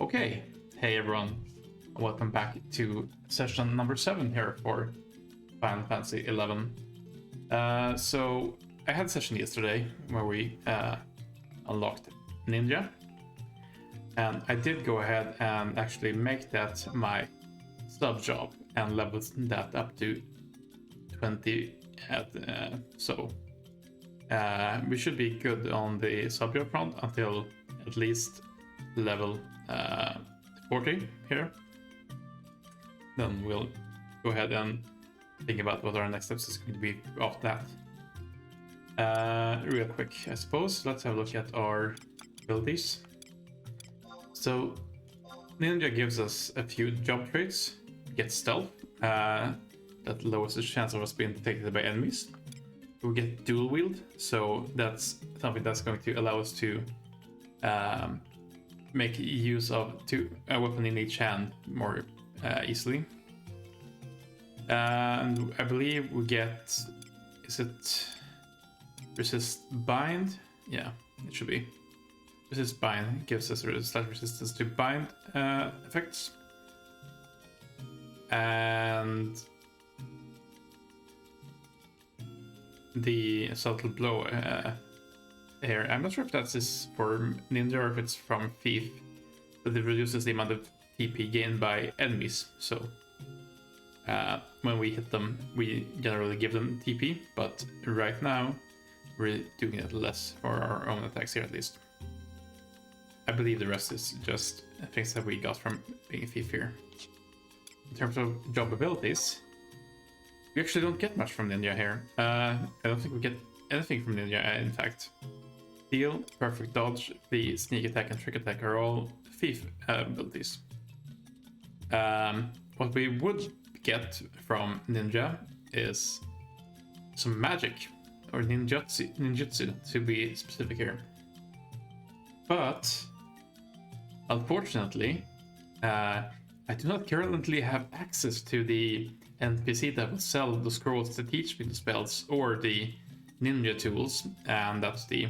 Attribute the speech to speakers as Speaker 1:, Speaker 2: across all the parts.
Speaker 1: Okay, hey everyone, welcome back to session number 7 here for Final Fantasy 11. So I had a session yesterday where we unlocked Ninja, and I did go ahead and actually make that my sub job and level that up to 20. We should be good on the sub job front until at least level 40 here. Then we'll go ahead and think about what our next steps is going to be after that. Real quick, I suppose, let's have a look at our abilities. So Ninja gives us a few job traits. Get stealth, that lowers the chance of us being detected by enemies. We get dual wield, so that's something that's going to allow us to make use of a weapon in each hand more easily. And I believe we get, is it resist bind? Yeah, it should be. Resist bind gives us a slight resistance to bind effects. And the subtle blow here, I'm not sure if that's for Ninja or if it's from Thief, but it reduces the amount of TP gained by enemies. So when we hit them, we generally give them TP, but right now we're doing it less for our own attacks here at least. I believe the rest is just things that we got from being a Thief here. In terms of job abilities, we actually don't get much from Ninja here. I don't think we get anything from Ninja, in fact. Steal, perfect dodge, the sneak attack and trick attack are all Thief abilities. What we would get from Ninja is some magic, or ninjutsu to be specific here. But unfortunately, I do not currently have access to the NPC that will sell the scrolls to teach me the spells or the ninja tools, and that's the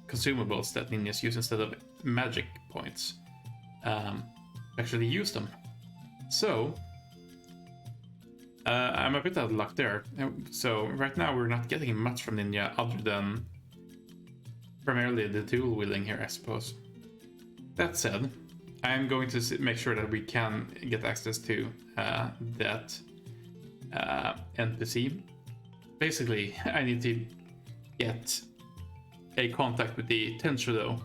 Speaker 1: consumables that ninjas use instead of magic points. Actually use them. So I'm a bit out of luck there. So right now we're not getting much from Ninja other than primarily the tool wielding here, I suppose. That said, I'm going to make sure that we can get access to that NPC. Basically, I need to get a contact with the Tenshudo,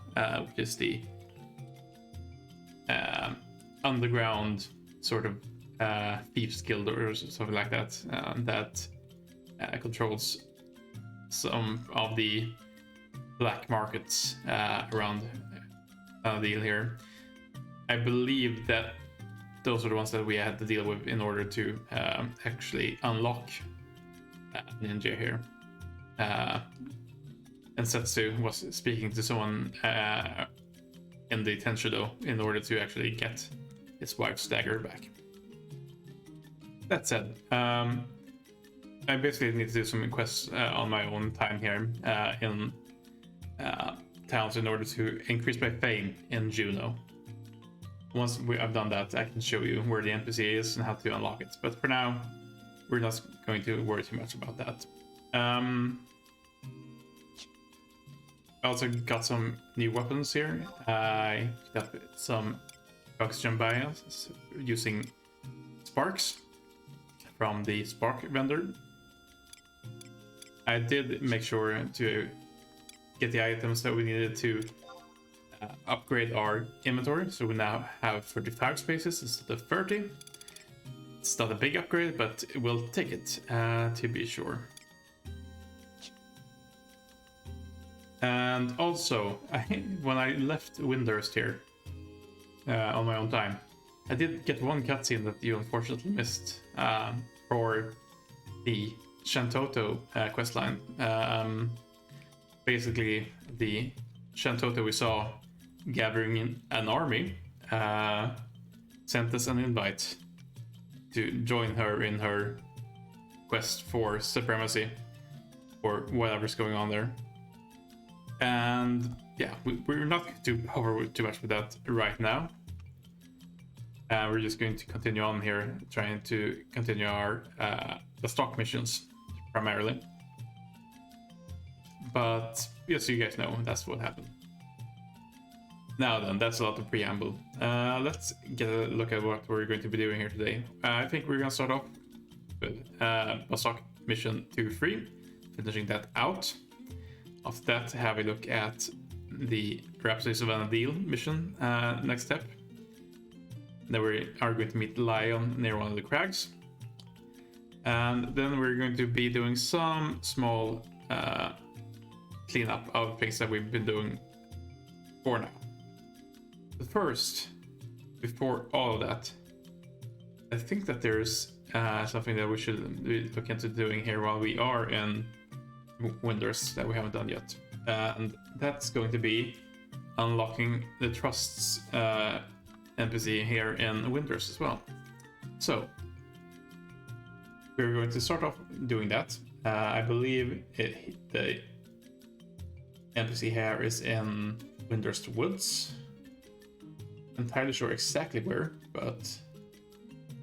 Speaker 1: which is the underground sort of thieves guild or something like that, that controls some of the black markets around the deal here. I believe that those are the ones that we had to deal with in order to actually unlock Ninja here. And Setsu was speaking to someone in the Tenshudo in order to actually get his wife's dagger back. That said, I basically need to do some quests on my own time here in towns in order to increase my fame in Juno. Once I've done that, I can show you where the NPC is and how to unlock it. But for now, we're not going to worry too much about that. I also got some new weapons here. I got some oxygen bias using sparks from the spark vendor. I did make sure to get the items that we needed to upgrade our inventory, so we now have 35 spaces instead of 30. It's not a big upgrade, but we'll take it to be sure. And also, when I left Windhurst here on my own time, I did get one cutscene that you unfortunately missed for the Shantoto questline. Basically, the Shantoto we saw gathering in an army sent us an invite to join her in her quest for supremacy or whatever's going on there. And yeah, we're not going to bother too much with that right now. We're just going to continue on here, trying to continue our the stock missions primarily. But just so you guys know, that's what happened. Now then, that's a lot of preamble. Let's get a look at what we're going to be doing here today. I think we're going to start off with a stock mission 2-3, finishing that out. After that, have a look at the Rhapsodies of Anadil mission, next step. Then we are going to meet Lion near one of the crags. And then we're going to be doing some small cleanup of things that we've been doing for now. But first, before all of that, I think that there's something that we should look into doing here while we are in Winders that we haven't done yet. And that's going to be unlocking the Trust's NPC here in Winders as well. So, we're going to start off doing that. I believe the NPC here is in Winders Woods. Entirely sure exactly where, but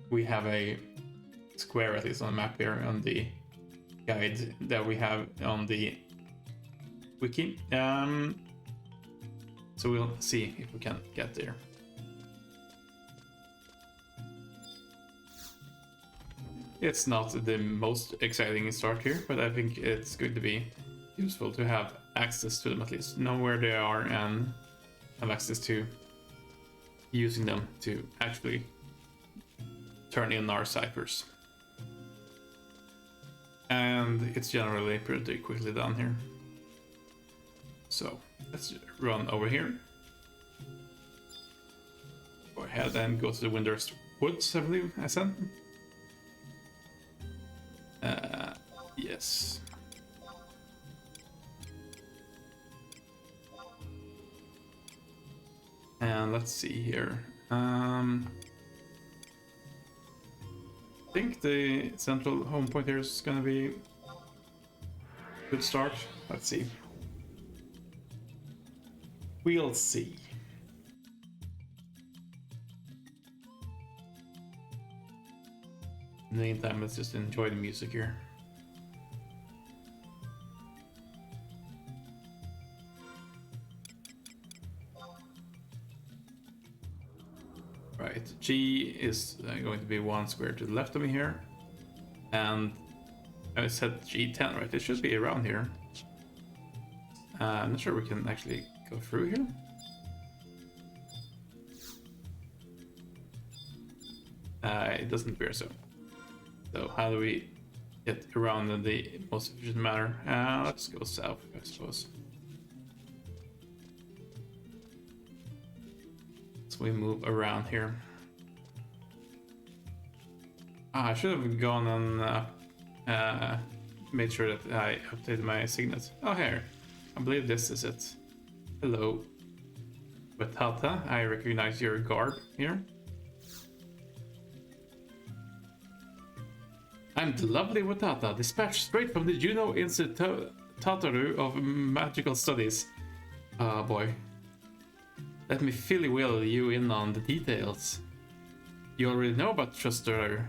Speaker 1: we have a square at least on the map here on the guide that we have on the wiki. So we'll see if we can get there. It's not the most exciting start here, but I think it's going to be useful to have access to them at least, know where they are and have access to using them to actually turn in our ciphers. And it's generally pretty quickly done here. So let's run over here. Go ahead and go to the Winders Woods, I believe I said. Yes. And let's see here. I think the central home point here is gonna be a good start. Let's see. We'll see. In the meantime, let's just enjoy the music here. Right, G is going to be one square to the left of me here. And I said G10, right? It should be around here. I'm not sure we can actually go through here. It doesn't appear so. So how do we get around in the most efficient manner? Let's go south, I suppose. So we move around here. I should have gone and made sure that I updated my signet. Oh, here. I believe this is it. Hello. Watata, I recognize your garb here. I'm the lovely Watata, dispatched straight from the Juno Institute Tataru of Magical Studies. Oh boy. Let me fill you in on the details. You already know about Trustar.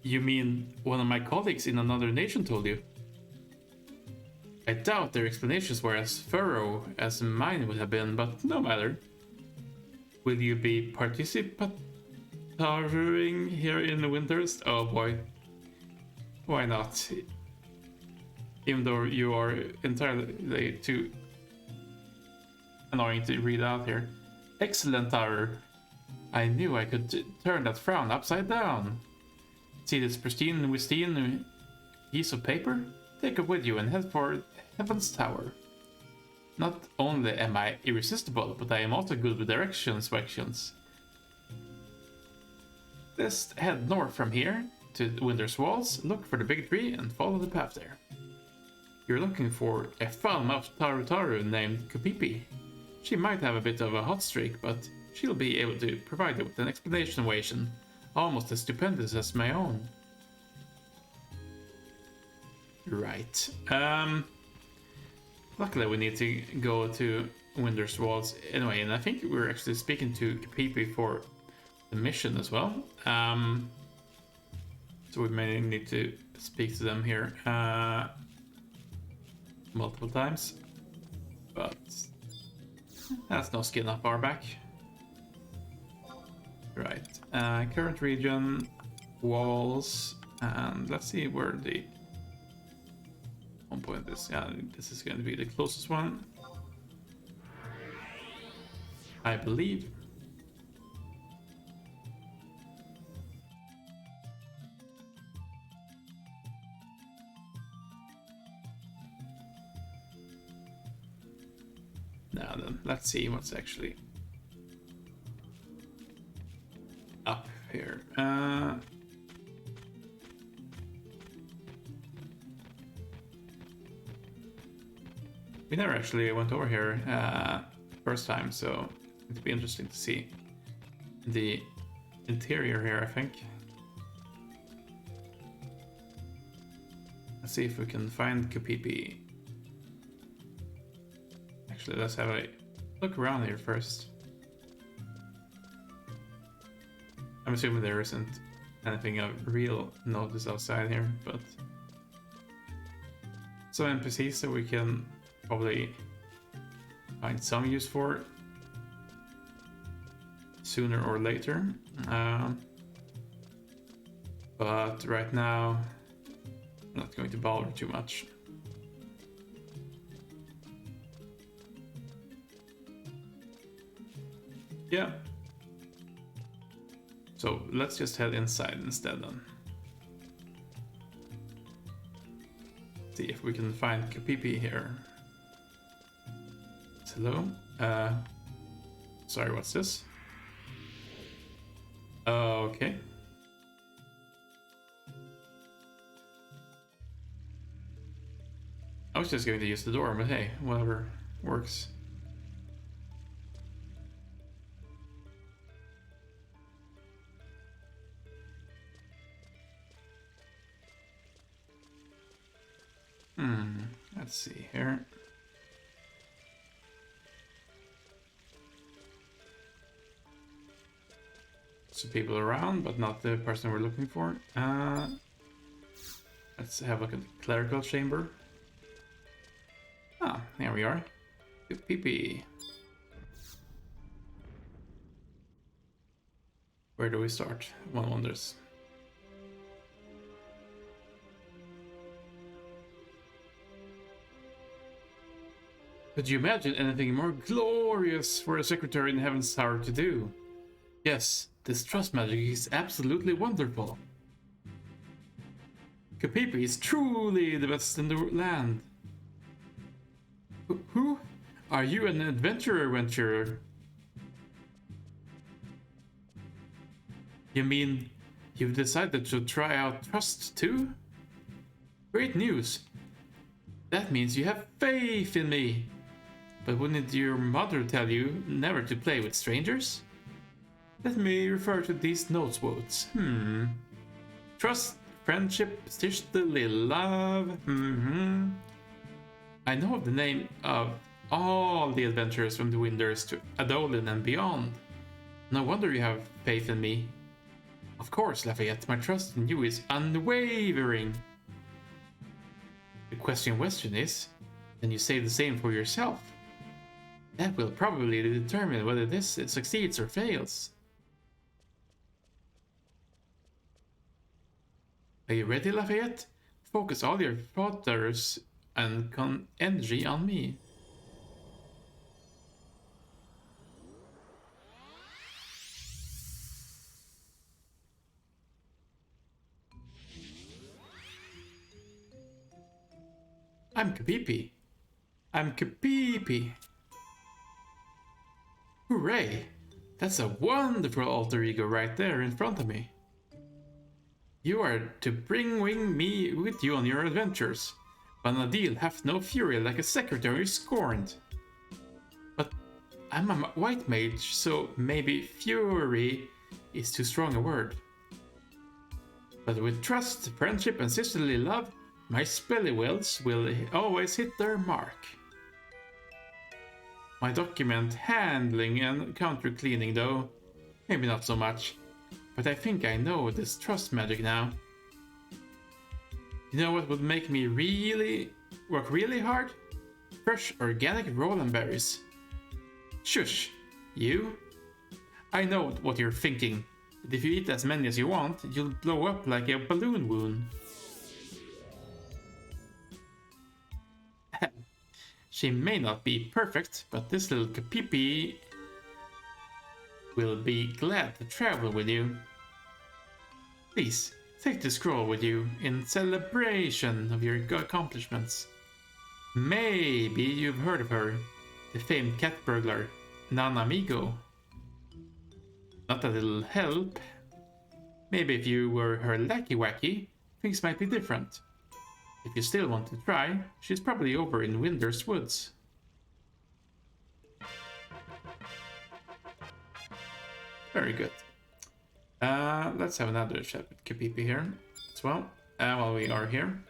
Speaker 1: You mean one of my colleagues in another nation told you? I doubt their explanations were as thorough as mine would have been, but no matter. Will you be participating here in the Winters? Oh boy. Why not? Even though you are entirely too annoying to read out here. Excellent, Taru. I knew I could turn that frown upside down. See this pristine piece of paper? Take it with you and head for Heaven's Tower. Not only am I irresistible, but I am also good with directions. Just head north from here to Winter's Walls, look for the big tree and follow the path there. You're looking for a foul-mouthed Taru named Kapipi. She might have a bit of a hot streak, but she'll be able to provide you with an explanation almost as stupendous as my own. Right. Luckily we need to go to Winder's walls anyway, and I think we're actually speaking to Kapipi for the mission as well. So we may need to speak to them here multiple times, but that's no skin off our back. Right, current region, walls, and let's see where the one point is. Yeah, this is going to be the closest one, I believe. Now then, let's see what's actually up here. We never actually went over here first time, so it'd be interesting to see the interior here, I think. Let's see if we can find Kapipi. Actually, let's have a look around here first. I'm assuming there isn't anything of real notice outside here, but some NPCs that we can probably find some use for sooner or later. But right now, I'm not going to bother too much. Yeah. So let's just head inside instead then. See if we can find Kapipi here. Hello? Sorry, what's this? Okay. I was just going to use the door, but hey, whatever works. Let's see here. Some people around, but not the person we're looking for. Let's have a look at the clerical chamber. Ah, there we are. Kapipi. Where do we start? One wonders. Could you imagine anything more glorious for a secretary in Heaven's Tower to do? Yes, this trust magic is absolutely wonderful. Kapipi is truly the best in the land. Who? Are you an adventurer? You mean you've decided to try out trust too? Great news. That means you have faith in me. But wouldn't your mother tell you never to play with strangers? Let me refer to these notes. Trust, friendship, sisterly love. I know the name of all the adventurers from the Winders to Adolin and beyond. No wonder you have faith in me. Of course, Lafayette, my trust in you is unwavering. The question is, can you say the same for yourself? That will probably determine whether this succeeds or fails. Are you ready, Lafayette? Focus all your thoughts and energy on me. I'm Kapipi. Hooray! That's a wonderful alter ego right there in front of me. You are to bring me with you on your adventures. Vanadil hath no fury like a secretary scorned. But I'm a white mage, so maybe fury is too strong a word. But with trust, friendship, and sisterly love, my spellywells will always hit their mark. My document handling and counter cleaning though, maybe not so much. But I think I know this trust magic now. You know what would make me work really hard? Fresh organic Roland berries. Shush, you? I know what you're thinking, but if you eat as many as you want, you'll blow up like a balloon wound. She may not be perfect, but this little Kapipi will be glad to travel with you. Please, take the scroll with you in celebration of your accomplishments. Maybe you've heard of her, the famed cat burglar, Nan Amigo. Not a little help. Maybe if you were her lackey wacky, things might be different. If you still want to try, she's probably over in Winder's Woods. Very good. Let's have another chat with Kapipi here as well, while we are here.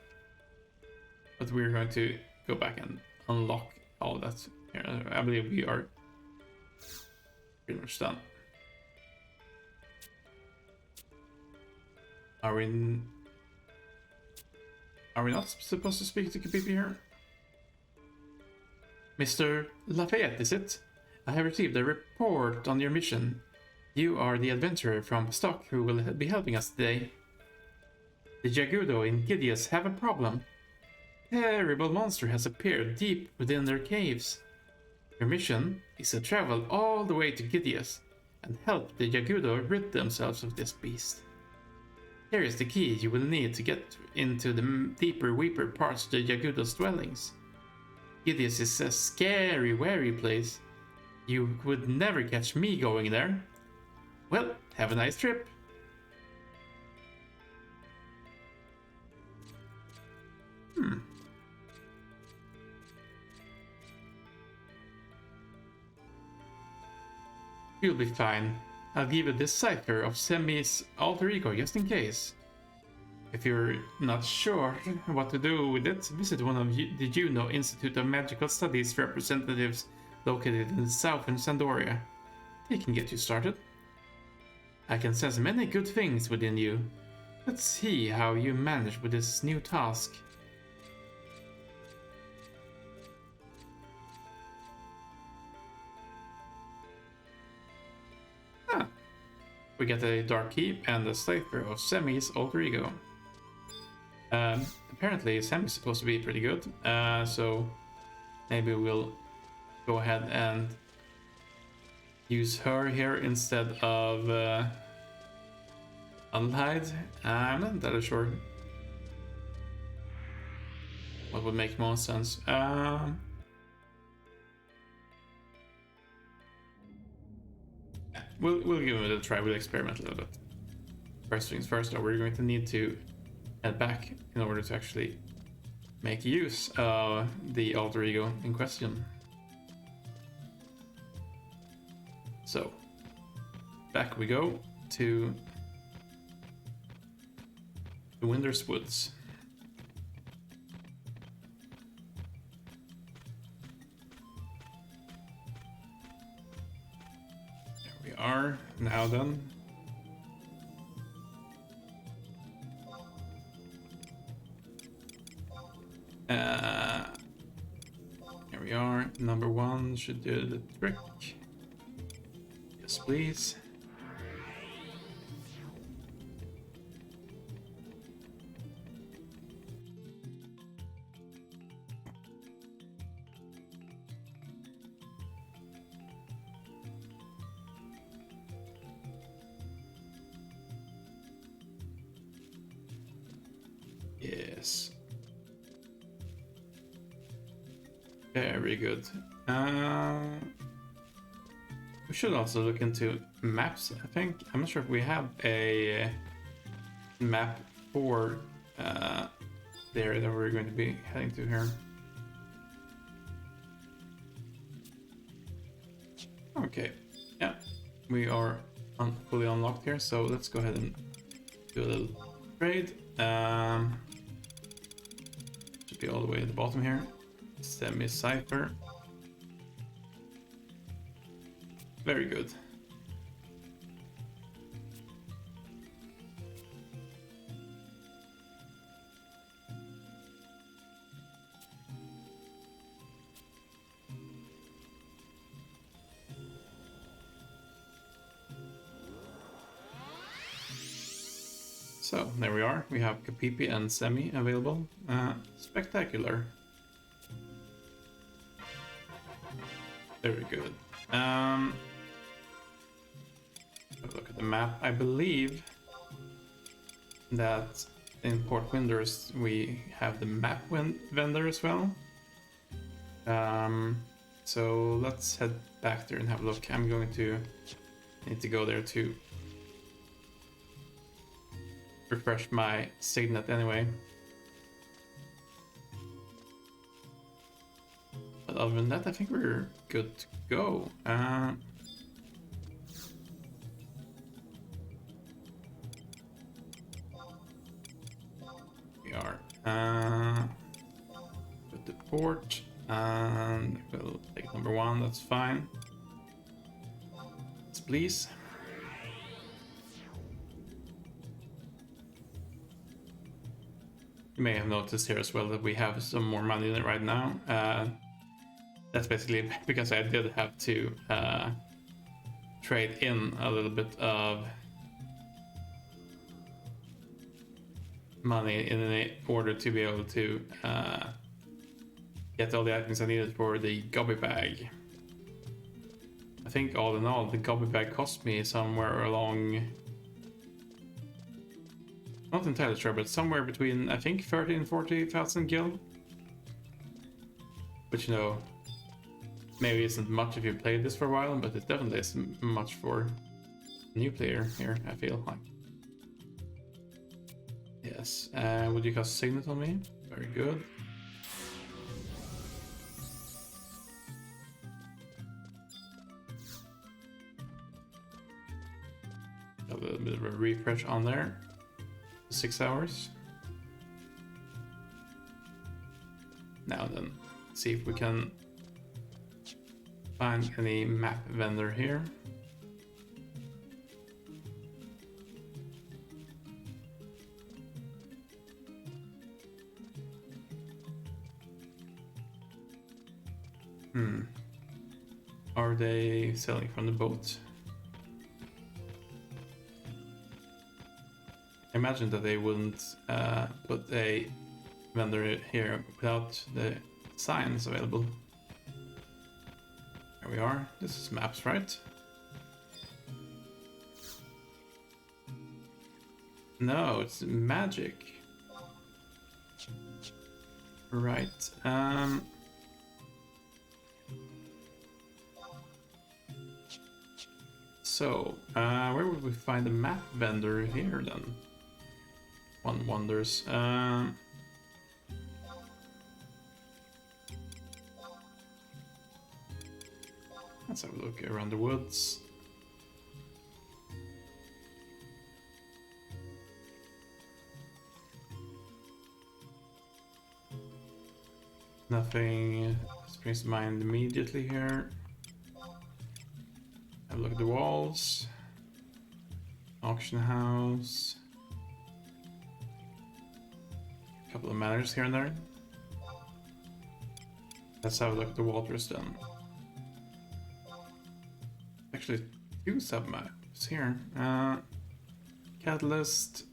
Speaker 1: But we're going to go back and unlock all of that here. I believe we are pretty much done. Are we not supposed to speak to Kapipi here? Mr. Lafayette, is it? I have received a report on your mission. You are the adventurer from Stock who will be helping us today. The Jagudo in Gideus have a problem. A terrible monster has appeared deep within their caves. Your mission is to travel all the way to Gideus and help the Jagudo rid themselves of this beast. Here is the key you will need to get into the deeper weeper parts of the Jagudo's dwellings. Gideus is a scary, wary place. You would never catch me going there. Well, have a nice trip. You'll be fine. I'll give you this cipher of Semi's alter ego just in case. If you're not sure what to do with it, visit one of the Juno Institute of Magical Studies representatives located in the south in Sandoria. They can get you started. I can sense many good things within you. Let's see how you manage with this new task. We get a dark key and a cipher of Semi's alter ego. Apparently Semi's supposed to be pretty good, so maybe we'll go ahead and use her here instead of Unhide. I'm not entirely sure what would make most sense. We'll give it a try. We'll experiment a little bit. First things first, though, we're going to need to head back in order to actually make use of the alter ego in question. So, back we go to the Winder's Woods. There we are, now then. Here we are, number one should do the trick. Yes, please. Yes. Very good. We should also look into maps, I think. I'm not sure if we have a map for the area that we're going to be heading to here. Okay, yeah, we are fully unlocked here, so let's go ahead and do a little trade. Should be all the way at the bottom here. Semi cipher. very good. So there we are. We have Kapipi and Semi available. Spectacular. Very good. Have a look at the map. I believe that in Port Winders we have the map vendor as well. So let's head back there and have a look. I'm going to need to go there to refresh my signet anyway. But other than that, I think we're good to go. We are. Put the port, and we'll take number 1, that's fine. Yes, please. You may have noticed here as well that we have some more money in it right now. That's basically because I did have to trade in a little bit of money in order to be able to get all the items I needed for the gobby bag. I think all in all, the gobby bag cost me somewhere along, not entirely sure, but somewhere between, I think, 30 and 40,000 gil. Which, you know, maybe isn't much if you've played this for a while, but it definitely isn't much for a new player here, I feel like. Yes, would you cast Signet on me? Very good. A little bit of a refresh on there. 6 hours. Now then, see if we can find any map vendor here. Are they selling from the boat? I imagine that they wouldn't put a vendor here without the signs available. There we are. This is maps, right? No, it's magic. Right. So, where would we find the map vendor here then? One wonders. Let's have a look around the woods. Nothing springs to mind immediately here. Have a look at the walls. Auction house. A couple of manors here and there. Let's have a look at the waters then. Actually, 2 submaps here. Catalyst.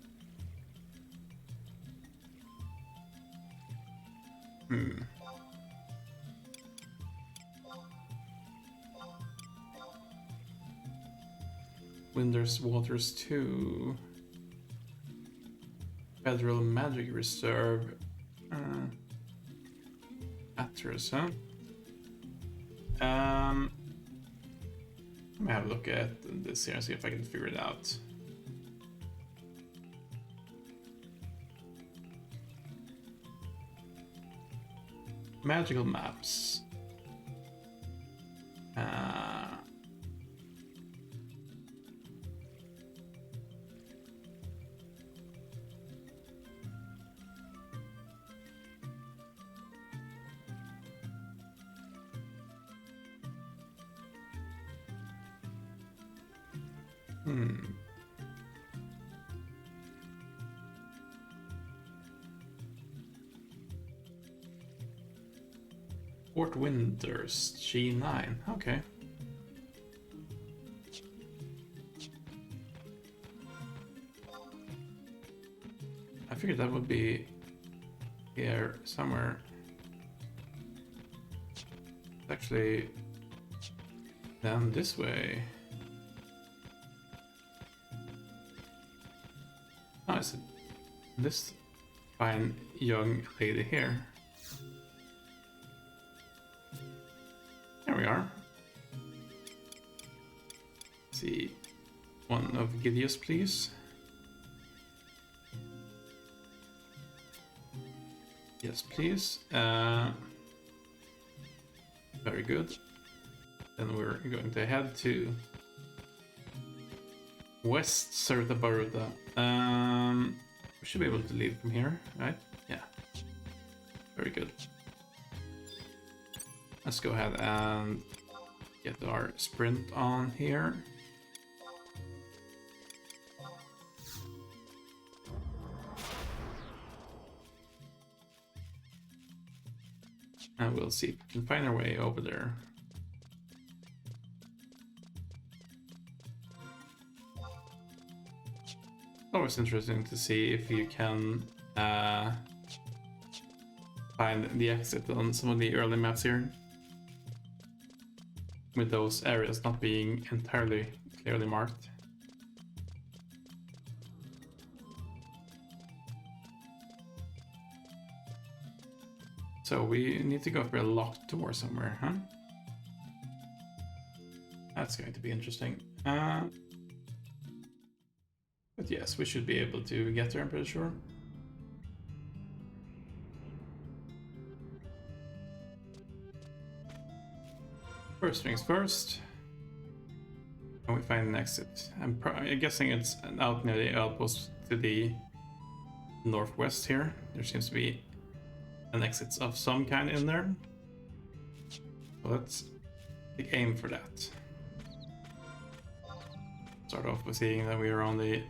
Speaker 1: Winders Waters 2. Federal Magic Reserve. Atlas, huh? Let me have a look at this here and see if I can figure it out. Magical maps. Fort Winters, G9. Okay. I figured that would be here somewhere. Actually, down this way. Oh, is it this fine young lady here? There we are. Let's see, one of Gideus, please. Yes, please. Very good. Then we're going to head to West Serta Baruta. We should be able to leave from here, right? Yeah. Very good. Let's go ahead and get our sprint on here. And we'll see if we can find our way over there. Always interesting to see if you can find the exit on some of the early maps here, with those areas not being entirely clearly marked. So we need to go through a locked door somewhere, huh? That's going to be interesting. But yes, we should be able to get there, I'm pretty sure. First things first. Can we find an exit? I'm guessing it's out near the outpost to the northwest here. There seems to be an exit of some kind in there. So let's take aim for that. Start off with seeing that we are on the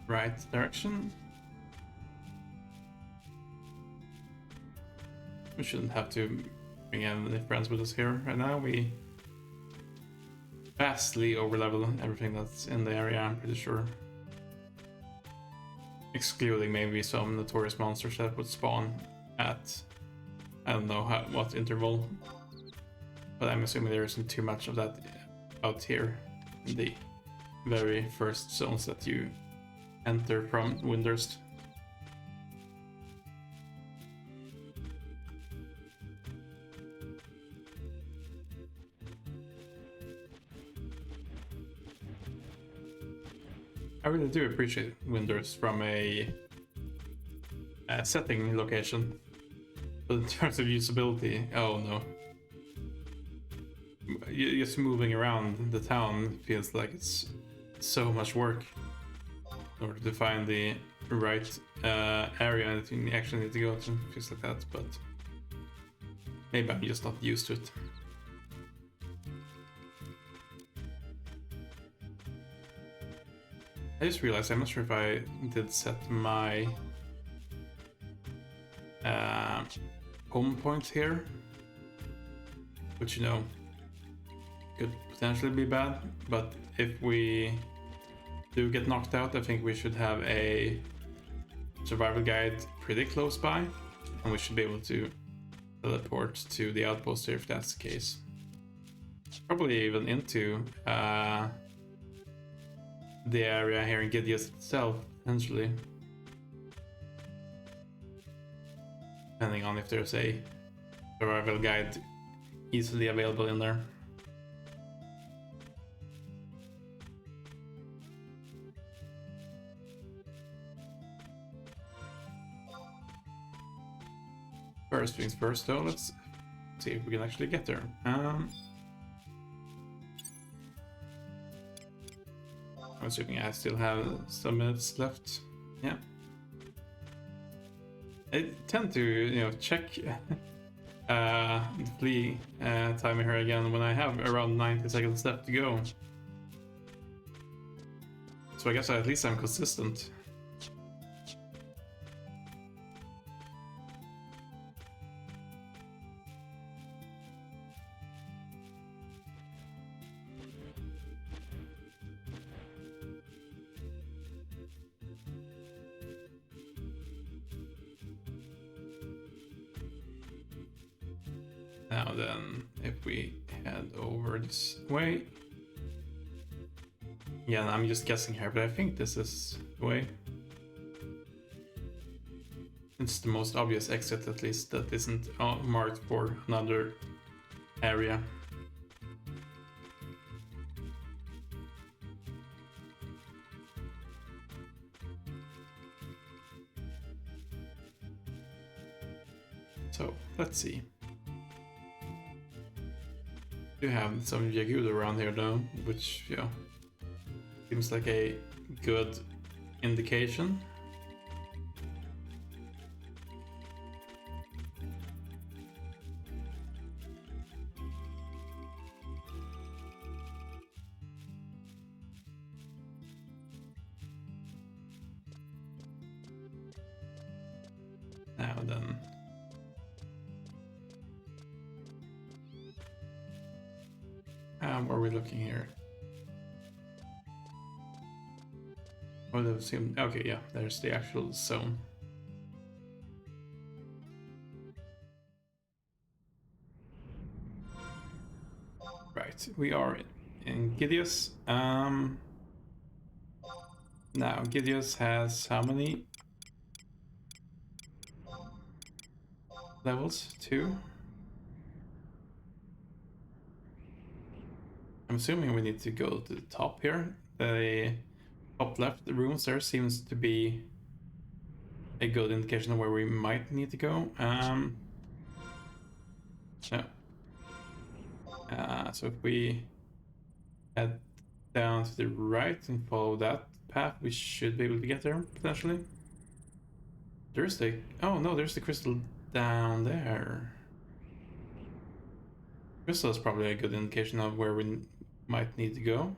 Speaker 1: right direction. We shouldn't have to bring any friends with us here right now. We vastly overlevel everything that's in the area, I'm pretty sure. Excluding maybe some notorious monsters that would spawn at, I don't know what interval, but I'm assuming there isn't too much of that out here in the very first zones that you enter from Windurst. I really do appreciate Windurst from a setting location, but in terms of usability, oh no. Just moving around the town feels like it's so much work in order to find the right area that you actually need to go to. Feels like that, but maybe I'm just not used to it. I just realized I'm not sure if I did set my home point here, which, you know, could potentially be bad, but if we do get knocked out, I think we should have a survival guide pretty close by, and we should be able to teleport to the outpost here if that's the case. Probably even into the area here in Gideus itself, potentially. Depending on if there's a survival guide easily available in there. First things first though, let's see if we can actually get there. I'm assuming I still have some minutes left. Yeah. I tend to, you know, check the flee timer here again when I have around 90 seconds left to go. So I guess at least I'm consistent. Now then, if we head over this way. Yeah, I'm just guessing here, but I think this is the way. It's the most obvious exit, at least, that isn't marked for another area. So, let's see. You have some Jaguda around here though, which, yeah, seems like a good indication. Now then. Where are we looking here? Oh, that seemed okay. Yeah, there's the actual zone. Right, we are in Gideos. Now Gideos has how many levels? 2. I'm assuming we need to go to the top here. The top left rooms there seems to be a good indication of where we might need to go. No. So if we head down to the right and follow that path, we should be able to get there potentially. There's the oh no, there's the crystal down there. Crystal is probably a good indication of where we might need to go.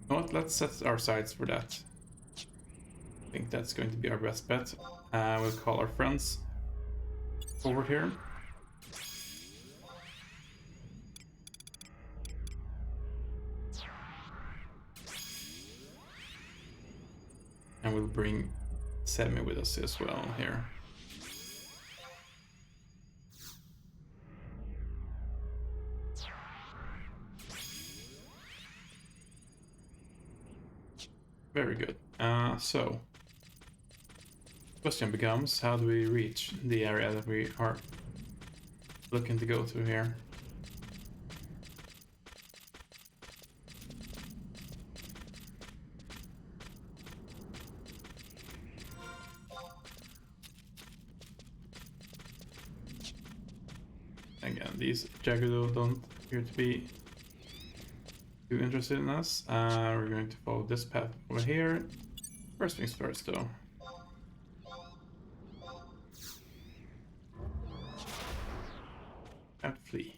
Speaker 1: What? Let's set our sights for that. I think that's going to be our best bet. We'll call our friends over here. And we'll bring Semi with us as well here. Very good. So, question becomes, how do we reach the area that we are looking to go to here? Again, these Jagudo don't appear to be too interested in us. We're going to follow this path over here. First things first, though. Have to flee.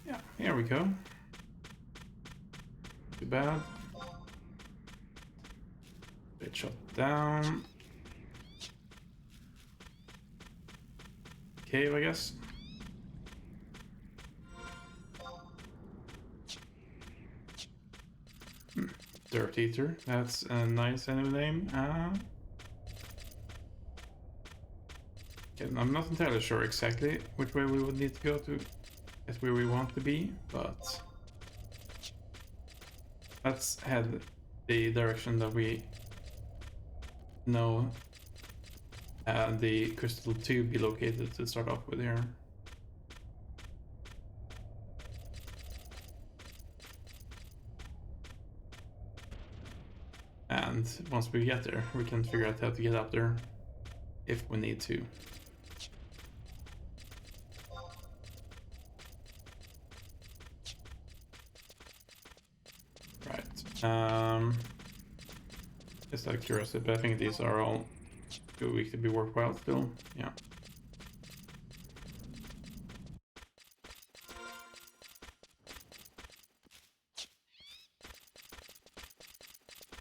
Speaker 1: Yeah, here we go. Too bad. Bit shot down. Cave, I guess. Dirt Eater, that's a nice enemy name. Okay, I'm not entirely sure exactly which way we would need to go to get where we want to be, but let's head the direction that we know the crystal to be located to start off with here. And once we get there, we can figure out how to get up there if we need to. Just out of curiosity, but I think these are all too weak to be worthwhile still. Yeah.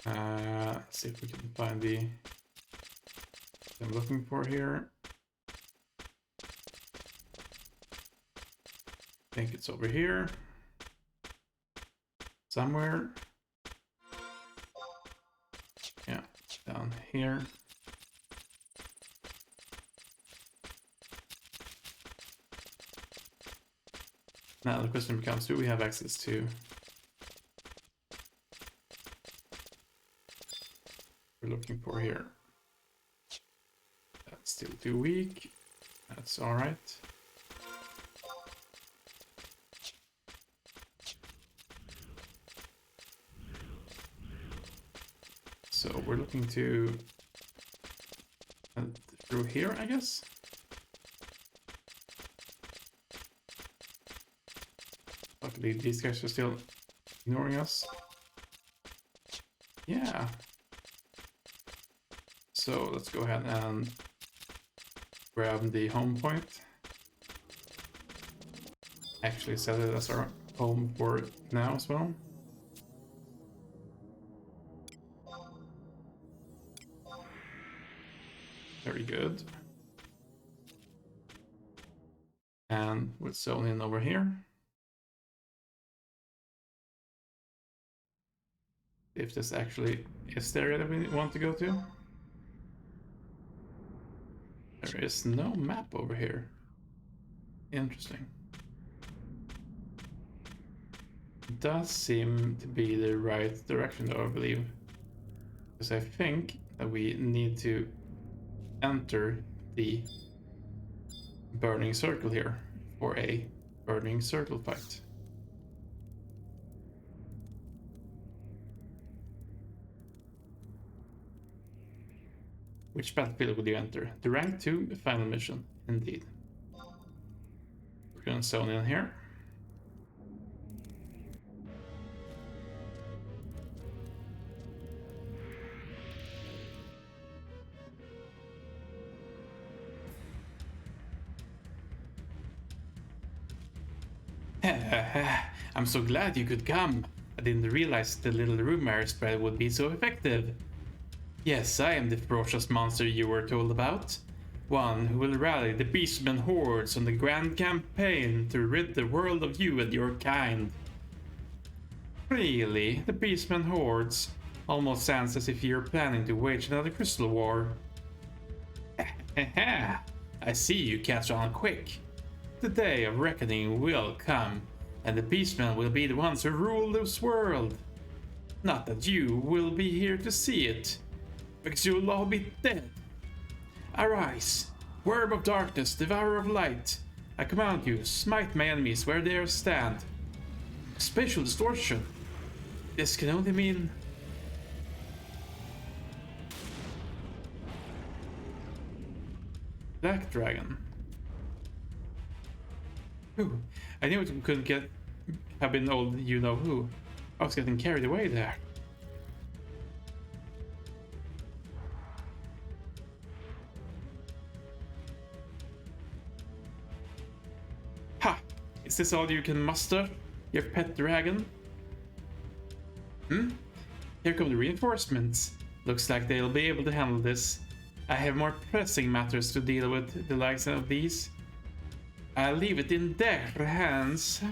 Speaker 1: Let's see if we can find the I'm looking for here. I think it's over here somewhere. Yeah, down here. Now the question becomes, do we have access to? We're looking for here. That's still too weak. That's all right. So we're looking to through here, I guess. Luckily, these guys are still ignoring us. Yeah. So let's go ahead and grab the home point. Actually set it as our home for now as well. Very good. And we'll zone in over here. If this actually is the area that we want to go to. There is no map over here. Interesting. It does seem to be the right direction though, I believe. Because I think that we need to enter the burning circle here for a burning circle fight. Which battlefield will you enter? The rank 2 final mission, indeed. We're gonna zone in here. I'm so glad you could come. I didn't realize the little rumor spread would be so effective. Yes, I am the ferocious monster you were told about. One who will rally the beastmen hordes on the grand campaign to rid the world of you and your kind. Really, the beastmen hordes? Almost sounds as if you're planning to wage another crystal war. I see you catch on quick. The day of reckoning will come, and the beastmen will be the ones who rule this world. Not that you will be here to see it, because you'll all be dead. Arise, worm of darkness, devourer of light. I command you, smite my enemies where they stand. Spatial distortion. This can only mean... Black Dragon. Ooh, I knew it couldn't have been old you-know-who. I was getting carried away there. Ha! Is this all you can muster, your pet dragon? Here come the reinforcements. Looks like they'll be able to handle this. I have more pressing matters to deal with, the likes of these. I'll leave it in their hands.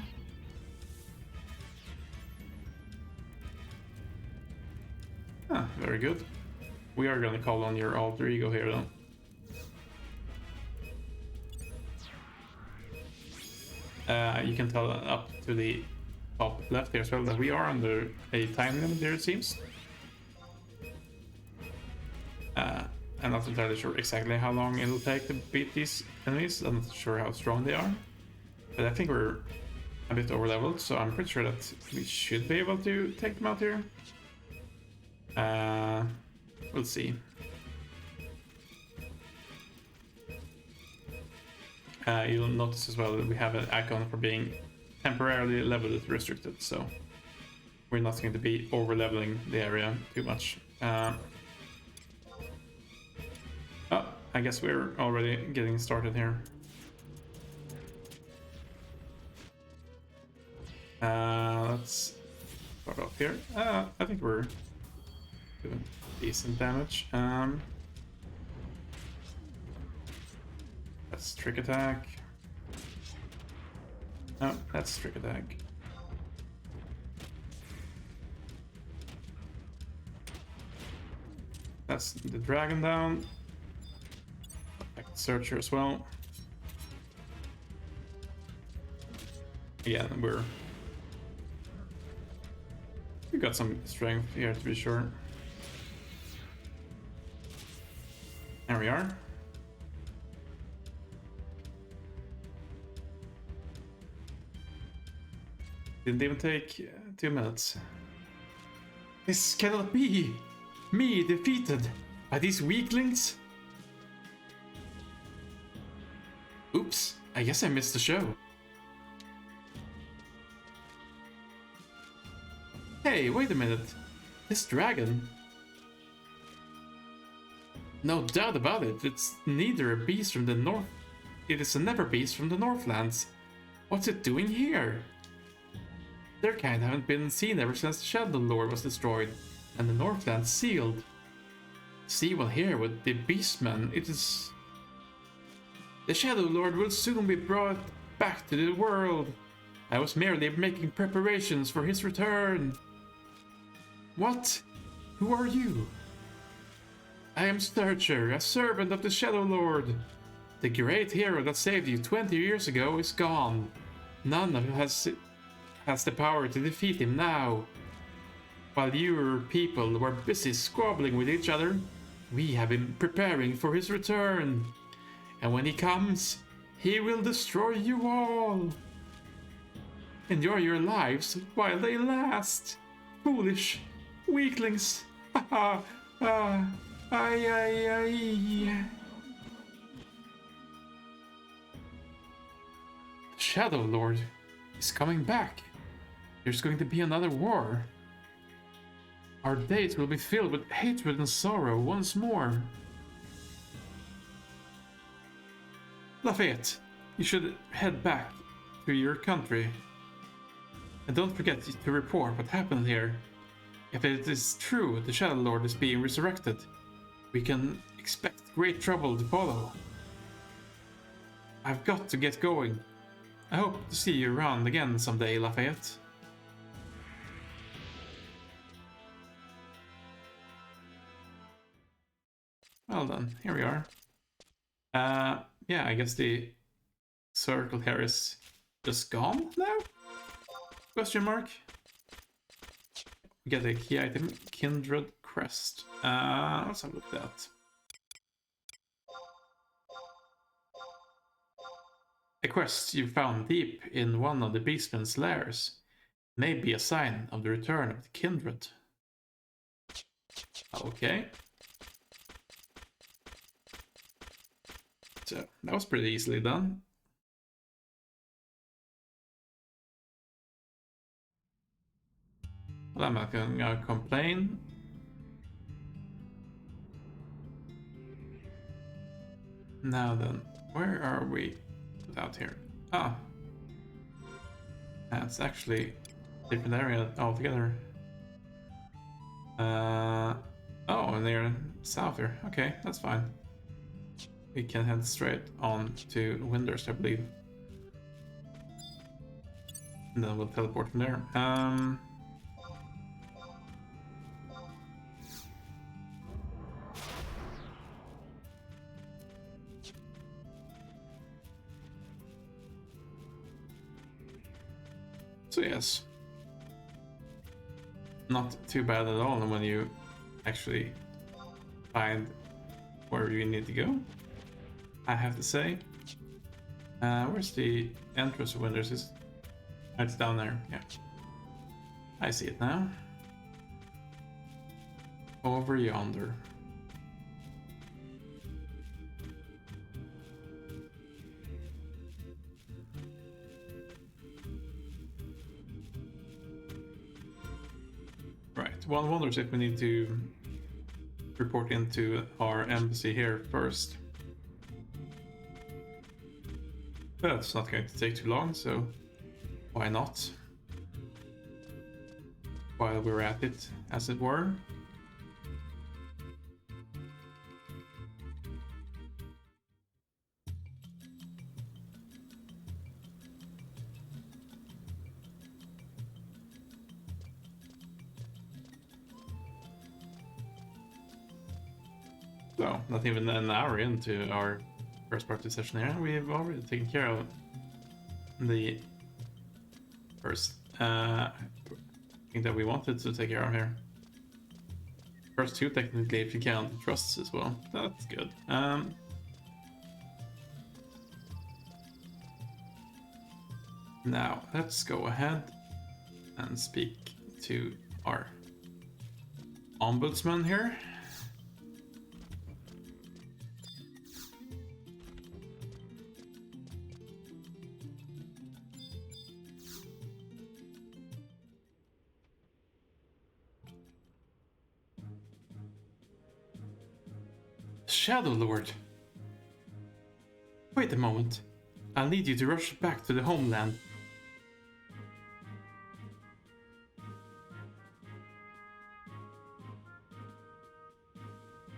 Speaker 1: Ah, very good. We are gonna call on your alter ego here, though. You can tell up to the top left here as well that we are under a time limit here, it seems. I'm not entirely sure exactly how long it'll take to beat these enemies. I'm not sure how strong they are. But I think we're a bit over leveled, so I'm pretty sure that we should be able to take them out here. We'll see. You'll notice as well that we have an icon for being temporarily level restricted, so we're not going to be over leveling the area too much. Oh, I guess we're already getting started here. Let's start off here. I think we're doing decent damage. That's trick attack. Oh, that's trick attack. That's the dragon down. Like the searcher as well. Again, we got some strength here to be sure. There we are. Didn't even take 2 minutes. This cannot be! Me defeated by these weaklings? Oops, I guess I missed the show. Hey, wait a minute. This dragon... No doubt about it, it's neither a beast from the north... It is a never beast from the Northlands. What's it doing here? Their kind haven't been seen ever since the Shadow Lord was destroyed and the Northlands sealed. See one here with the Beastman, it is... The Shadow Lord will soon be brought back to the world. I was merely making preparations for his return. What? Who are you? I am Searcher, a servant of the Shadow Lord. The great hero that saved you 20 years ago is gone. None of us has the power to defeat him now. While your people were busy squabbling with each other, we have been preparing for his return. And when he comes, he will destroy you all. Enjoy your lives while they last. Foolish weaklings. Haha. The Shadow Lord is coming back. There's going to be another war. Our days will be filled with hatred and sorrow once more. Lafayette, you should head back to your country. And don't forget to report what happened here. If it is true the Shadow Lord is being resurrected, we can expect great trouble to follow. I've got to get going. I hope to see you around again someday, Lafayette. Well done, here we are. Yeah, I guess the circle here is just gone now? Question mark? We get a key item, Kindred Crest. Let's have a look at that. A quest you found deep in one of the Beastman's lairs may be a sign of the return of the Kindred. Okay. So, that was pretty easily done. Well, I'm not gonna complain. Now then, where are we out here? Ah. That's actually a different area altogether. Oh, and they're south here. Okay, that's fine. We can head straight on to Winders, I believe. And then we'll teleport from there. So yes, not too bad at all when you actually find where you need to go, I have to say. Where's the entrance of Winders? It's down there, yeah. I see it now. Over yonder. one wonders if we need to report into our embassy here first. But it's not going to take too long, so why not? While we're at it, as it were. So, not even an hour into our first part of the session here, we've already taken care of the first thing that we wanted to take care of here. First two, technically, if you count the trusts as well. That's good. Now, let's go ahead and speak to our ombudsman here. Shadow Lord. Wait a moment. I'll need you to rush back to the homeland.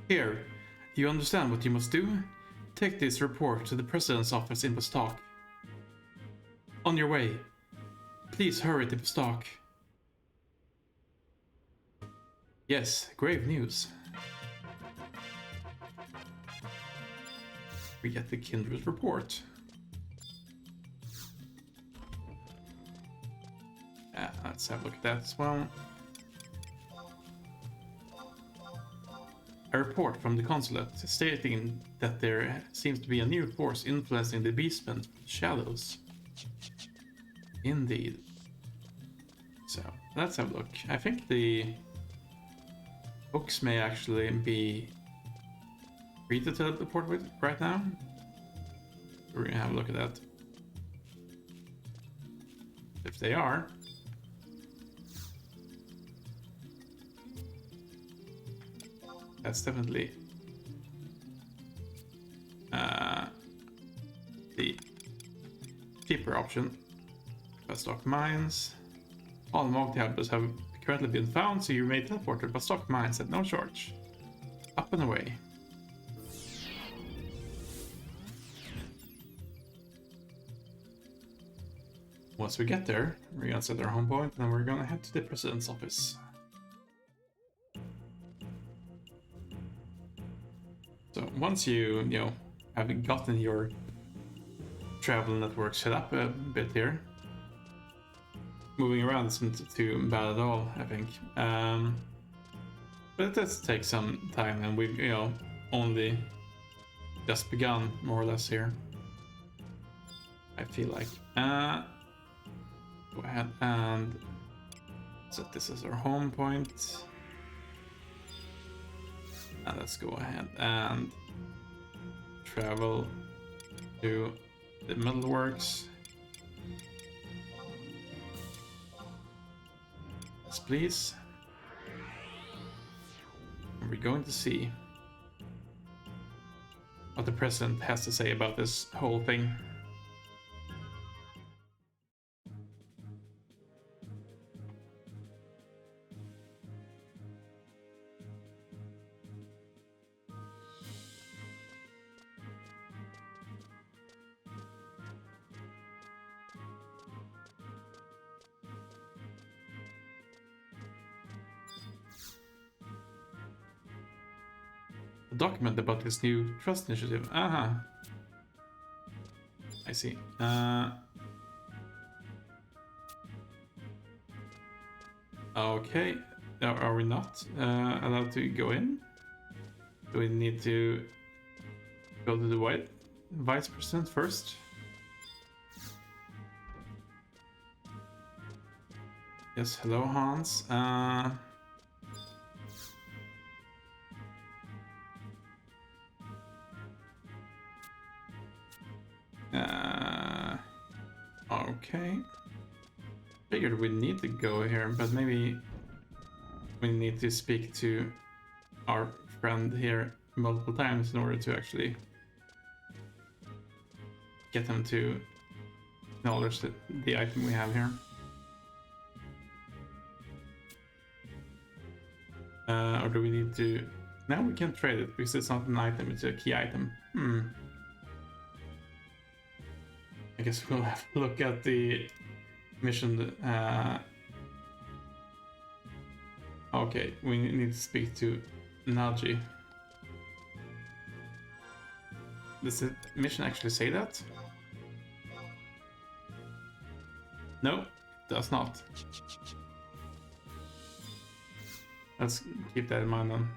Speaker 1: Here, you understand what you must do? Take this report to the President's office in Vostok. On your way. Please hurry to Vostok. Yes, grave news. We get the Kindred report. Let's have a look at that as well. A report from the consulate stating that there seems to be a new force influencing the beastmen from the shadows. Indeed. So, let's have a look. I think the books may actually be free to teleport with right now. We're gonna have a look at that. If they are. That's definitely the cheaper option. Vostok mines. All Mog tablets have currently been found, so you may teleport to Vostok mines at no charge. Up and away. Once we get there, we're gonna set our home point and then we're gonna head to the President's office. So once you have gotten your travel network set up a bit here, moving around isn't too bad at all, I think. But it does take some time, and we've only just begun more or less here. I feel like. Go ahead and set this as our home point. And let's go ahead and travel to the metalworks. Yes, please. And we're going to see what the president has to say about this whole thing. Document about this new trust initiative. I see. Okay. Are we not allowed to go in? Do we need to go to the vice president first? Yes, hello Hans. Okay. Figured we need to go here, but maybe we need to speak to our friend here multiple times in order to actually get him to acknowledge the item we have here. Or do we need to... Now we can trade it because it's not an item, it's a key item. I guess we'll have to look at the mission. Okay, we need to speak to Naji. Does the mission actually say that? No, it does not. Let's keep that in mind then.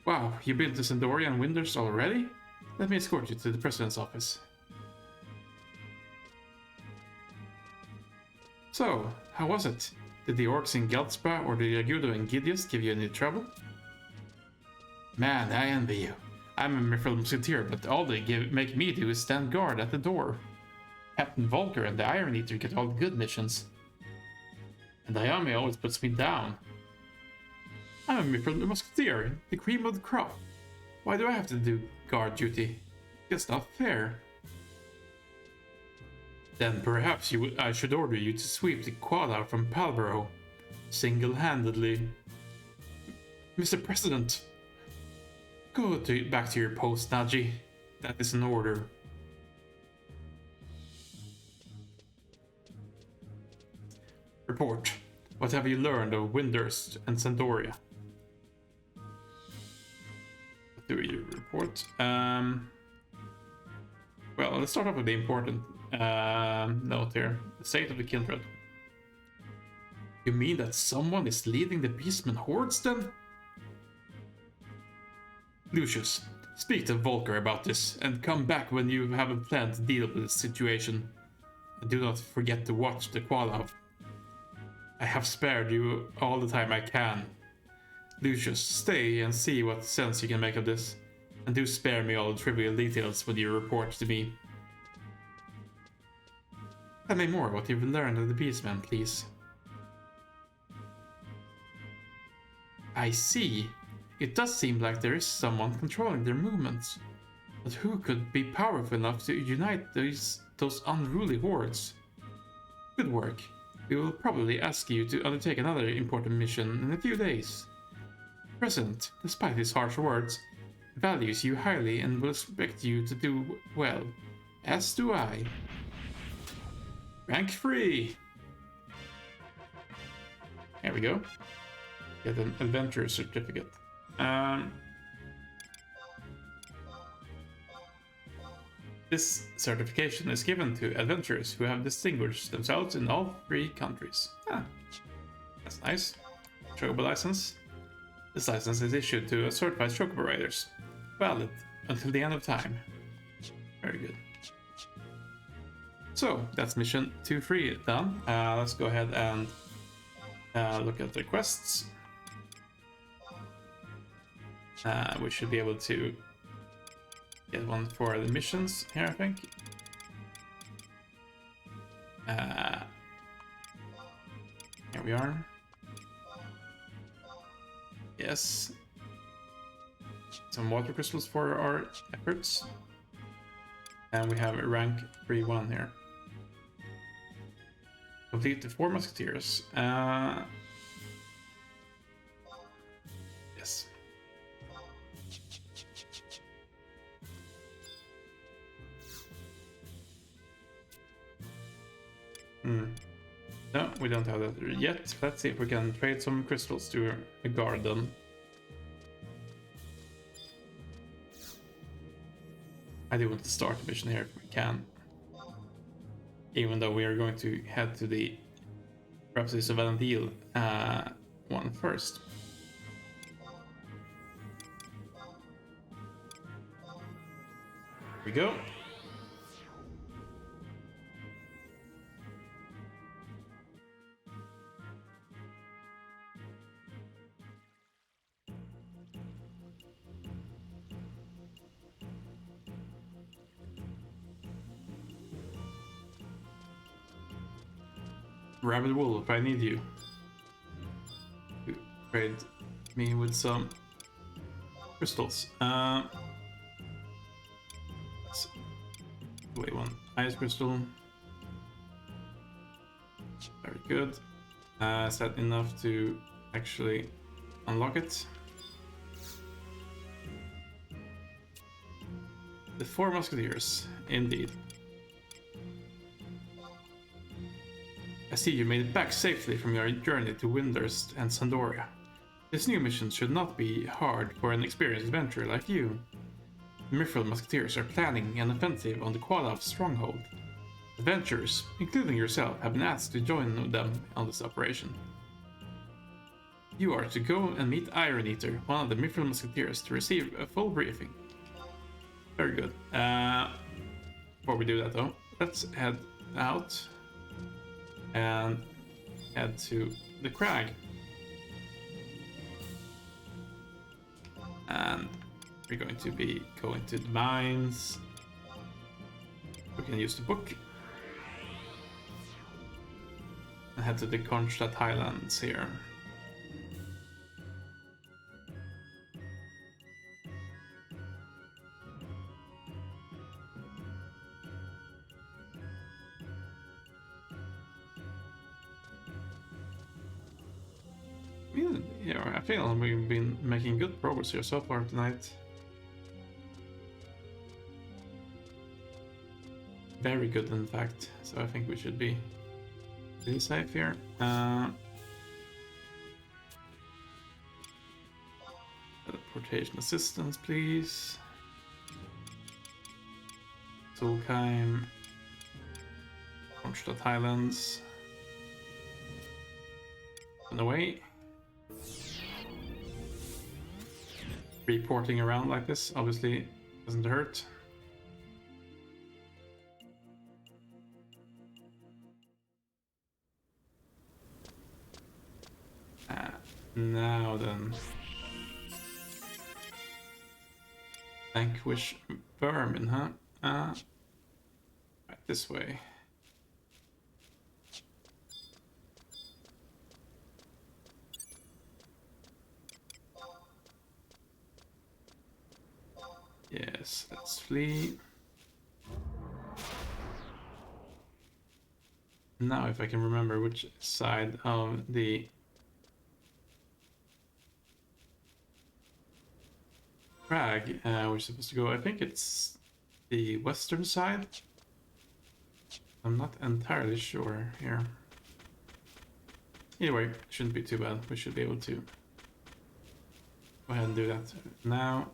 Speaker 1: Wow, you built the Sandorian Winders already? Let me escort you to the president's office. So, how was it? Did the orcs in Geldspa or the Yagudo in Gideos give you any trouble? Man, I envy you. I'm a Mifril Musketeer, but all they make me do is stand guard at the door. Captain Volker and the Iron Eater get all the good missions. And Ayame always puts me down. I'm a Mifril Musketeer, the cream of the crop. Why do I have to do guard duty? It's not fair. Then perhaps I should order you to sweep the Quada from Palborough, single-handedly. Mr. President, go back to your post, Naji. That is an order. Report. What have you learned of Windurst and Sandoria? What do you report? Well, let's start off with the important note here. The state of the Kindred. You mean that someone is leading the Beastmen hordes then? Lucius, speak to Volker about this and come back when you have a plan to deal with this situation. And do not forget to watch the Qualav. I have spared you all the time I can. Lucius, stay and see what sense you can make of this. And do spare me all the trivial details when you report to me. Tell me more what you've learned of the Beastmen, please. I see. It does seem like there is someone controlling their movements. But who could be powerful enough to unite those unruly hordes? Good work. We will probably ask you to undertake another important mission in a few days. The President, despite his harsh words, values you highly and will expect you to do well. As do I. Rank 3! There we go. Get an adventure certificate. This certification is given to adventurers who have distinguished themselves in all 3 countries. That's nice. Chocobo license. This license is issued to certified chocobo riders. Valid until the end of time. Very good. So, that's mission 2-3 done. Let's go ahead and look at the quests. We should be able to get one for the missions here, I think. Here we are. Yes. Some water crystals for our efforts. And we have a rank 3-1 here. Complete the 4 musketeers. Yes. No, we don't have that yet. Let's see if we can trade some crystals to guard them. I do want to start the mission here if we can. Even though we are going to head to the Rhapsodies of Valentil one first. Here we go. Rabbit Wolf, I need you. Trade me with some crystals. Wait, one ice crystal. Very good. Is that enough to actually unlock it? The 4 musketeers, indeed. I see you made it back safely from your journey to Windurst and Sandoria. This new mission should not be hard for an experienced adventurer like you. The Mithril Musketeers are planning an offensive on the Qualav stronghold. Adventurers, including yourself, have been asked to join them on this operation. You are to go and meet Iron Eater, one of the Mithril Musketeers, to receive a full briefing. Very good. Before we do that though, let's head out and head to the crag. And we're going to be going to the mines. We can use the book. And head to the Kronstadt Highlands here. Yeah, I feel we've been making good progress here so far tonight. Very good, in fact. So I think we should be pretty safe here. Teleportation assistance, please. Solheim. Kronstadt Highlands. And away. Reporting around like this obviously doesn't hurt. Now then. Vanquish vermin, huh? Right this way. Yes, let's flee. Now if I can remember which side of the crag we're supposed to go. I think it's the western side. I'm not entirely sure here. Either way, shouldn't be too bad. We should be able to go ahead and do that now.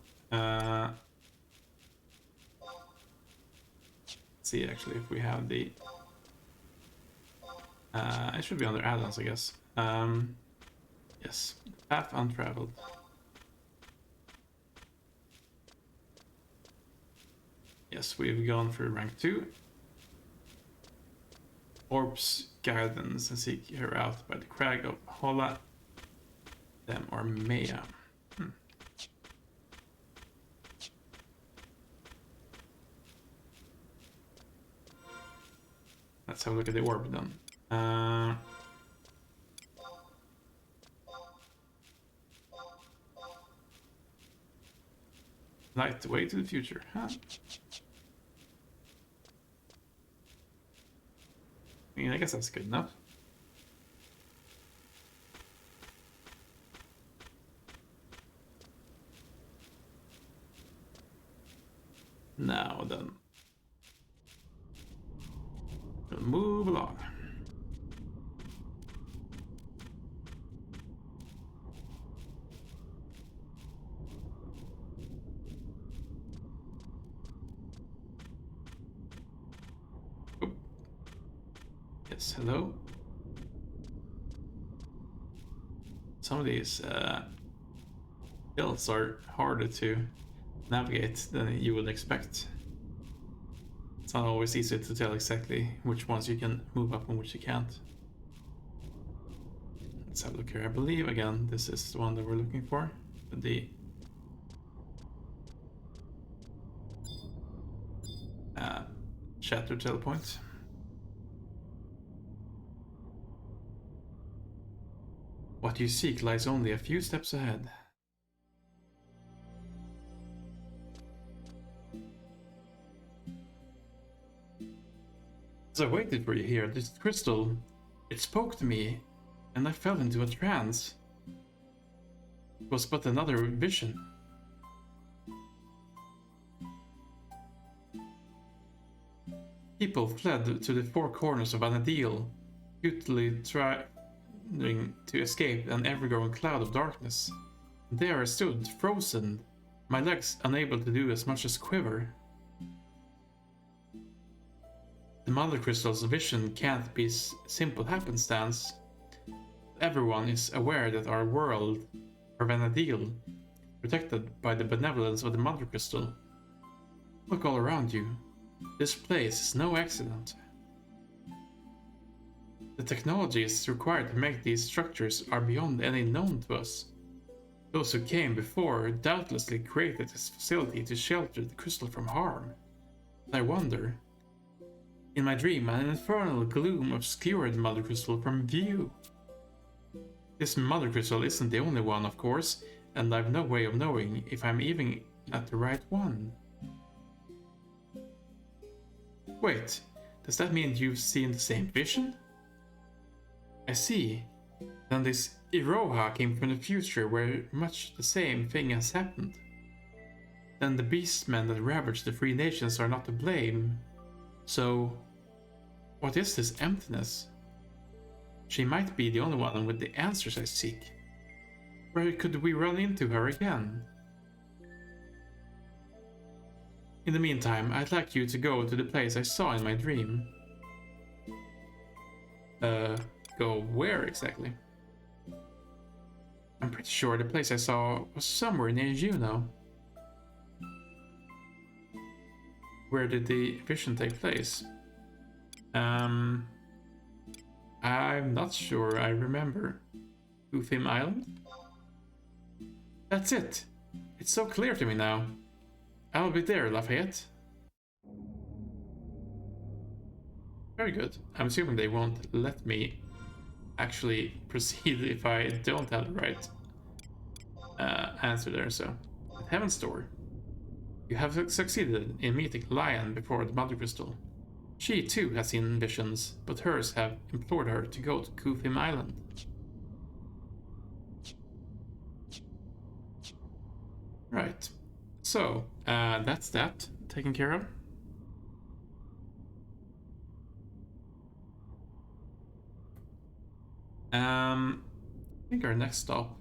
Speaker 1: See actually if we have the it should be under add-ons, I guess. Yes, path untraveled. Yes, we've gone through rank 2. Orbs guidance and seek her out by the crag of Holla, them or Maya. Let's have a look at the orb then. Light the way to the future, huh? I mean, I guess that's good enough. Now then. We'll move along. Oh. Yes, hello. Some of these builds are harder to navigate than you would expect. It's not always easy to tell exactly which ones you can move up and which you can't. Let's have a look here. I believe, again, this is the one that we're looking for. The Shatter Telepoint. What you seek lies only a few steps ahead. As I waited for you here, this crystal, it spoke to me, and I fell into a trance. It was but another vision. People fled to the four corners of Anadil, futilely trying to escape an ever-growing cloud of darkness. There I stood, frozen, my legs unable to do as much as quiver. The Mother Crystal's vision can't be simple happenstance. Everyone is aware that our world, our Vanadil, protected by the benevolence of the Mother Crystal. Look all around you. This place is no accident. The technologies required to make these structures are beyond any known to us. Those who came before doubtlessly created this facility to shelter the crystal from harm. And I wonder... In my dream, an infernal gloom obscured the Mother Crystal from view. This Mother Crystal isn't the only one, of course, and I've no way of knowing if I'm even at the right one. Wait, does that mean you've seen the same vision? I see. Then this Iroha came from the future where much the same thing has happened. Then the beastmen that ravaged the Free Nations are not to blame. So, what is this emptiness? She might be the only one with the answers I seek. Where could we run into her again? In the meantime, I'd like you to go to the place I saw in my dream. Go where exactly? I'm pretty sure the place I saw was somewhere near Juno. Where did the vision take place? I'm not sure I remember. Ufim Island? That's it! It's so clear to me now. I'll be there, Lafayette. Very good. I'm assuming they won't let me actually proceed if I don't have the right answer there, so... At Heaven's Door. You have succeeded in meeting Lion before the Mother Crystal. She too has seen visions, but hers have implored her to go to Kufim Island. Right. So, that's that taken care of. I think our next stop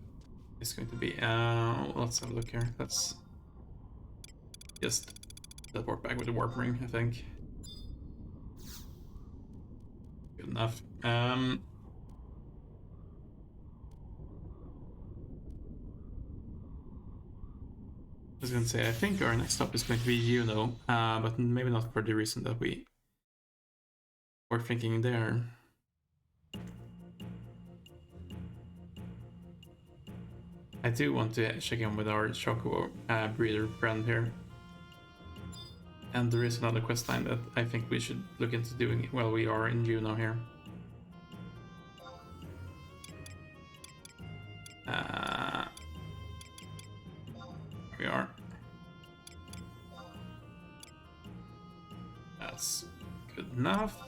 Speaker 1: is going to be, let's have a look here. Let's just teleport back with the warp ring, I think. Good enough. I was gonna say, I think our next stop is going to be Juno, but maybe not for the reason that we were thinking there. I do want to check in with our Chocobo breeder friend here. And there is another quest line that I think we should look into doing while we are in Juno here. We are. That's good enough.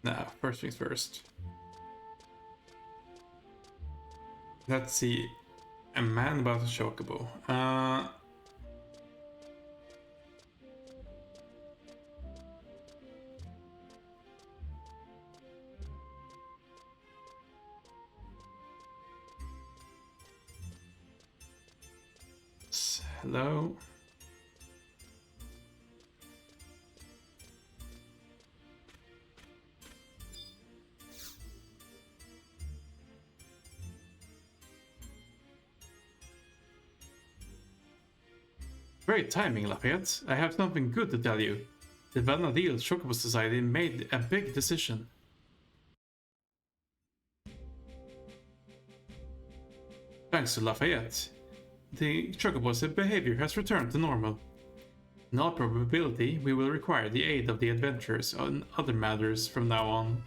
Speaker 1: Now, first things first. Let's see. A man about a chocobo. Hello. Great timing, Lafayette. I have something good to tell you. The Vanadil Chocobo Society made a big decision. Thanks to Lafayette, the Chocobo's behavior has returned to normal. In all probability, we will require the aid of the adventurers on other matters from now on.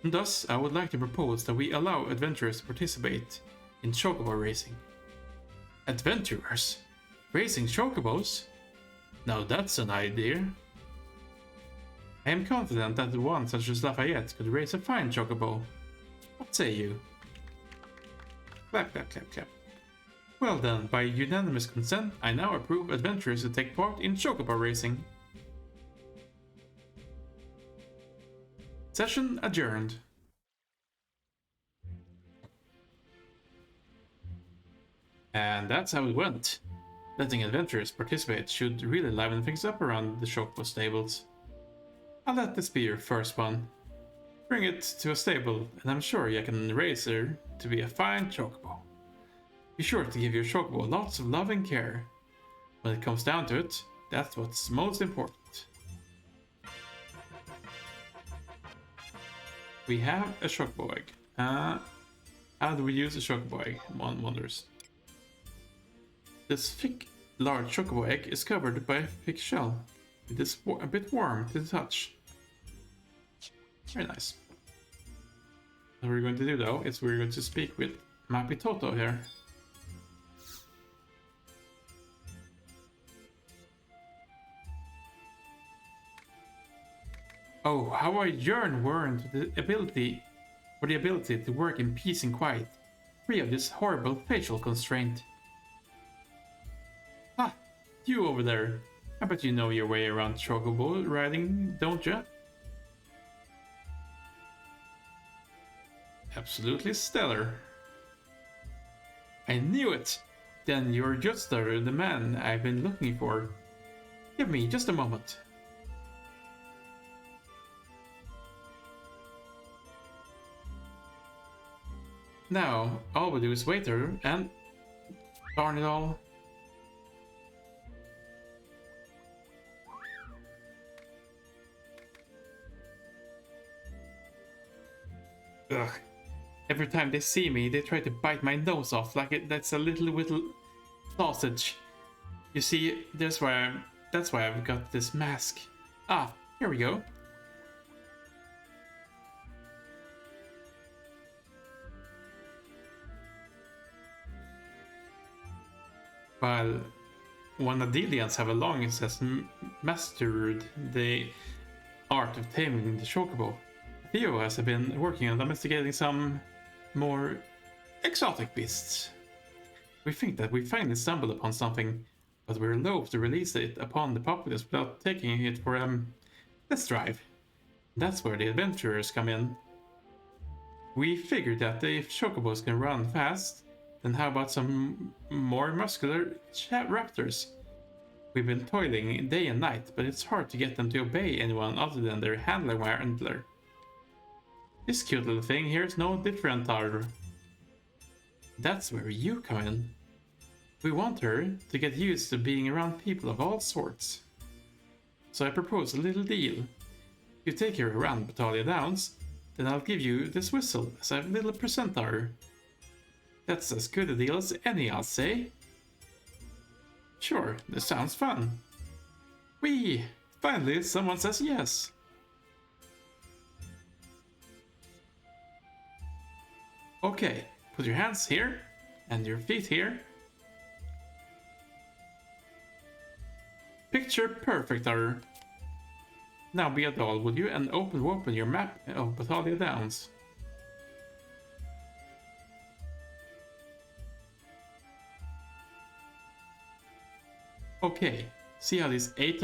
Speaker 1: And thus, I would like to propose that we allow adventurers to participate in Chocobo racing. Adventurers? Racing Chocobos? Now that's an idea. I am confident that one such as Lafayette could race a fine Chocobo. What say you? Clap, clap, clap, clap. Well then, by unanimous consent, I now approve adventurers to take part in Chocobo racing. Session adjourned. And that's how it went. Letting adventurers participate should really liven things up around the Chocobo stables. I'll let this be your first one. Bring it to a stable, and I'm sure you can raise her to be a fine Chocobo. Be sure to give your Chocobo lots of love and care. When it comes down to it, that's what's most important. We have a Chocobo egg. How do we use a Chocobo egg? One wonders. This thick, large Chocobo egg is covered by a thick shell. It is a bit warm to the touch. Very nice. What we're going to do though is we're going to speak with Mappy Toto here. Oh, how I yearn for the ability to work in peace and quiet, free of this horrible facial constraint. Ah, you over there. I bet you know your way around Chocobo riding, don't you? Absolutely stellar. I knew it! Then you're just the man I've been looking for. Give me just a moment. Now, all we do is wait there and... darn it all. Ugh. Every time they see me, they try to bite my nose off like that's a little sausage. You see, that's why I've got this mask. Ah, here we go. While Wanadelians have long since mastered the art of taming the Chocobo, Theo has been working on domesticating some more exotic beasts. We think that we finally stumbled upon something, but we're loath to release it upon the populace without taking it for a test drive. That's where the adventurers come in. We figured that if Chocobos can run fast, then how about some more muscular raptors? We've been toiling day and night, but it's hard to get them to obey anyone other than their handler. This cute little thing here is no different, either. That's where you come in. We want her to get used to being around people of all sorts. So I propose a little deal. If you take her around Batalia Downs, then I'll give you this whistle as a little present to her. That's as good a deal as any, I'll say. Sure, this sounds fun. Whee! Finally, someone says yes. Okay, put your hands here, and your feet here. Picture perfect, are. Now be a doll, would you, and open your map of Batalia Downs. Okay, see how these 8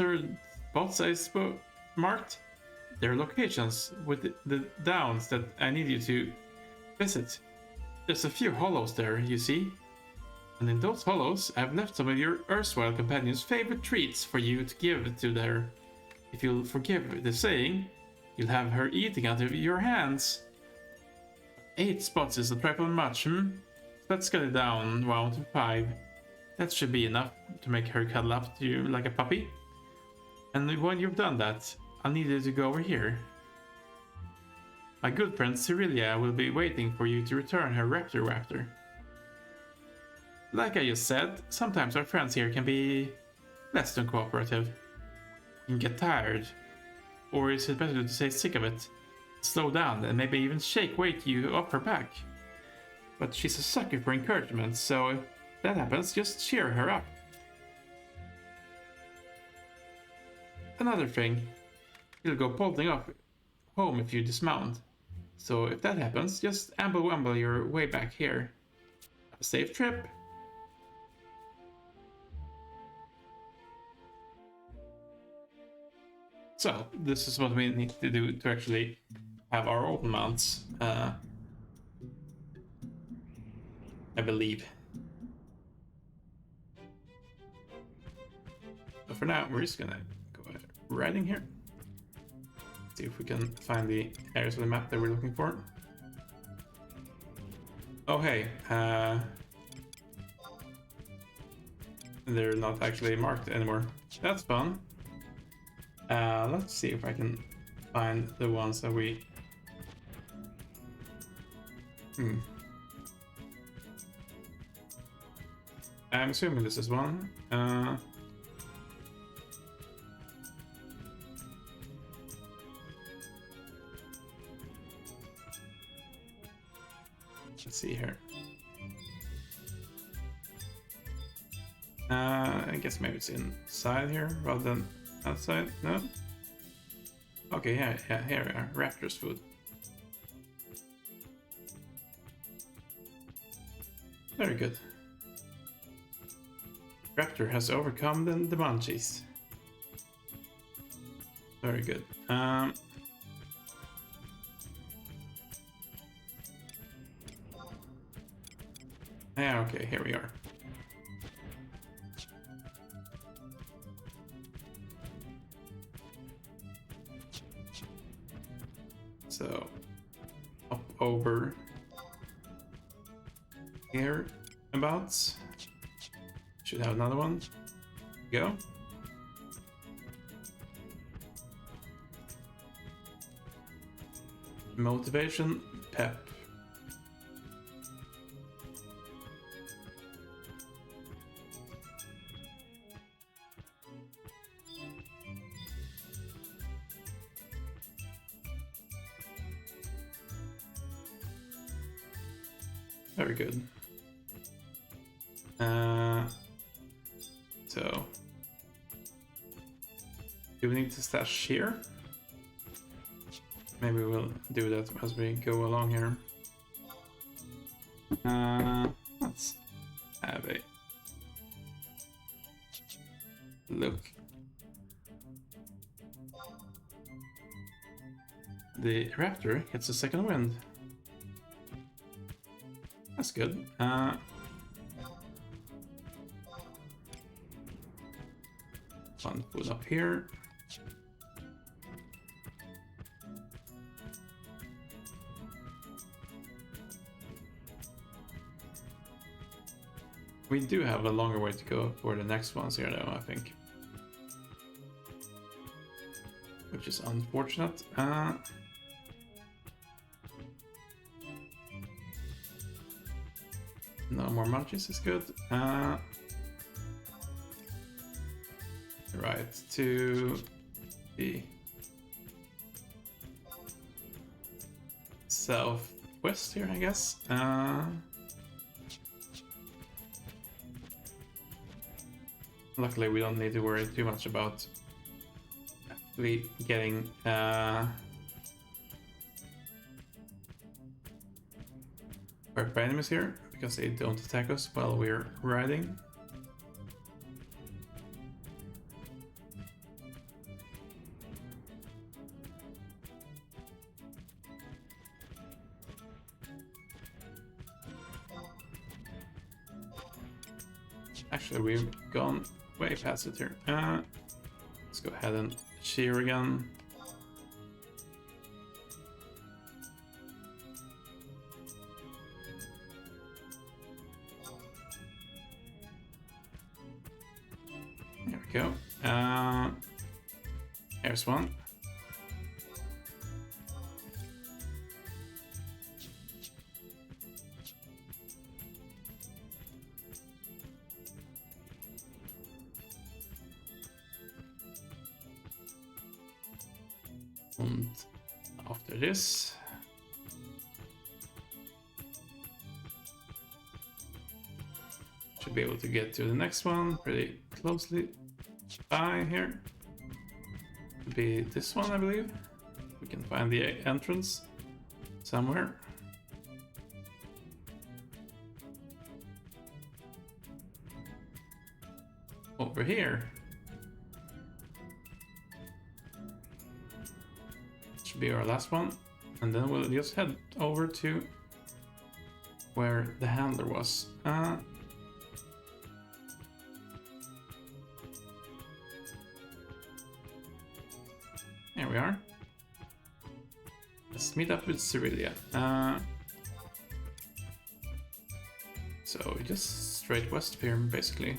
Speaker 1: spots I marked? They're locations with the downs that I need you to visit. There's a few hollows there, you see? And in those hollows, I've left some of your erstwhile companions' favorite treats for you to give to her. If you'll forgive the saying, you'll have her eating out of your hands. 8 spots is a trifle much, Let's get it down 1 to 5. That should be enough to make her cuddle up to you like a puppy. And when you've done that, I'll need you to go over here. My good friend Cyrilia will be waiting for you to return her raptor. Like I just said, sometimes our friends here can be less than cooperative. You can get tired. Or is it better to say sick of it? Slow down and maybe even shake weight you off her back. But she's a sucker for encouragement, so if that happens, just cheer her up. Another thing, you'll go bolting off home if you dismount. So if that happens, just amble your way back here. Have a safe trip. So this is what we need to do to actually have our open mounts, I believe. But for now, we're just gonna go riding here. See if we can find the areas of the map that we're looking for. Oh hey, they're not actually marked anymore. That's fun. Let's see if I can find the ones that we... I'm assuming this is one. Let's see here. I guess maybe it's inside here rather than outside. No? Okay, yeah, here we are. Raptor's food. Very good. Raptor has overcome the munchies. Very good. Yeah, okay, here we are. So, up over here abouts. Should have another one. Go. Motivation, pep. Very good. So, do we need to stash here? Maybe we'll do that as we go along here. Let's have a look. The Raptor gets a second wind. That's good. One food up here. We do have a longer way to go for the next ones here though, I think. Which is unfortunate. No more munchies is good. Right, to the southwest here, I guess. Luckily, we don't need to worry too much about actually getting hurt by enemies here, because they don't attack us while we're riding. Actually, we've gone way past it here. Let's go ahead and shear again. There we go. Here's one. And after this, should be able to get to the next one pretty closely by here. Could be this one, I believe. We can find the entrance somewhere. Over here. Should be our last one. And then we'll just head over to where the handler was. Here we are. Let's meet up with Cyrilia. So just straight west of here, basically.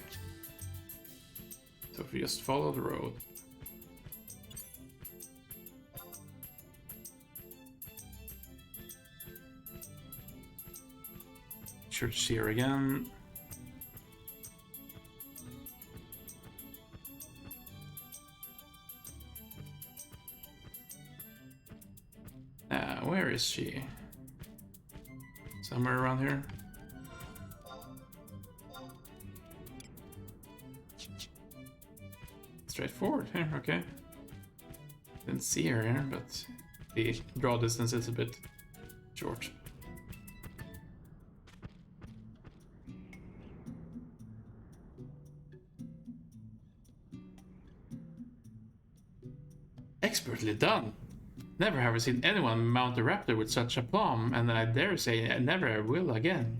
Speaker 1: So if we just follow the road. Church here again. Where is she? Somewhere around here. Straightforward here, okay. Didn't see her here, but the draw distance is a bit short. Expertly done. Never have I seen anyone mount a raptor with such aplomb, and I dare say I never will again.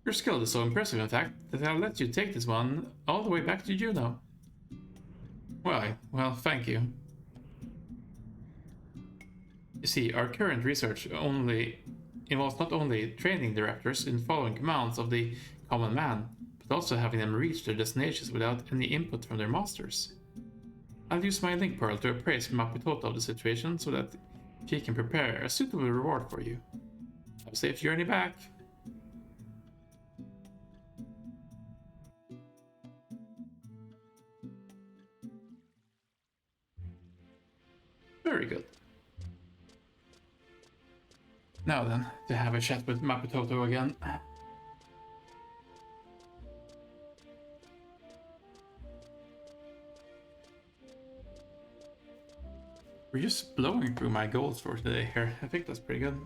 Speaker 1: Your skill is so impressive, in fact, that I'll let you take this one all the way back to Juno. Well, thank you. You see, our current research involves not only training the raptors in following commands of the common man, but also having them reach their destinations without any input from their masters. I'll use my link pearl to appraise Mapitoto of the situation so that she can prepare a suitable reward for you. Have a safe journey back. Very good. Now then, to have a chat with Mapitoto again. We're just blowing through my goals for today here. I think that's pretty good.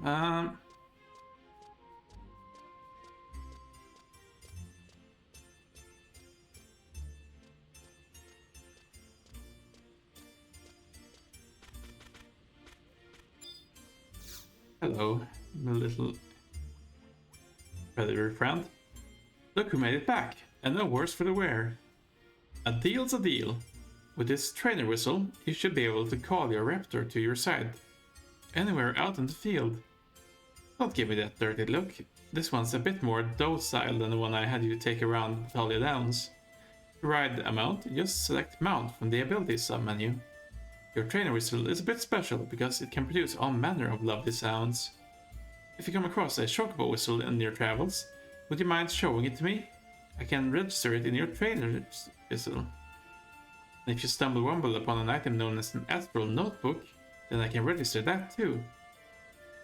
Speaker 1: Hello, my little predator friend. Look who made it back, and no worse for the wear. A deal's a deal. With this trainer whistle, you should be able to call your raptor to your side, anywhere out in the field. Don't give me that dirty look. This one's a bit more docile than the one I had you take around Talia Downs. To ride a mount, just select Mount from the Abilities sub-menu. Your trainer whistle is a bit special because it can produce all manner of lovely sounds. If you come across a chocobo whistle in your travels, would you mind showing it to me? I can register it in your trainer's whistle. And if you stumble upon an item known as an astral notebook, then I can register that too.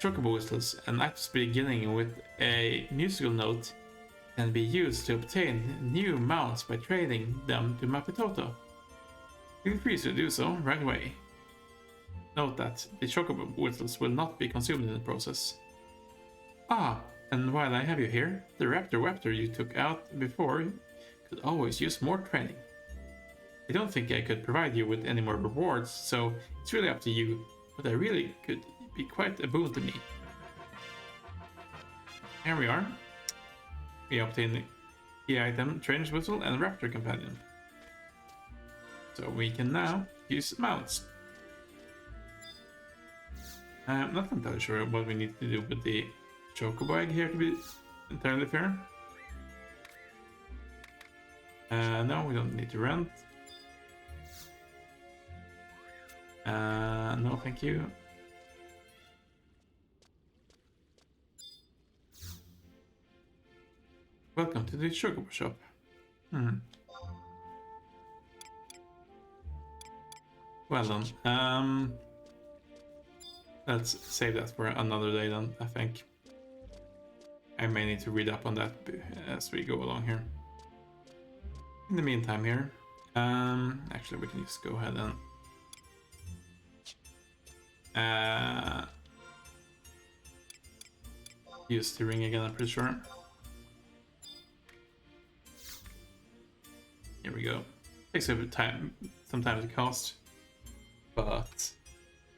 Speaker 1: Chocobo whistles and items beginning with a musical note can be used to obtain new mounts by trading them to Mapitoto. Feel free to do so right away. Note that the chocobo whistles will not be consumed in the process. Ah, and while I have you here, the raptor you took out before could always use more training. I don't think I could provide you with any more rewards, so it's really up to you, but I really could be quite a boon to me. Here we are. We obtain the key item, Trainer's Whistle, and Raptor Companion. So we can now use mounts. I'm not entirely sure what we need to do with the chocobo egg here to be entirely fair. No, we don't need to rent. No, thank you. Welcome to the chocobo shop. Well then, let's save that for another day then, I think. I may need to read up on that as we go along here. In the meantime here, actually we can just go ahead and use the ring again, I'm pretty sure. Here we go. Takes a bit of time, some time to cast, but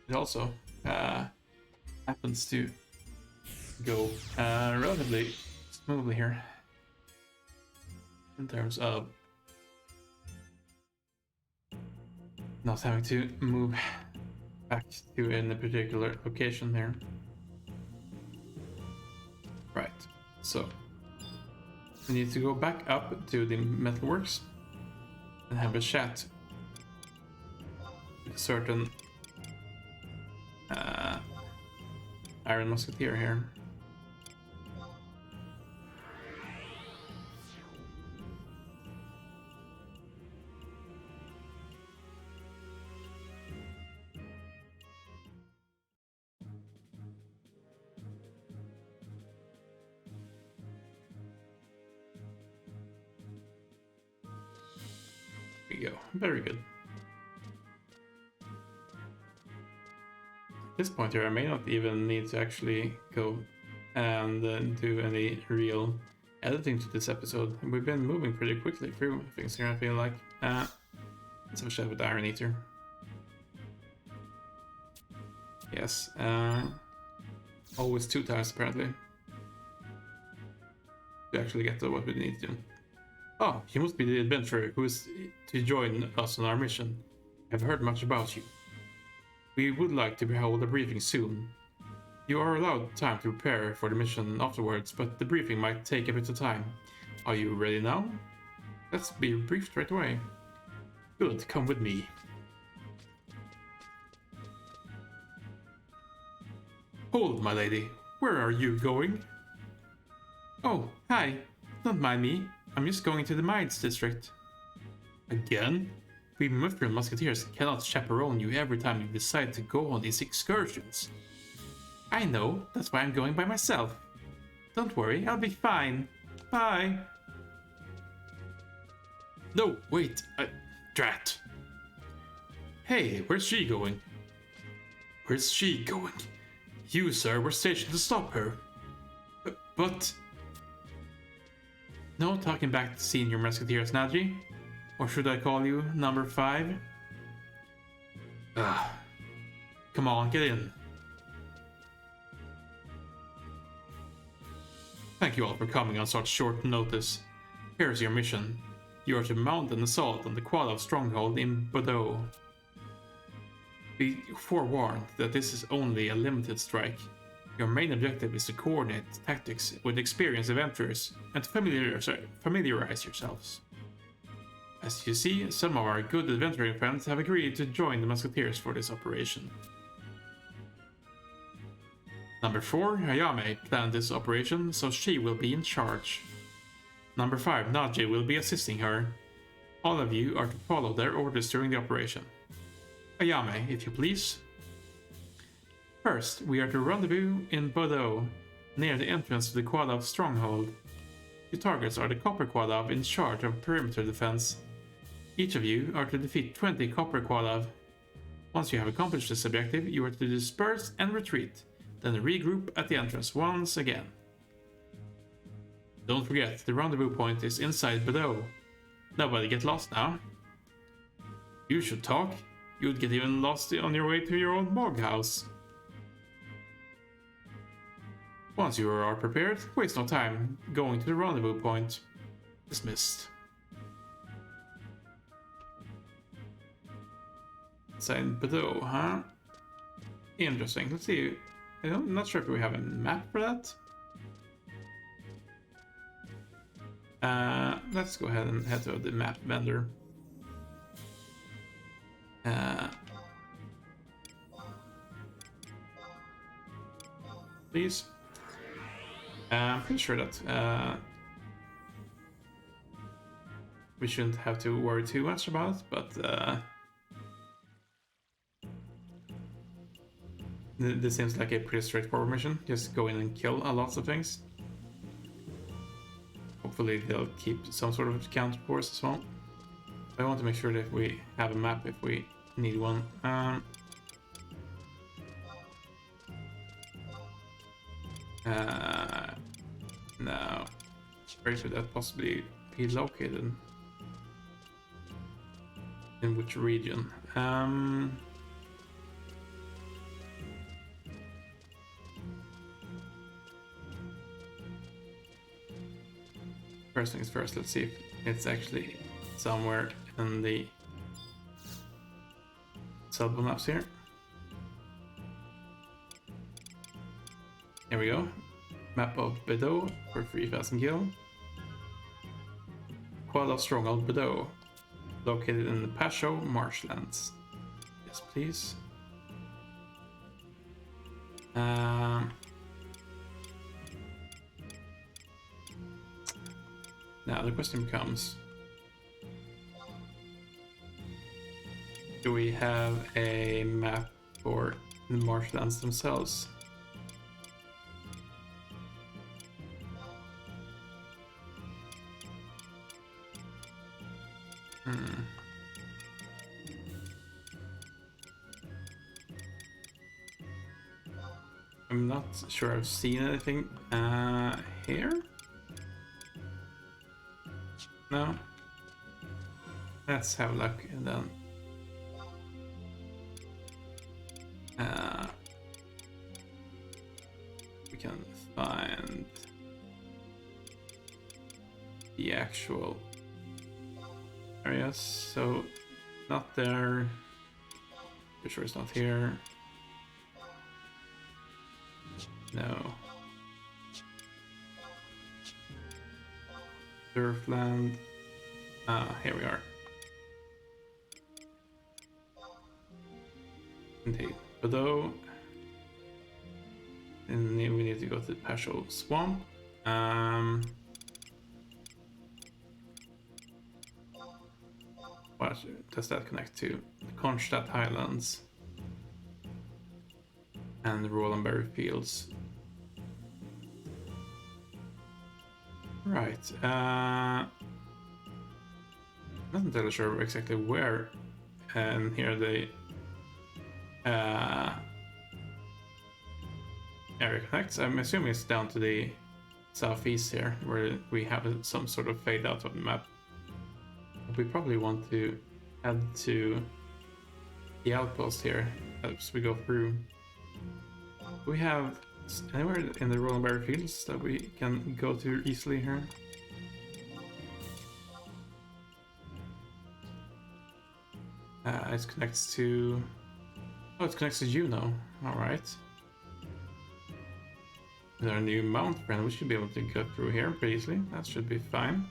Speaker 1: it also happens to go relatively smoothly here in terms of not having to move back to in a particular location there. Right, so we need to go back up to the metalworks and have a chat with a certain Iron Musketeer here. There we go. Very good. At this point here, I may not even need to actually go and do any real editing to this episode. We've been moving pretty quickly through things here, I feel like. Let's have a chat with the Iron Eater. Yes, always 2 times apparently. To actually get to what we need to. Oh, you must be the adventurer who is to join us on our mission. I've heard much about you. We would like to hold a briefing soon. You are allowed time to prepare for the mission afterwards, but the briefing might take a bit of time. Are you ready now? Let's be briefed right away. Good, come with me. Hold, my lady. Where are you going? Oh, hi. Don't mind me. I'm just going to the mines district. Again? We Mithril Musketeers cannot chaperone you every time you decide to go on these excursions. I know, that's why I'm going by myself. Don't worry, I'll be fine. Bye. No, wait, drat. Hey, where's she going? Where's she going? You, sir, were stationed to stop her. But... No talking back to Senior Musketeers, Naji? Or should I call you number 5? Come on, get in. Thank you all for coming on such short notice. Here's your mission. You are to mount an assault on the Qualav stronghold in Bordeaux. Be forewarned that this is only a limited strike. Your main objective is to coordinate tactics with experienced adventurers and to familiarize yourselves. As you see, some of our good adventuring friends have agreed to join the Musketeers for this operation. Number 4, Hayame planned this operation, so she will be in charge. Number 5, Naji will be assisting her. All of you are to follow their orders during the operation. Hayame, if you please. First, we are to rendezvous in Bordeaux, near the entrance to the Qualav stronghold. The targets are the Copper Qualav in charge of perimeter defense. Each of you are to defeat 20 Copper Qualav. Once you have accomplished this objective, you are to disperse and retreat, then regroup at the entrance once again. Don't forget, the rendezvous point is inside Bordeaux. Nobody get lost now. You should talk. You'd get even lost on your way to your own bog house. Once you are prepared, waste no time going to the rendezvous point. Dismissed. Inside Bordeaux, huh? Interesting. Let's see. I'm not sure if we have a map for that. Let's go ahead and head to the map vendor. Please. I'm pretty sure that we shouldn't have to worry too much about it, but This seems like a pretty straightforward mission. Just go in and kill a lots of things. Hopefully they'll keep some sort of counter force as well. I want to make sure that we have a map if we need one. Now, where could that possibly be located? In which region? First things first, let's see if it's actually somewhere in the sub maps here. Here we go. Map of Bedeau for 3000 gil. Koala Stronghold Bedeau, located in the Pasho marshlands. Yes, please. Now the question becomes, do we have a map for the marshlands themselves? I'm not sure I've seen anything here. No. Let's have a look and then. We can find the actual areas. So, not there. Pretty sure it's not here. No. Surfland. Here we are. Indeed. Below. And then we need to go to the Pasho Swamp. What does that connect to? The Kronstadt Highlands and the Rolandberry Fields. Right. Not entirely sure exactly where. And here the area connects. I'm assuming it's down to the southeast here, where we have some sort of fade out of the map. We probably want to add to the outpost here as we go through. Do we have anywhere in the Rolandberry Fields that we can go to easily here? It connects to... Oh, it connects to Juno. Alright. With our new mount friend, we should be able to go through here pretty easily. That should be fine.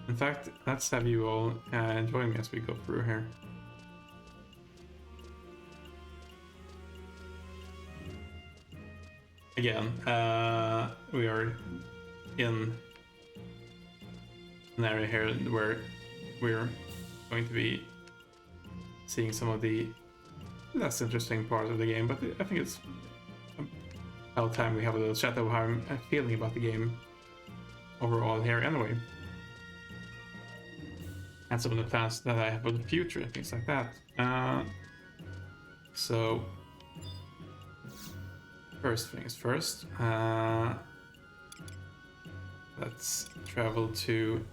Speaker 1: In fact, let's have you all join me as we go through here. Again, we are in an area here where we're going to be seeing some of the less interesting parts of the game, but I think it's about time we have a little chat of how I'm feeling about the game overall here anyway. And some of the plans that I have for the future and things like that. So, first things first, let's travel to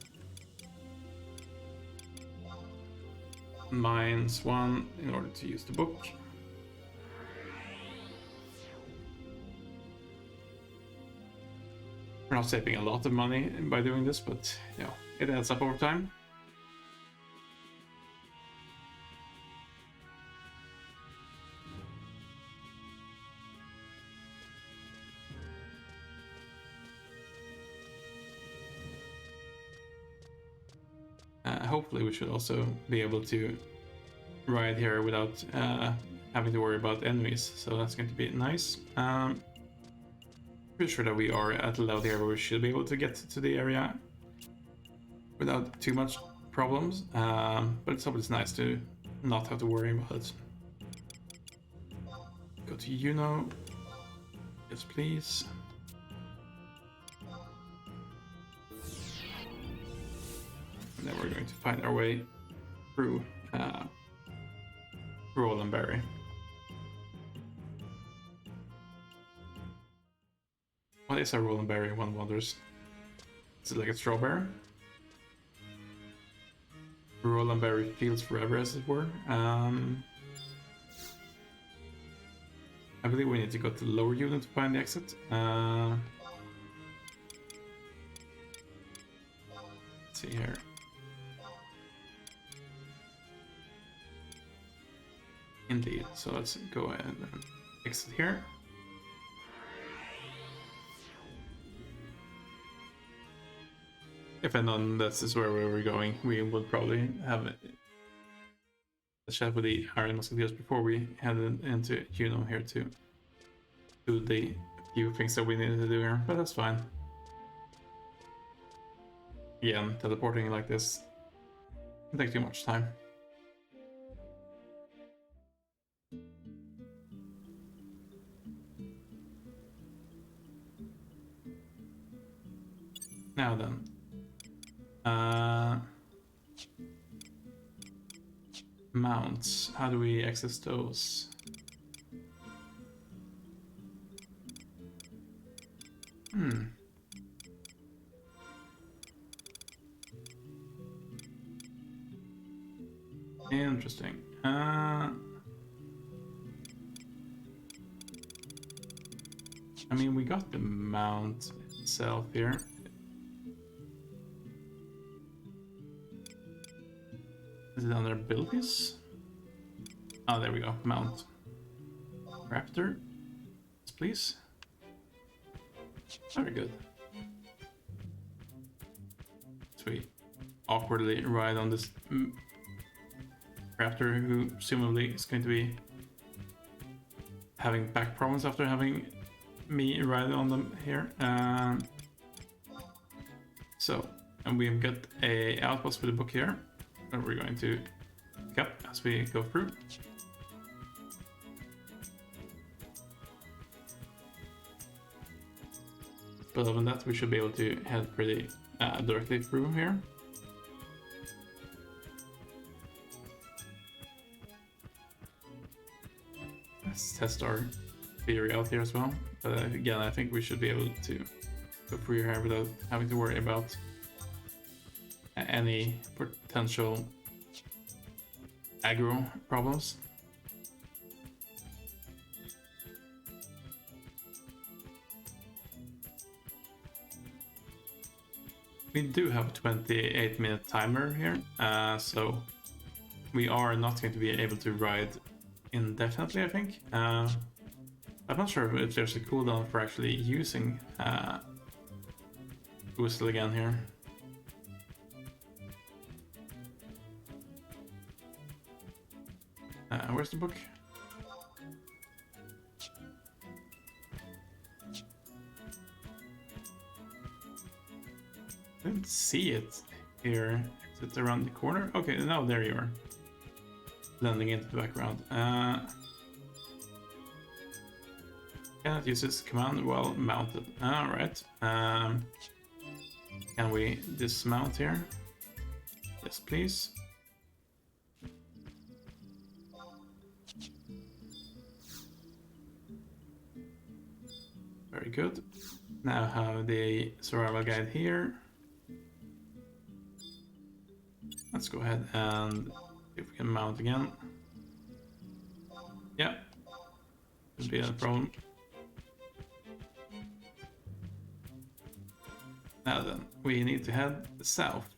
Speaker 1: Mines 1 in order to use the book. We're not saving a lot of money by doing this, but you know, it adds up over time. Hopefully we should also be able to ride here without having to worry about enemies, so that's going to be nice. Pretty sure that we are at a level here where we should be able to get to the area without too much problems, but it's always nice to not have to worry about it. to Juno. Yes, please. And then we're going to find our way through Roland Berry. What is a Roland Berry, one wonders? Is it like a strawberry? Roland Berry fields forever, as it were. I believe we need to go to the lower unit to find the exit. Let's see here. Indeed, so let's go ahead and exit here. If I know this is where we were going, we would probably have a chat with the Iron Musketeers before we headed into Juno here to do the few things that we needed to do here, but that's fine. Again, teleporting like this can take too much time. Now then. Mounts. How do we access those? Interesting. I mean, we got the mount itself here. Is it under abilities? Oh, there we go. Mount. Raptor. Yes, please. Very good. Sweet. Awkwardly ride on this Raptor, who presumably is going to be having back problems after having me ride on them here. And we've got a outpost with a book here that we're going to pick up as we go through. But other than that, we should be able to head pretty directly through here. Let's test our theory out here as well. But again, I think we should be able to go through here without having to worry about any potential aggro problems. We do have a 28-minute timer here, so we are not going to be able to ride indefinitely, I think. I'm not sure if there's a cooldown for actually using Whistle again here. Where's the book? Didn't see it here. Is it around the corner? Okay, no, there you are. Blending into the background. Cannot use this command while mounted. Alright. Can we dismount here? Yes, please. Very good. Now have the survival guide here. Let's go ahead and see if we can mount again. Yeah, should be a problem. Now then, we need to head south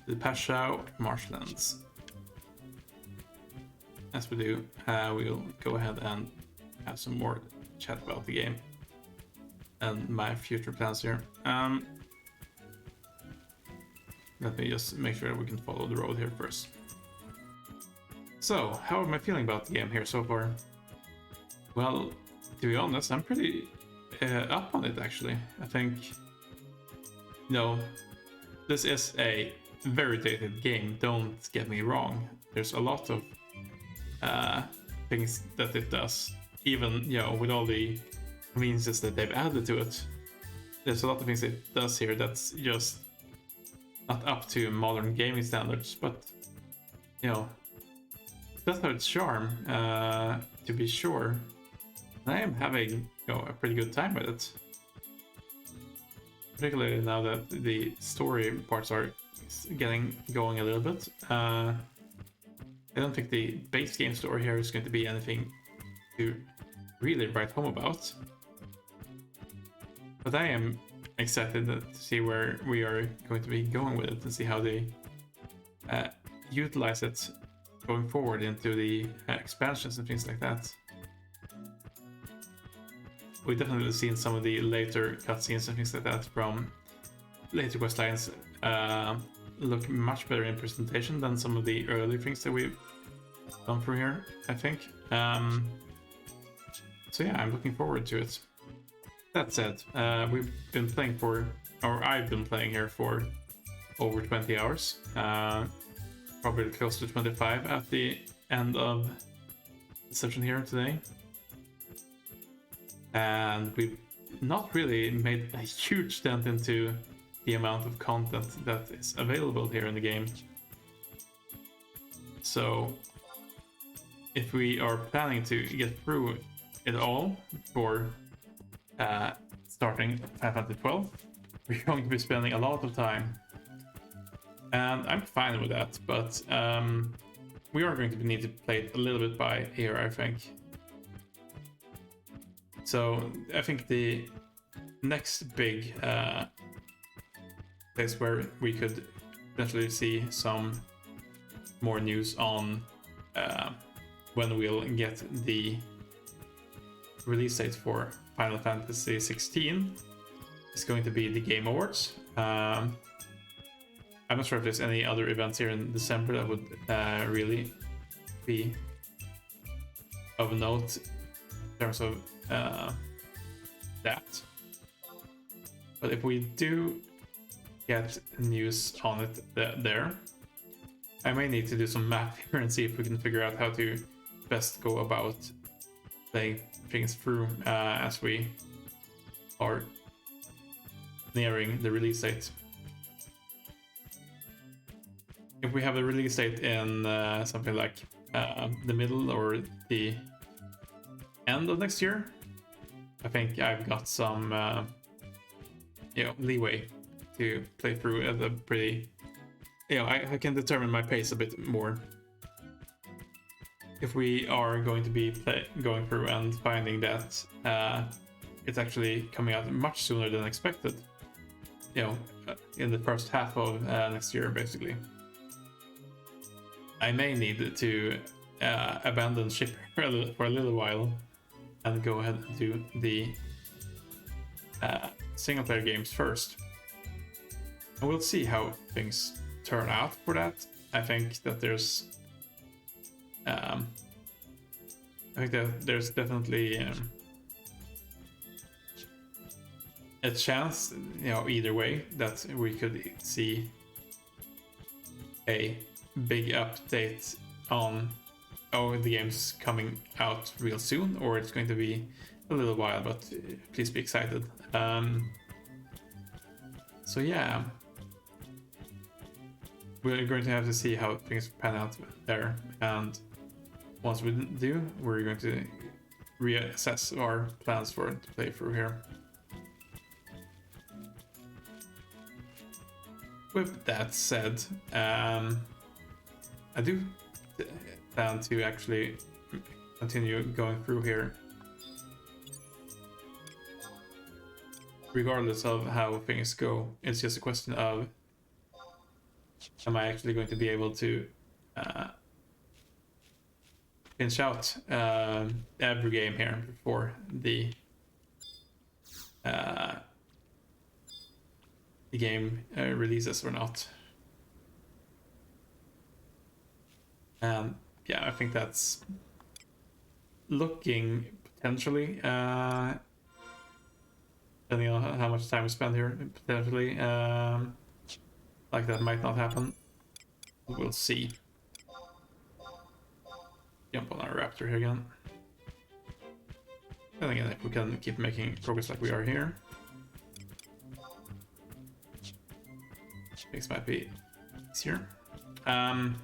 Speaker 1: to the Pashao marshlands. As we do, we'll go ahead and have some more chat about the game and my future plans here. Let me just make sure that we can follow the road here first. So, how am I feeling about the game here so far? Well, to be honest, I'm pretty up on it actually. I think, you know, this is a very dated game, don't get me wrong. There's a lot of things that it does even, you know, with all the conveniences that they've added to it, there's a lot of things it does here that's just not up to modern gaming standards, but, you know, it does have its charm, to be sure. And I am having, you know, a pretty good time with it. Particularly now that the story parts are getting going a little bit. I don't think the base game story here is going to be anything to really write home about. But I am excited to see where we are going to be going with it and see how they utilize it going forward into the expansions and things like that. We've definitely seen some of the later cutscenes and things like that from later quest lines look much better in presentation than some of the early things that we've gone through here, I think. So yeah, I'm looking forward to it. That said, we've been playing for, or I've been playing here for over 20 hours. Probably close to 25 at the end of the session here today. And we've not really made a huge dent into the amount of content that is available here in the game. So if we are planning to get through it all for starting Final Fantasy 12, we're going to be spending a lot of time. And I'm fine with that, but we are going to need to play it a little bit by ear, I think. So I think the next big place where we could potentially see some more news on when we'll get the release date for Final Fantasy 16 is going to be the Game Awards. I'm not sure if there's any other events here in December that would really be of note in terms of that. But if we do get news on it there, I may need to do some math here and see if we can figure out how to best go about playing things through as we are nearing the release date. If we have a release date in something like the middle or the end of next year, I think I've got some leeway to play through at a pretty, I can determine my pace a bit more. If we are going to be going through and finding that it's actually coming out much sooner than expected, in the first half of next year, basically, I may need to abandon ship for a little while and go ahead and do the single player games first. And we'll see how things turn out for that. I think that there's definitely a chance, either way, that we could see a big update on the game's coming out real soon, or it's going to be a little while, but please be excited. So yeah, we're going to have to see how things pan out there, and once we do, we're going to reassess our plans for the playthrough here. With that said, I do plan to actually continue going through here regardless of how things go. It's just a question of, am I actually going to be able to finish out every game here before the game releases or not? And yeah, I think that's looking potentially, depending on how much time we spend here, potentially, like that might not happen. We'll see. Jump on our raptor here again. And again, if we can keep making progress like we are here, things might be easier. Then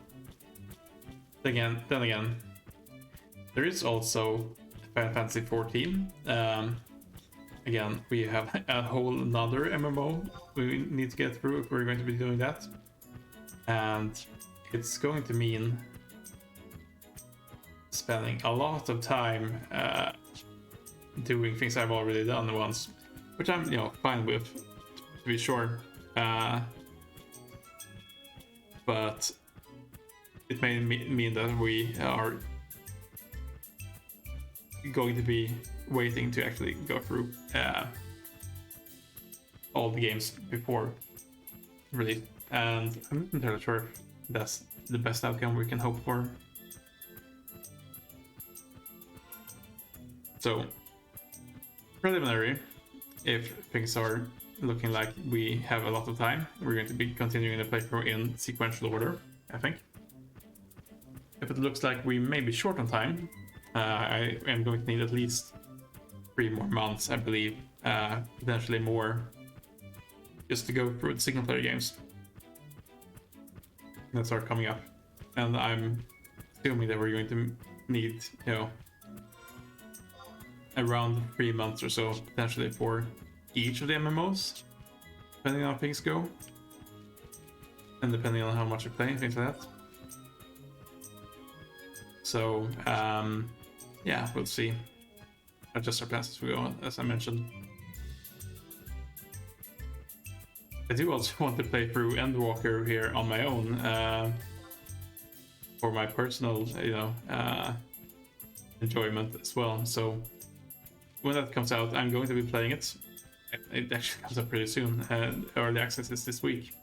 Speaker 1: again, there is also Final Fantasy 14. Again, we have a whole another MMO we need to get through if we're going to be doing that. And it's going to mean spending a lot of time doing things I've already done once, which I'm, fine with, to be sure. But it may mean that we are going to be waiting to actually go through all the games before release, and I'm not entirely sure if that's the best outcome we can hope for. So, preliminary, if things are looking like we have a lot of time, we're going to be continuing the playthrough in sequential order, I think. If it looks like we may be short on time, I am going to need at least 3 more months, I believe, potentially more, just to go through the single player games that start coming up. And I'm assuming that we're going to need, around 3 months or so, potentially, for each of the MMOs, depending on how things go, and depending on how much I play, things like that. So, yeah, we'll see. Adjust our plans as we go, as I mentioned. I do also want to play through Endwalker here on my own, for my personal, enjoyment as well. So when that comes out, I'm going to be playing it. It actually comes up pretty soon, and early access is this week.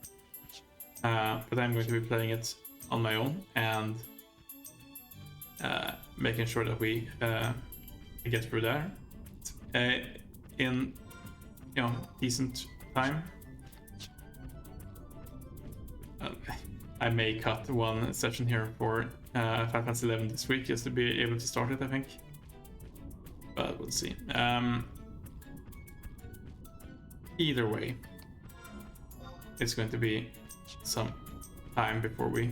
Speaker 1: But I'm going to be playing it on my own and making sure that we get through there in decent time. I may cut one session here for Final Fantasy 11 this week just to be able to start it, I think. But we'll see. Either way, it's going to be some time before we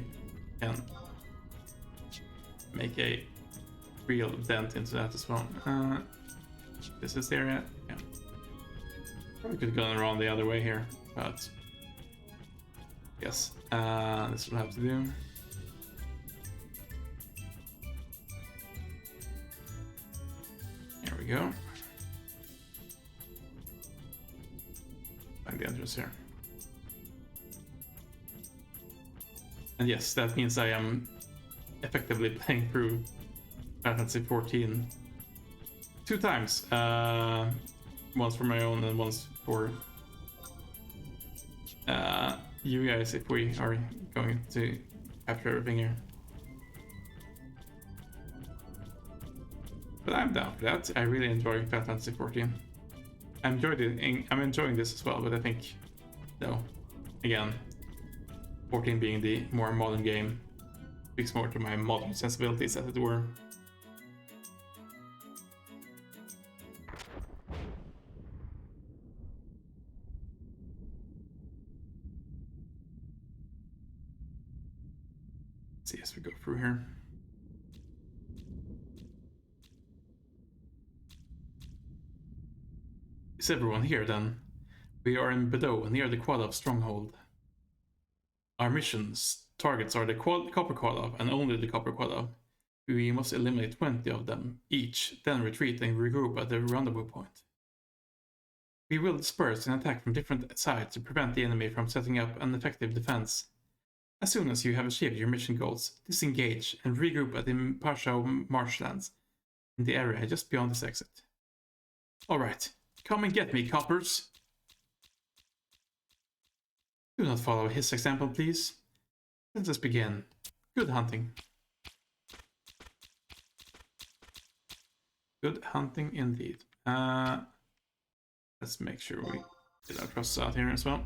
Speaker 1: can make a real dent into that as well. This is the area. Yeah. Probably could have gone around the other way here, but yes, this will have to do. There we go. Find the entrance here. And yes, that means I am effectively playing through Final Fantasy 14 2 times. Once for my own and once for you guys, if we are going to capture everything here. But I'm down for that. I really enjoy Final Fantasy 14. I'm enjoying this as well, but I think, again, 14 being the more modern game speaks more to my modern sensibilities, as it were. Let's see as we go through here. Is everyone here then? We are in Bedeau, near the Quadov stronghold. Our mission's targets are the Copper Quadov and only the Copper Quadov. We must eliminate 20 of them each, then retreat and regroup at the rendezvous point. We will disperse and attack from different sides to prevent the enemy from setting up an effective defense. As soon as you have achieved your mission goals, disengage and regroup at the Pashao marshlands in the area just beyond this exit. Alright, come and get me, coppers! Do not follow his example, please. Let us begin. Good hunting. Good hunting indeed. Let's make sure we get our process out here as well.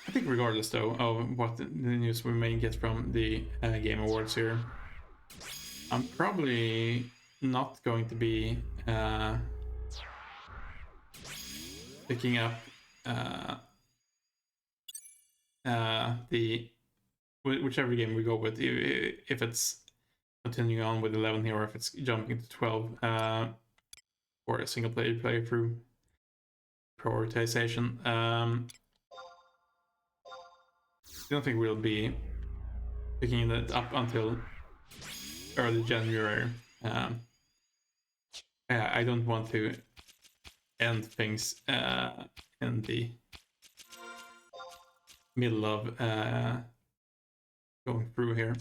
Speaker 1: I think regardless though of what the news we may get from the Game Awards here, I'm probably not going to be picking up the whichever game we go with, if it's continuing on with 11 here or if it's jumping to 12 for a single player playthrough prioritization. I don't think we'll be picking it up until early January. I don't want to end things in the middle of going through here.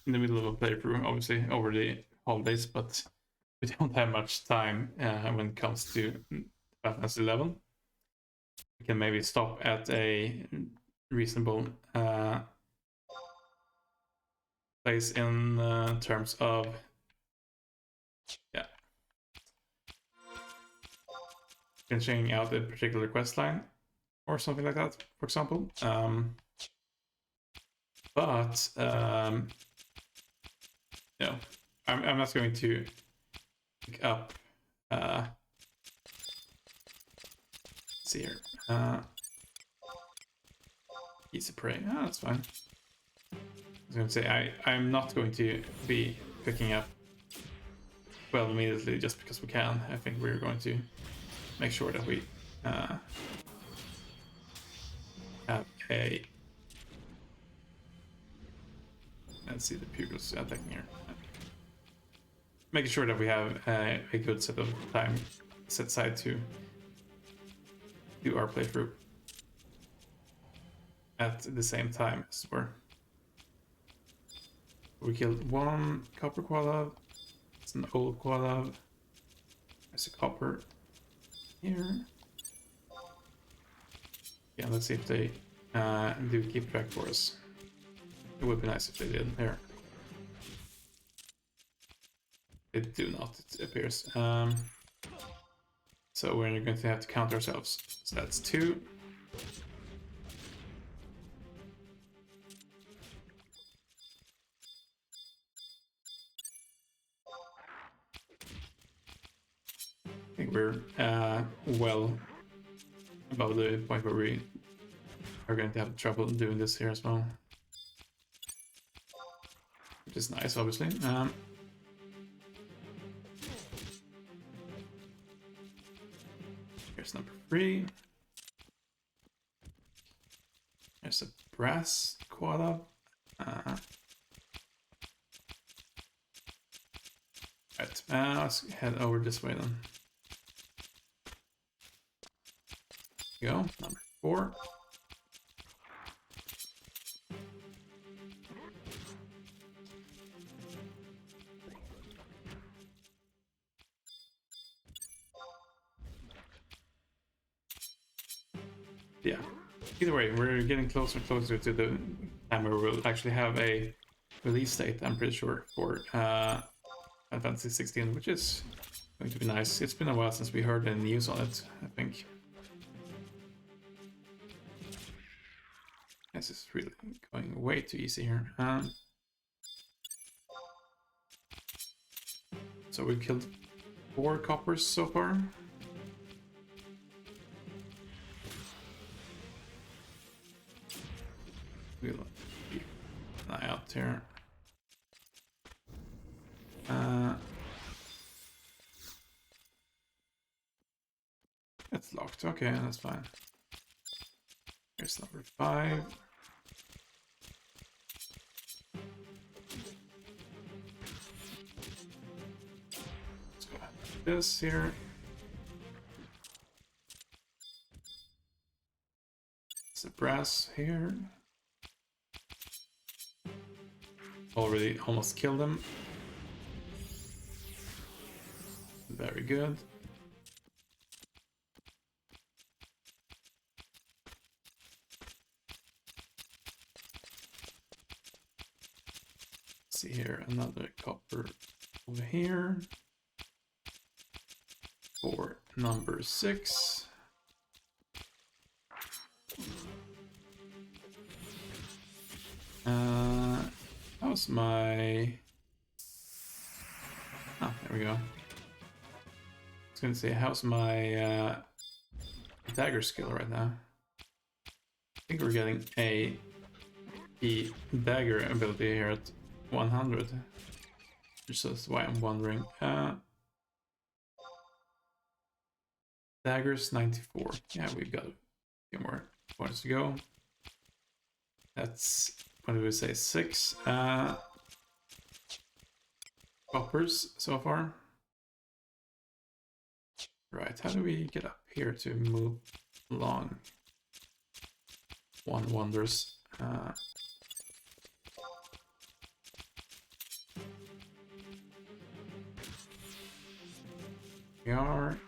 Speaker 1: In the middle of a playthrough, obviously, over the holidays, but we don't have much time when it comes to Final Fantasy 11. We can maybe stop at a reasonable place in terms of finishing out a particular quest line or something like that, for example. But no, I'm not going to pick up. Let's see here. Easy prey. Oh, that's fine. I was going to say I'm not going to be picking up 12 immediately just because we can. I think we're going to make sure that we have a. Let's see the pupils attacking here. Making sure that we have a good set of time set aside to do our playthrough at the same time as we killed one copper koala. It's an old koala. There's a copper here. Yeah, let's see if they do keep track for us. It would be nice if they did there. They do not, it appears. So we're going to have to count ourselves. So that's 2. I think we're well above the point where we are going to have trouble doing this here as well. Which is nice, obviously. Here's number 3. There's a brass koala. Right, let's head over this way then. Here we go, number 4. Yeah, either way, we're getting closer and closer to the time where we'll actually have a release date, I'm pretty sure, for Final Fantasy 16, which is going to be nice. It's been a while since we heard any news on it, I think. This is really going way too easy here. So we killed 4 coppers so far. We'll keep an eye out here. It's locked. Okay, that's fine. Here's number 5. Let's go ahead and do this here. It's a brass here. Already almost killed him. Very good. See here, another copper over here for number 6. That was my There we go. I was gonna say, how's my dagger skill right now? I think we're getting the dagger ability here at 100. Just that's why I'm wondering. Daggers 94. Yeah, we've got a few more points to go. That's, what did we say, 6 coppers so far. Right, how do we get up here to move along? One wonders. We are.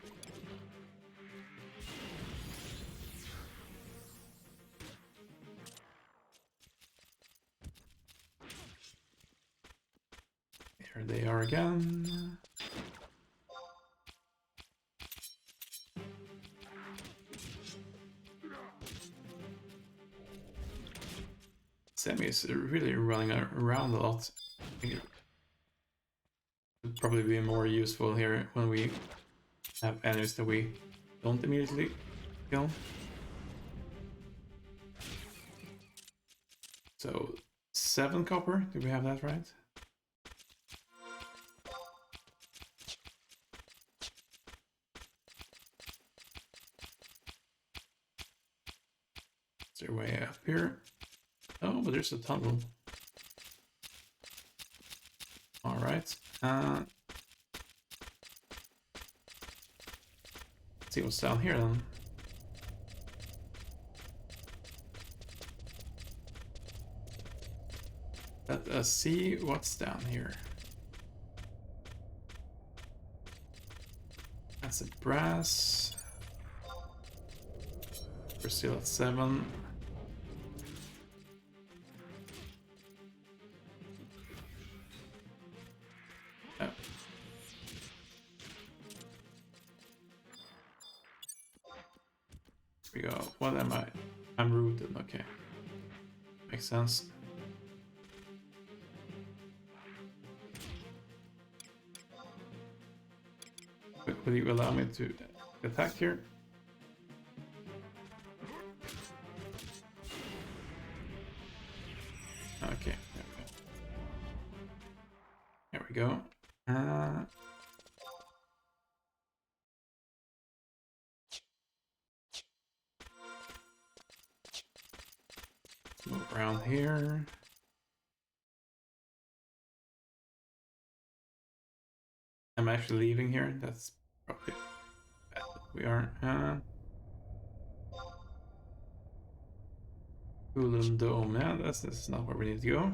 Speaker 1: Here they are again. Sammy is really running around a lot. I think it would probably be more useful here when we have enemies that we don't immediately kill. So 7 copper, do we have that right? Is there a way up here? Oh, but there's a tunnel. Alright. Let's see what's down here then. Let us see what's down here. That's a brass. We're still at 7. Oh. Here we go. What am I? I'm rooted. Okay. Makes sense. Will you allow me to attack here? Okay, there we go. Move around here. I'm actually leaving here. That's probably bad. We are. Cooling Dome. Yeah, this is not where we need to go.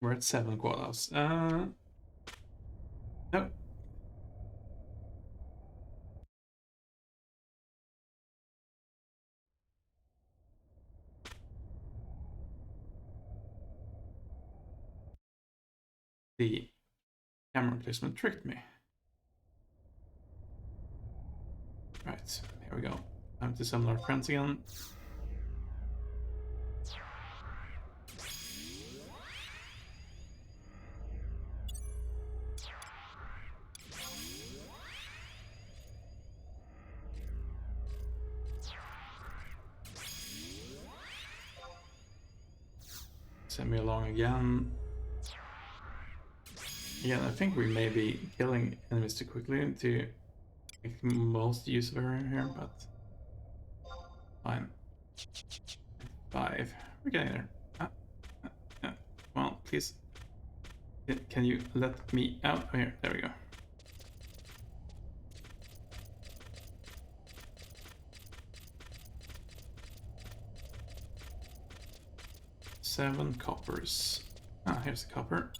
Speaker 1: We're at 7 koalas. No. The camera placement tricked me. Right, here we go. Time to summon our friends again. Send me along again. Yeah, I think we may be killing enemies too quickly to make the most use of her here, but fine. 5. We're getting there. Well, please. Can you let me out? Oh, here, there we go. Seven coppers. Ah, here's a copper.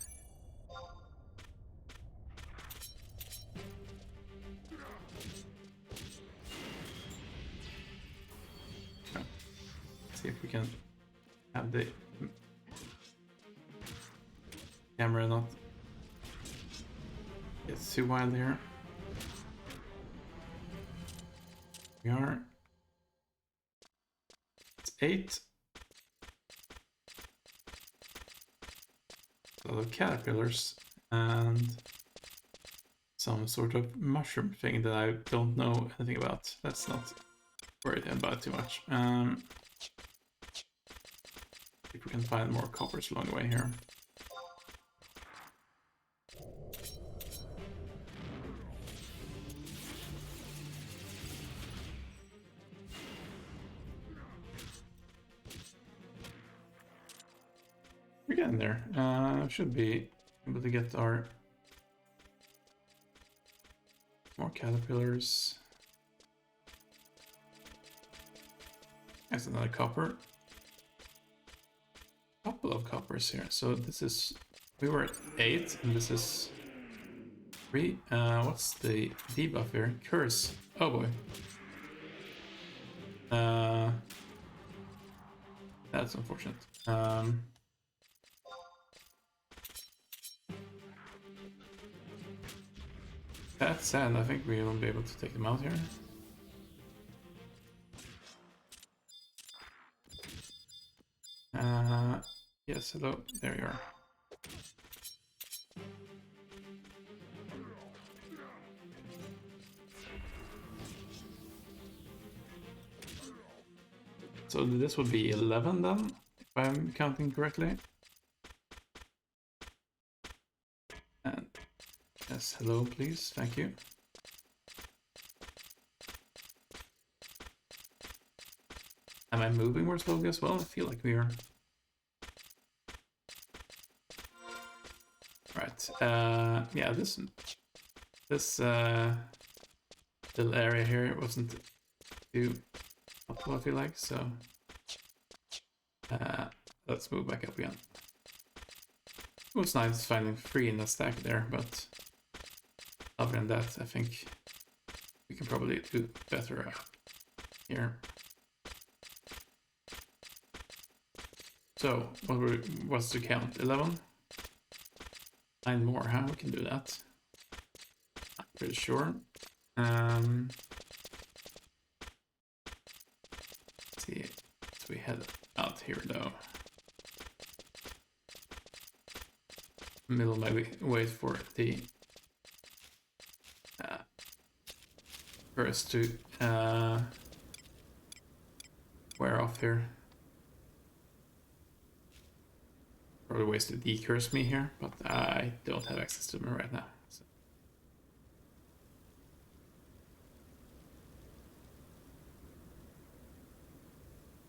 Speaker 1: See if we can have the camera not get too wild here. We are. It's 8. a lot of caterpillars and some sort of mushroom thing that I don't know anything about. Let's not worry about too much. If we can find more coppers along the way here. We're getting there. Should be able to get our more caterpillars. That's another copper. Couple of coppers here. So this is, we were at 8 and this is 3. What's the debuff here? Curse. Oh boy. That's unfortunate. That's sad. I think we won't be able to take them out here. Yes, hello. There you are. So this would be 11 then, if I'm counting correctly. And yes, hello, please. Thank you. Am I moving more slowly as well? I feel like we are. Right. Yeah, this little area here wasn't too helpful, I feel like, so let's move back up again. It was nice finding 3 in the stack there, but other than that, I think we can probably do better here. So, what's the count? 11? 9 more, huh? We can do that. I'm pretty sure. Let's see, so we head out here though. Middle maybe wait for the first to wear off here. Probably ways to decurse me here, but I don't have access to them right now.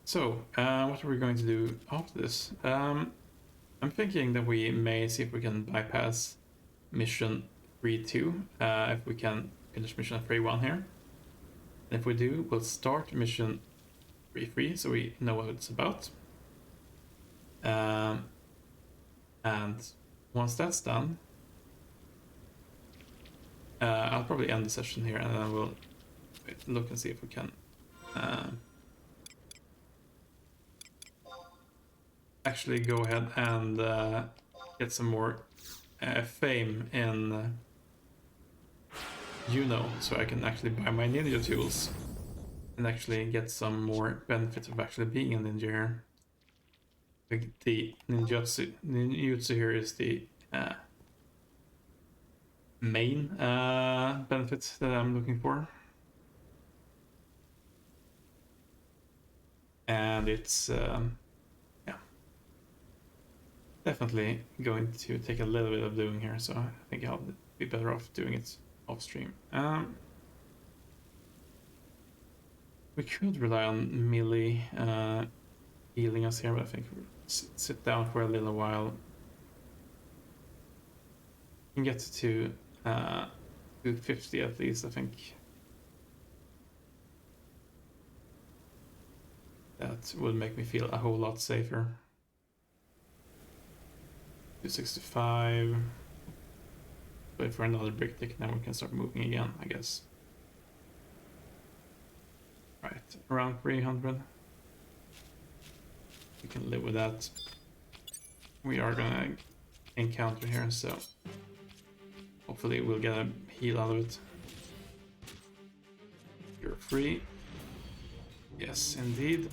Speaker 1: So, what are we going to do after this? I'm thinking that we may see if we can bypass mission 3-2, if we can finish mission 3-1 here. And if we do, we'll start mission 3-3, so we know what it's about. And once that's done, I'll probably end the session here, and then we'll look and see if we can actually go ahead and get some more fame in so I can actually buy my ninja tools and actually get some more benefits of actually being a ninja here. The ninjutsu here is the main benefits that I'm looking for. And it's definitely going to take a little bit of doing here, so I think I'll be better off doing it off stream. We could rely on melee healing us here, but I think we'll sit down for a little while. We can get to 250 at least, I think. That would make me feel a whole lot safer. 265. Wait for another brick tick, now we can start moving again, I guess. Right, around 300. We can live with that. We are gonna encounter here, so hopefully we'll get a heal out of it. You're free. Yes, indeed.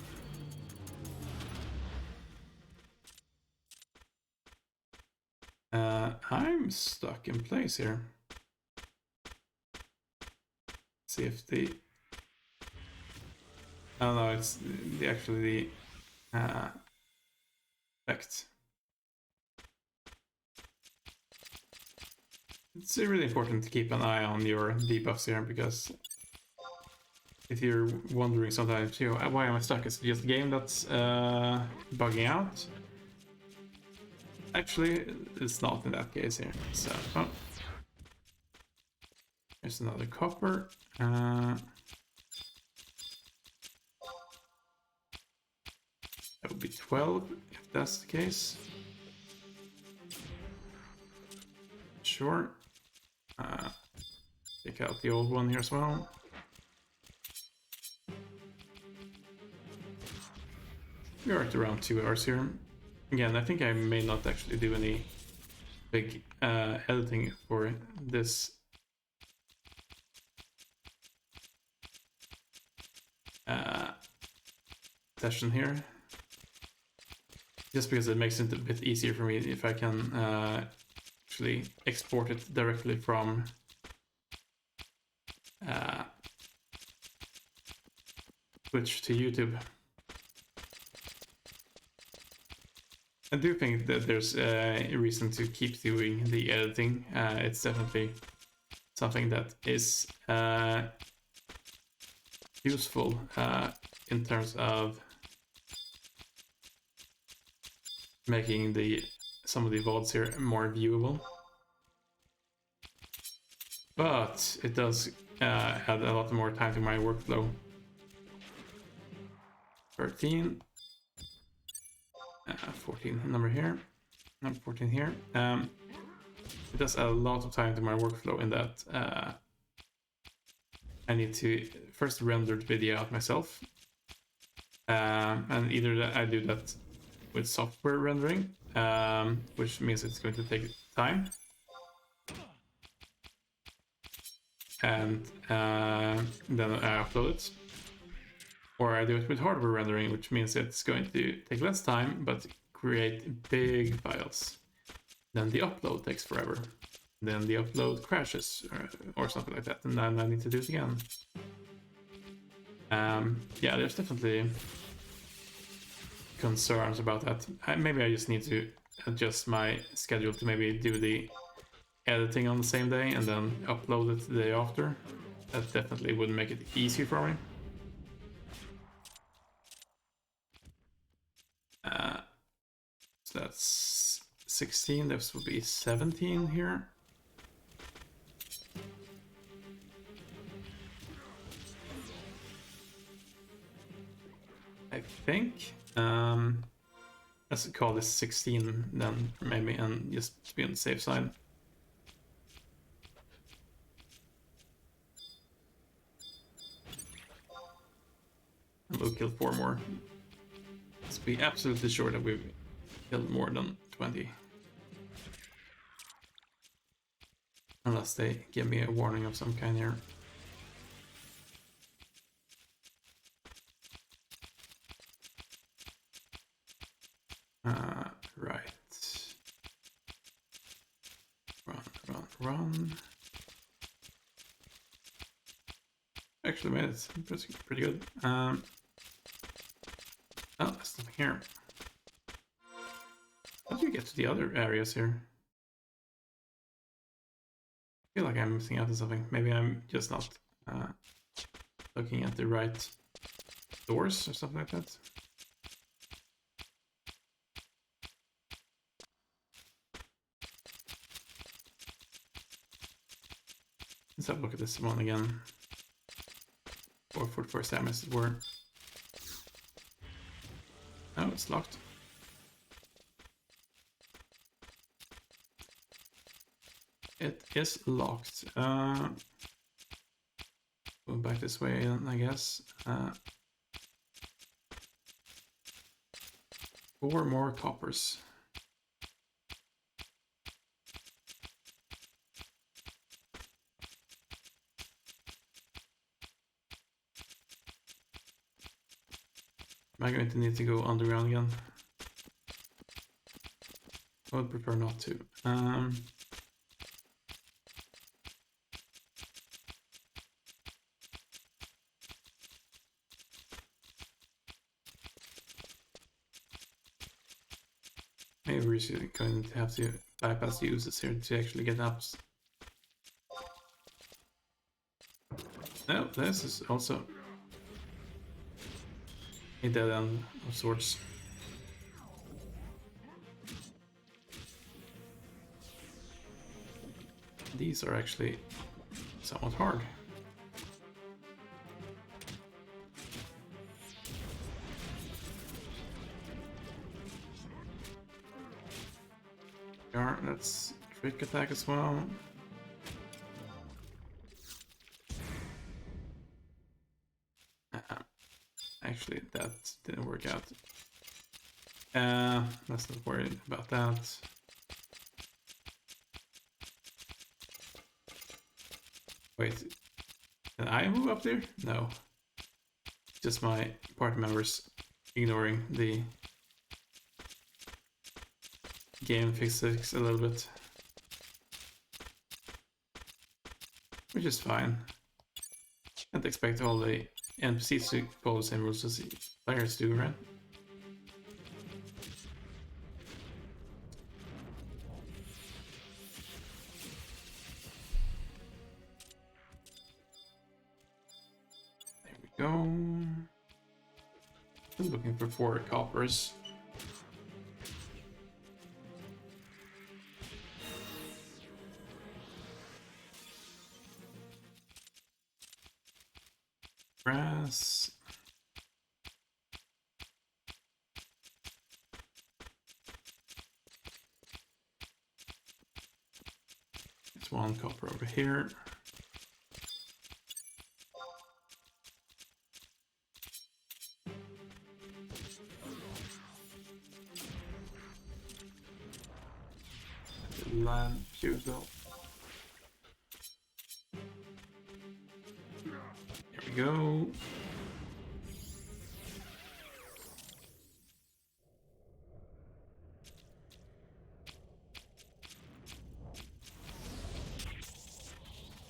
Speaker 1: I'm stuck in place here. See if the... Oh no, it's actually the effect. It's really important to keep an eye on your debuffs here, because if you're wondering sometimes, you know, why am I stuck? Is it just the game that's bugging out? Actually, it's not in that case here. So, oh. There's another copper. That would be 12 if that's the case. Sure. Take out the old one here as well. We are at around 2 hours here. Again, I think I may not actually do any big editing for this session here. Just because it makes it a bit easier for me if I can actually export it directly from Twitch to YouTube. I do think that there's a reason to keep doing the editing. It's definitely something that is useful in terms of making some of the VODs here more viewable. But it does add a lot more time to my workflow. 13. 14 number here. Number 14 here. It does add a lot of time to my workflow in that I need to first render the video out myself. And either I do that with software rendering, which means it's going to take time. And then I upload it. Or I do it with hardware rendering, which means it's going to take less time, but create big files. Then the upload takes forever. Then the upload crashes, or something like that, and then I need to do it again. Yeah, there's definitely concerns about that. Maybe I just need to adjust my schedule to maybe do the editing on the same day and then upload it the day after. That definitely would make it easier for me. So that's 16, this would be 17 here. I think. Let's call this 16 then, maybe, and just to be on the safe side. And we'll kill 4 more. Let's be absolutely sure that we've killed more than 20. Unless they give me a warning of some kind here. Right. Run. Actually made it pretty good. Oh, there's nothing here. How do you get to the other areas here? I feel like I'm missing out on something. Maybe I'm just not looking at the right doors or something like that. Let's have a look at this one again. Or for the first time, as it were. Oh, it's locked. It is locked. Go back this way, I guess. 4 more coppers. Am I going to need to go underground again? I would prefer not to. Maybe we're going to have to bypass the uses here to actually get ups. No, this is also a dead end of sorts. These are actually somewhat hard. Let's trick attack as well. Actually, that didn't work out. Let's not worry about that. Wait, can I move up there? No. Just my party members ignoring the game physics a little bit. Which is fine. Can't expect all the NPCs to follow the same rules as the players do, right? There we go. I'm looking for 4 coppers. Brass. There's 1 copper over here. Land fuel. There we go.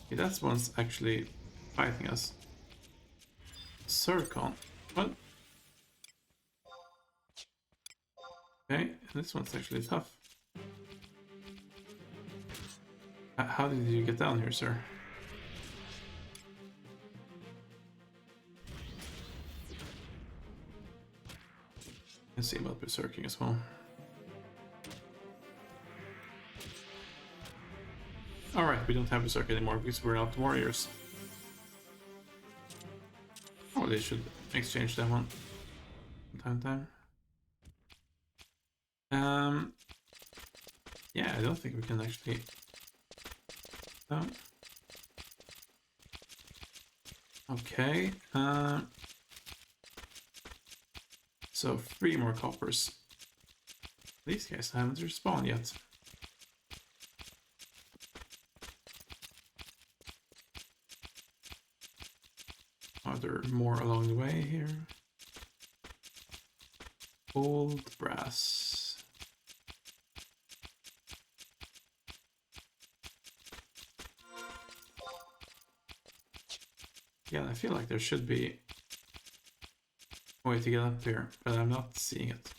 Speaker 1: Okay, that's one's actually fighting us. Zircon. What? Okay, this one's actually tough. How did you get down here, sir? Let's see about berserking as well. Alright, we don't have berserk anymore because we're not warriors. Oh, they should exchange that one from time to time. Yeah, I don't think we can actually. No. Okay. So 3 more coppers. These guys haven't respawned yet. Are there more along the way here? Old brass. Yeah, I feel like there should be a way to get up here, but I'm not seeing it.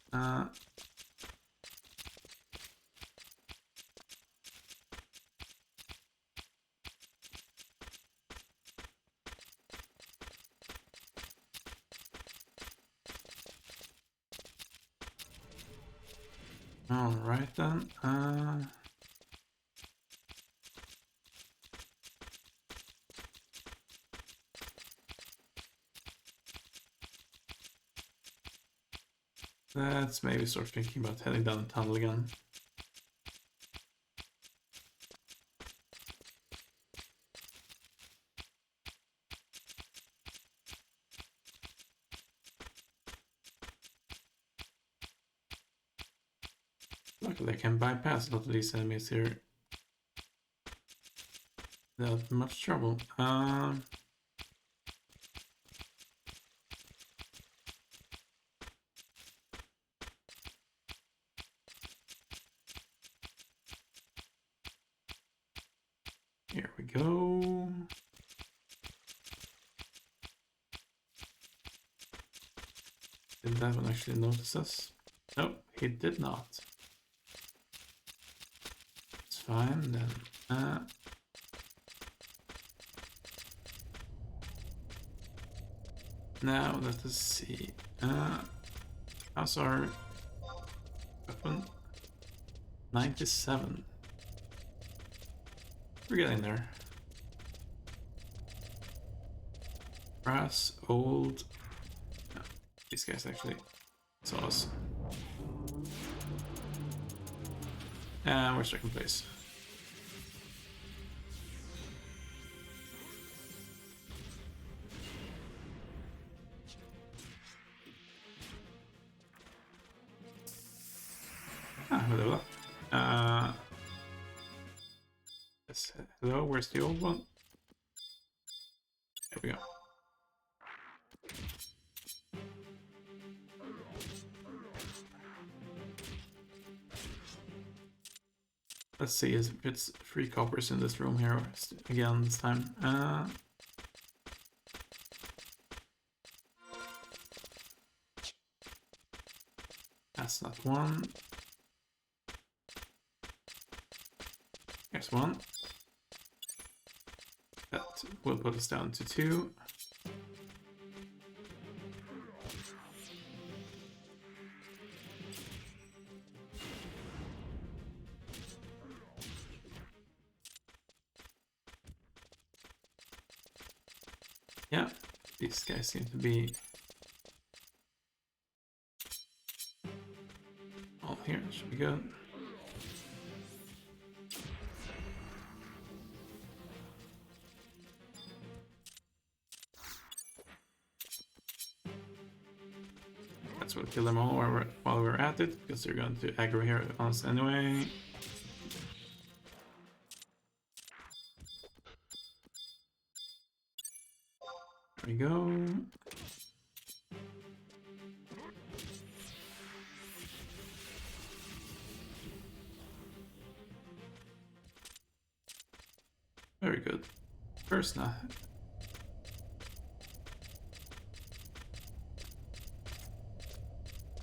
Speaker 1: Alright then. Let's maybe start thinking about heading down the tunnel again. Luckily I can bypass a lot of these enemies here without much trouble. Here we go. Did that one actually notice us? Nope, he did not. fine then. Now let us see. How's our weapon? 97. We're getting there. Brass, old. No, these guys actually saw us. And we're second place. Hello. Yes, hello, where's the old one? There we go. Let's see if it's 3 coppers in this room here again this time. That's not one. Here's one. That will put us down to 2. Yeah, these guys seem to be all here. Should be good. That's what kill them all while we're at it, because they're going to aggro here on us anyway. There we go. Very good. First now.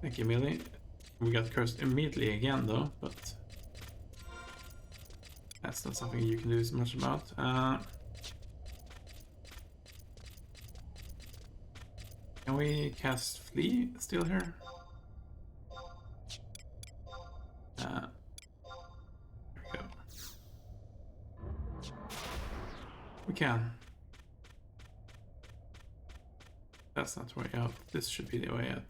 Speaker 1: Thank you, Millie. We got cursed immediately again though, but that's not something you can do so much about. Can we cast Flee still here? There we go. We can. That's not the way out. This should be the way out.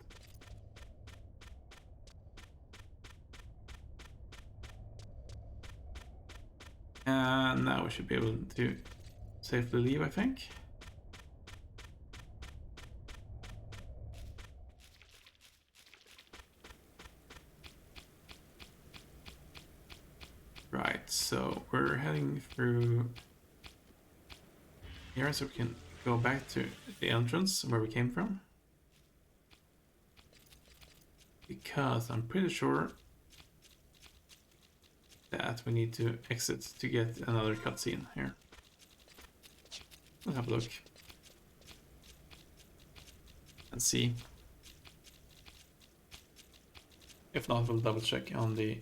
Speaker 1: And now we should be able to safely leave, I think. Right, so we're heading through here so we can go back to the entrance where we came from. Because I'm pretty sure that we need to exit to get another cutscene here. We'll have a look and see. If not, we'll double check on the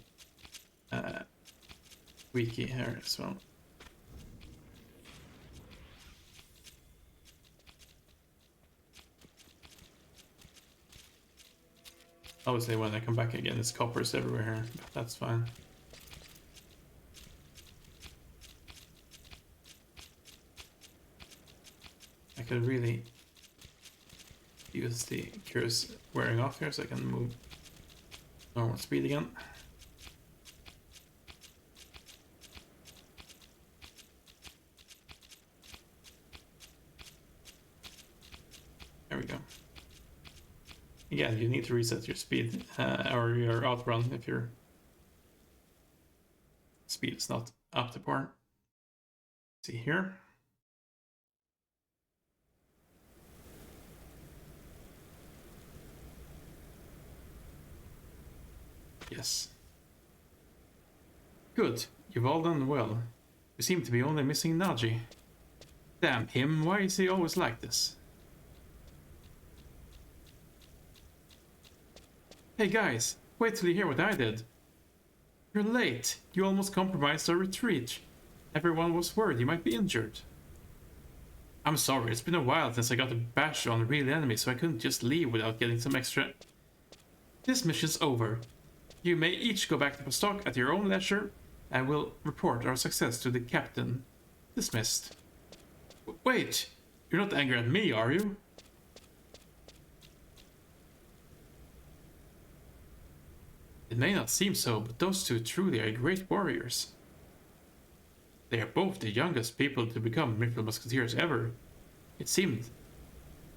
Speaker 1: wiki here as well. Obviously when I come back again it's coppers everywhere here, but that's fine. I could really use the curious wearing off here so I can move normal speed again. There we go. Again, you need to reset your speed or your outrun if your speed is not up to par. See here. Yes. Good. You've all done well. You seem to be only missing Naji. Damn him, why is he always like this? Hey guys, wait till you hear what I did. You're late. You almost compromised our retreat. Everyone was worried you might be injured. I'm sorry, it's been a while since I got a bash on real enemies, so I couldn't just leave without getting some extra. This mission's over. You may each go back to Vostok at your own leisure, and we'll report our success to the captain. Dismissed. Wait, you're not angry at me, are you? It may not seem so, but those two truly are great warriors. They are both the youngest people to become Rifle Musketeers ever. It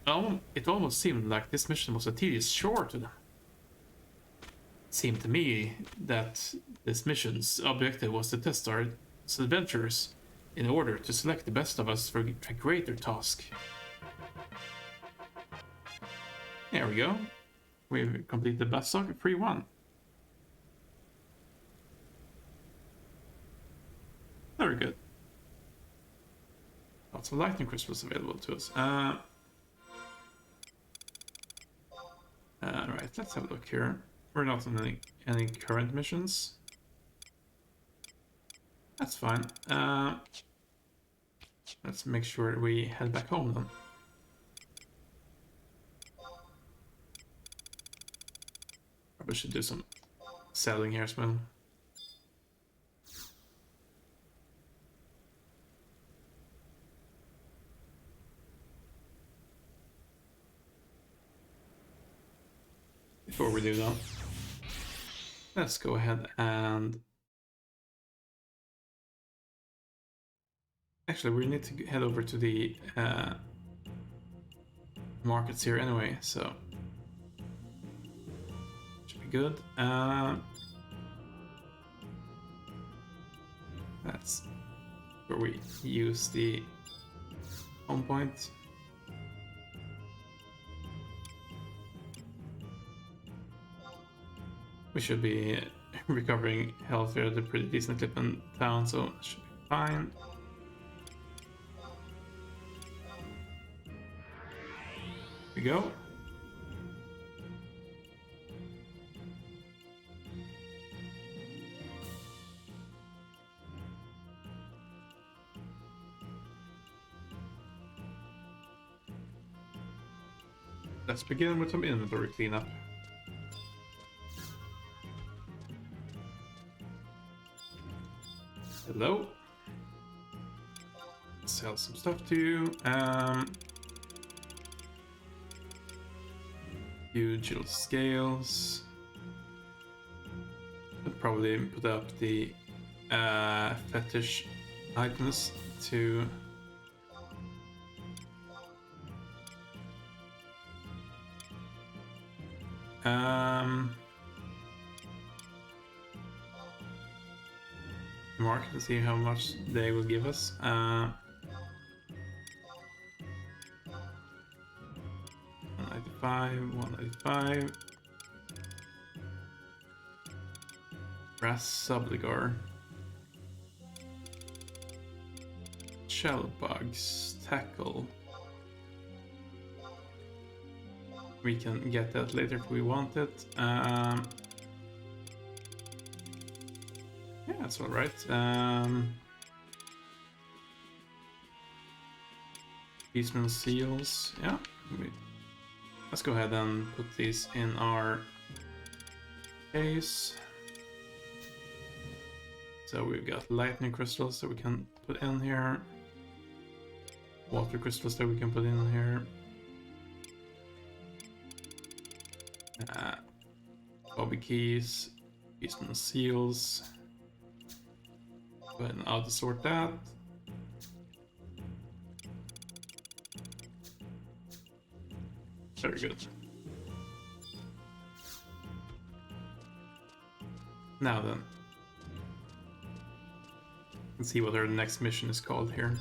Speaker 1: almost seemed like this mission was a tedious chore to them. It seemed to me that this mission's objective was to test our adventurers in order to select the best of us for a greater task. There we go. We've completed the Vostok 3-1. Very good. Lots of lightning crystals available to us. Right, let's have a look here. We're not on any current missions. That's fine. Let's make sure we head back home then. Probably should do some selling here as well. Before we do that, let's go ahead and actually we need to head over to the markets here anyway, so should be good. That's where we use the home point. We should be recovering health here at a pretty decent clip in town, so it should be fine. Here we go. Let's begin with some inventory cleanup. Hello. Sell some stuff to you. Huge little scales. I'll probably put up the fetish items to mark to see how much they will give us. 195. Brass subligar. Shell bugs. Tackle. We can get that later if we want it. Yeah, that's all right. Beastman seals. Yeah. Let's go ahead and put these in our case. So we've got lightning crystals that we can put in here. Water crystals that we can put in here. Bobby keys. Beastman seals. Go ahead and auto sort that. Very good. Now then, let's see what our next mission is called here.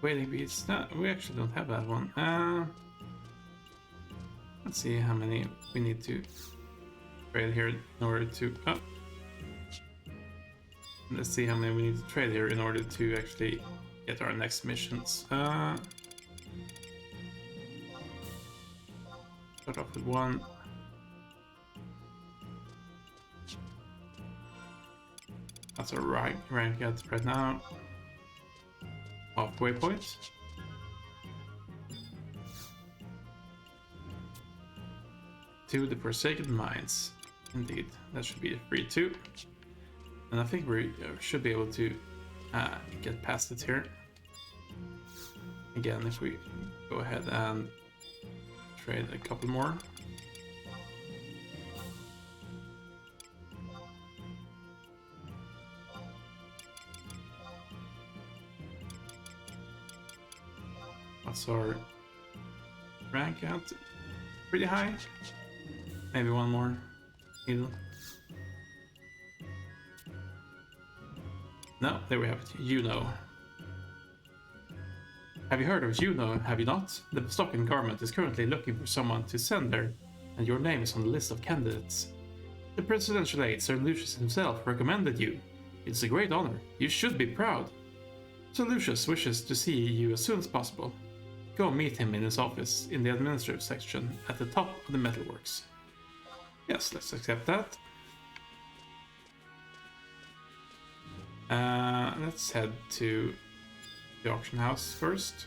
Speaker 1: Waiting beats. No, we actually don't have that one. Let's see how many we need to trade here in order to. Oh. Let's see how many we need to trade here in order to actually get our next missions. Start off with 1. That's our rank at right now. Halfway point. To the Forsaken Mines. Indeed, that should be free too. And I think we should be able to get past it here. Again, if we go ahead and trade a couple more. What's our rank at? Pretty high. Maybe one more needle. No, there we have it. You know. Have you heard of Juno, have you not? The Stockholm government is currently looking for someone to send there, and your name is on the list of candidates. The presidential aide, Sir Lucius himself, recommended you. It's a great honor. You should be proud. Sir Lucius wishes to see you as soon as possible. Go meet him in his office in the administrative section at the top of the metalworks. Yes, let's accept that. Let's head to the auction house first.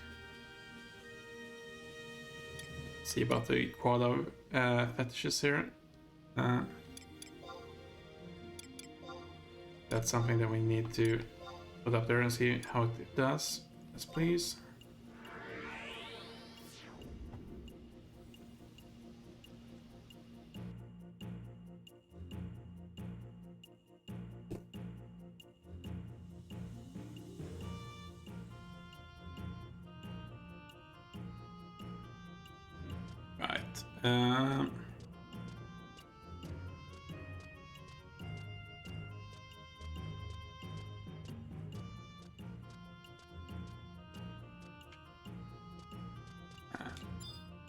Speaker 1: See about the quad fetishes here. That's something that we need to put up there and see how it does. Yes, please. Right.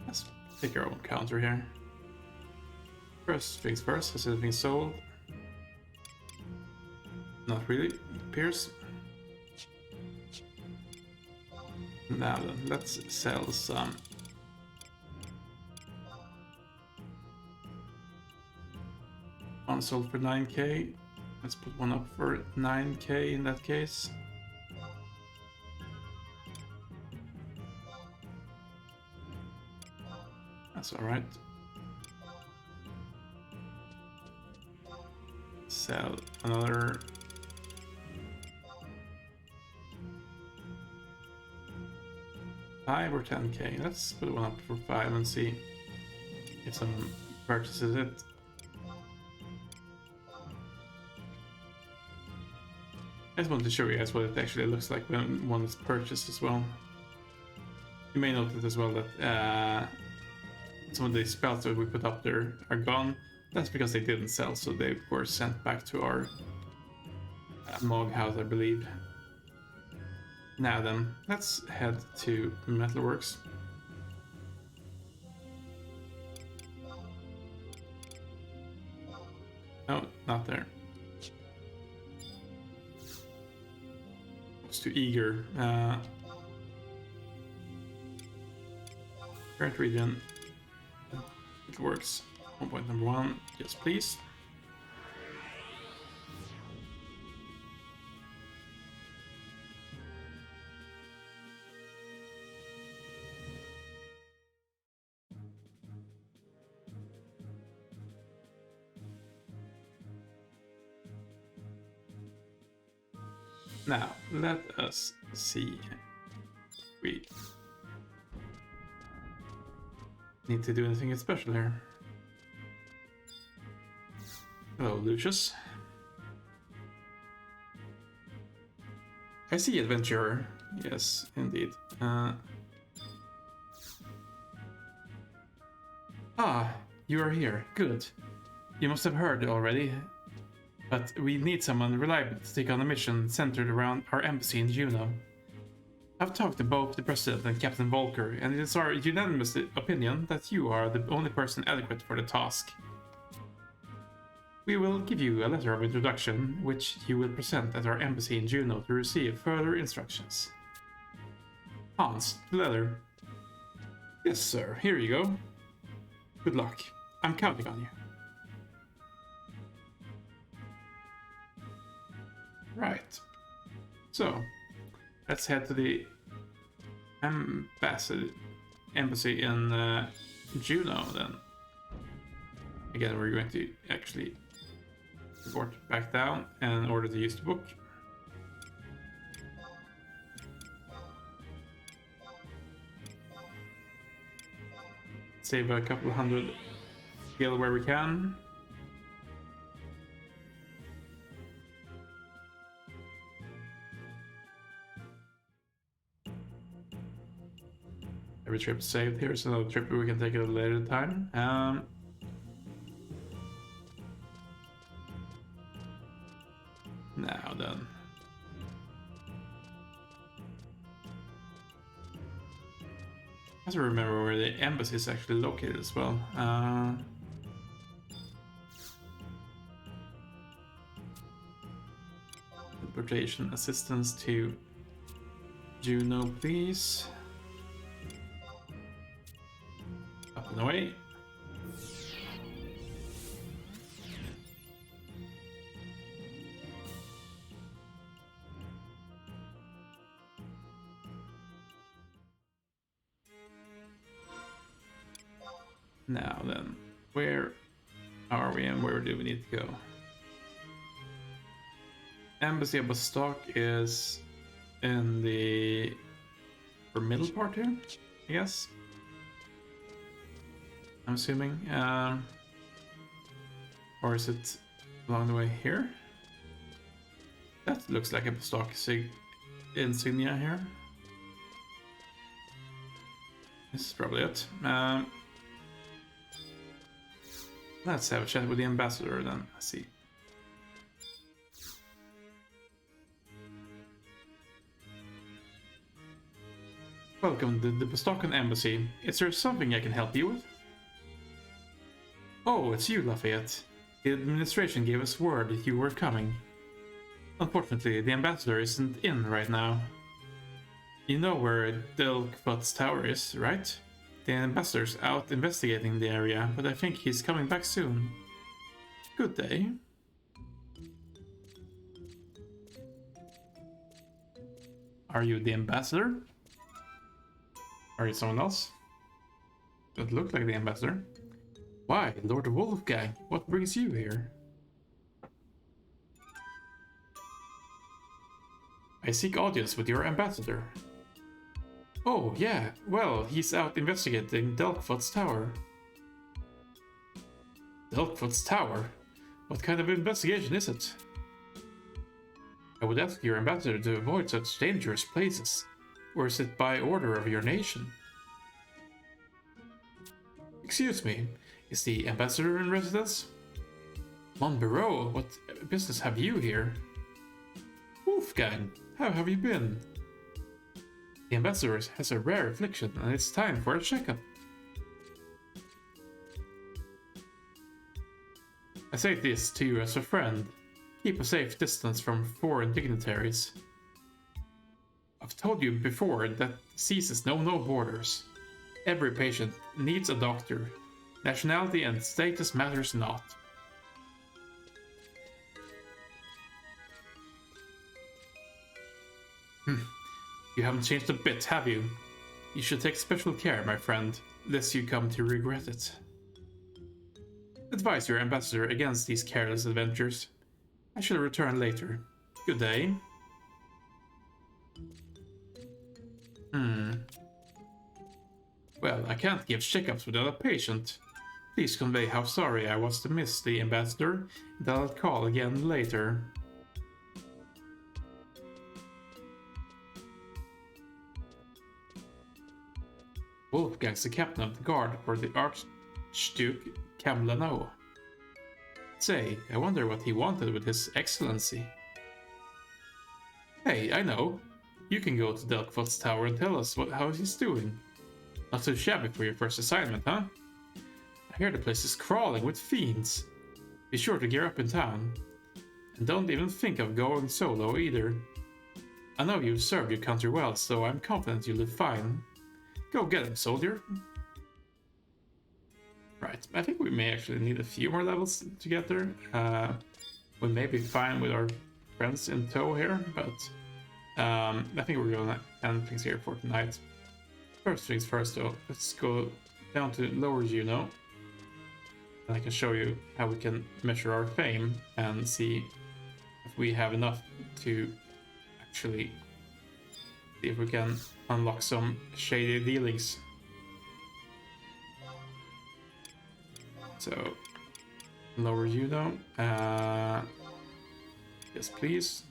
Speaker 1: Let's take our own counter here. First things first, has anything sold? Not really, it appears. Now then, let's sell some. One sold for 9k. Let's put one up for 9k in that case. That's alright. Sell another. $5 or 10k. Let's put one up for 5 and see if someone purchases it. I just wanted to show you guys what it actually looks like when one is purchased as well. You may notice as well that some of the spells that we put up there are gone. That's because they didn't sell, so they were sent back to our Mog house, I believe. Now then, let's head to Metalworks. No, not there. I was too eager. Current region. It works. 1.1. Yes, please. Now, let us see. We need to do anything special here. Hello, Lucius. I see, adventurer. Yes, indeed. You are here. Good. You must have heard already. But we need someone reliable to take on a mission centered around our embassy in Juno. I've talked to both the President and Captain Volker, and it is our unanimous opinion that you are the only person adequate for the task. We will give you a letter of introduction, which you will present at our embassy in Juno to receive further instructions. Hans, the letter. Yes, sir. Here you go. Good luck. I'm counting on you. Right. So, let's head to the embassy in Juneau then. Again, we're going to actually report back down in order to use the book. Save a couple hundred skill where we can. Every trip saved here, so another trip we can take at a later time. Now then. I have to remember where the embassy is actually located as well. Transportation assistance to Juneau, please. Up and away. Now then, where are we and where do we need to go? Embassy of Vostok is in the middle part here, I guess. I'm assuming. Or is it along the way here? That looks like a Vostok insignia here. This is probably it. Let's have a chat with the ambassador then. I see. Welcome to the Bostockon Embassy. Is there something I can help you with? Oh, it's you, Lafayette. The administration gave us word that you were coming. Unfortunately, the ambassador isn't in right now. You know where Delkfoot's tower is, right? The ambassador's out investigating the area, but I think he's coming back soon. Good day. Are you the ambassador? Are you someone else? Doesn't look like the ambassador. Why, Lord Wolfgang, what brings you here? I seek audience with your ambassador. Oh, yeah, well, he's out investigating Delkfoot's tower. Delkfoot's tower? What kind of investigation is it? I would ask your ambassador to avoid such dangerous places. Or is it by order of your nation? Excuse me, is the ambassador in residence? Monbaro, what business have you here? Wolfgang, how have you been? The ambassador has a rare affliction and it's time for a checkup. I say this to you as a friend. Keep a safe distance from foreign dignitaries. I've told you before that diseases know no borders. Every patient needs a doctor. Nationality and status matters not. You haven't changed a bit, have you? You should take special care, my friend, lest you come to regret it. Advise your ambassador against these careless adventures. I shall return later. Good day. Well, I can't give checkups without a patient. Please convey how sorry I was to miss the ambassador, and I'll call again later. Wolfgang's the captain of the guard for the Archduke Camlano. Say, I wonder what he wanted with his excellency. Hey, I know. You can go to Delkfoot's tower and tell us how he's doing. Not so shabby for your first assignment, huh? I hear the place is crawling with fiends. Be sure to gear up in town. And don't even think of going solo either. I know you've served your country well, so I'm confident you'll do fine. Go get him, soldier. Right, I think we may actually need a few more levels to get there. We may be fine with our friends in tow here, but I think we're gonna end things here for tonight. First things first though, let's go down to lower Juno. And I can show you how we can measure our fame and see if we have enough to actually see if we can unlock some shady dealings. So, lower Juno. Yes, please.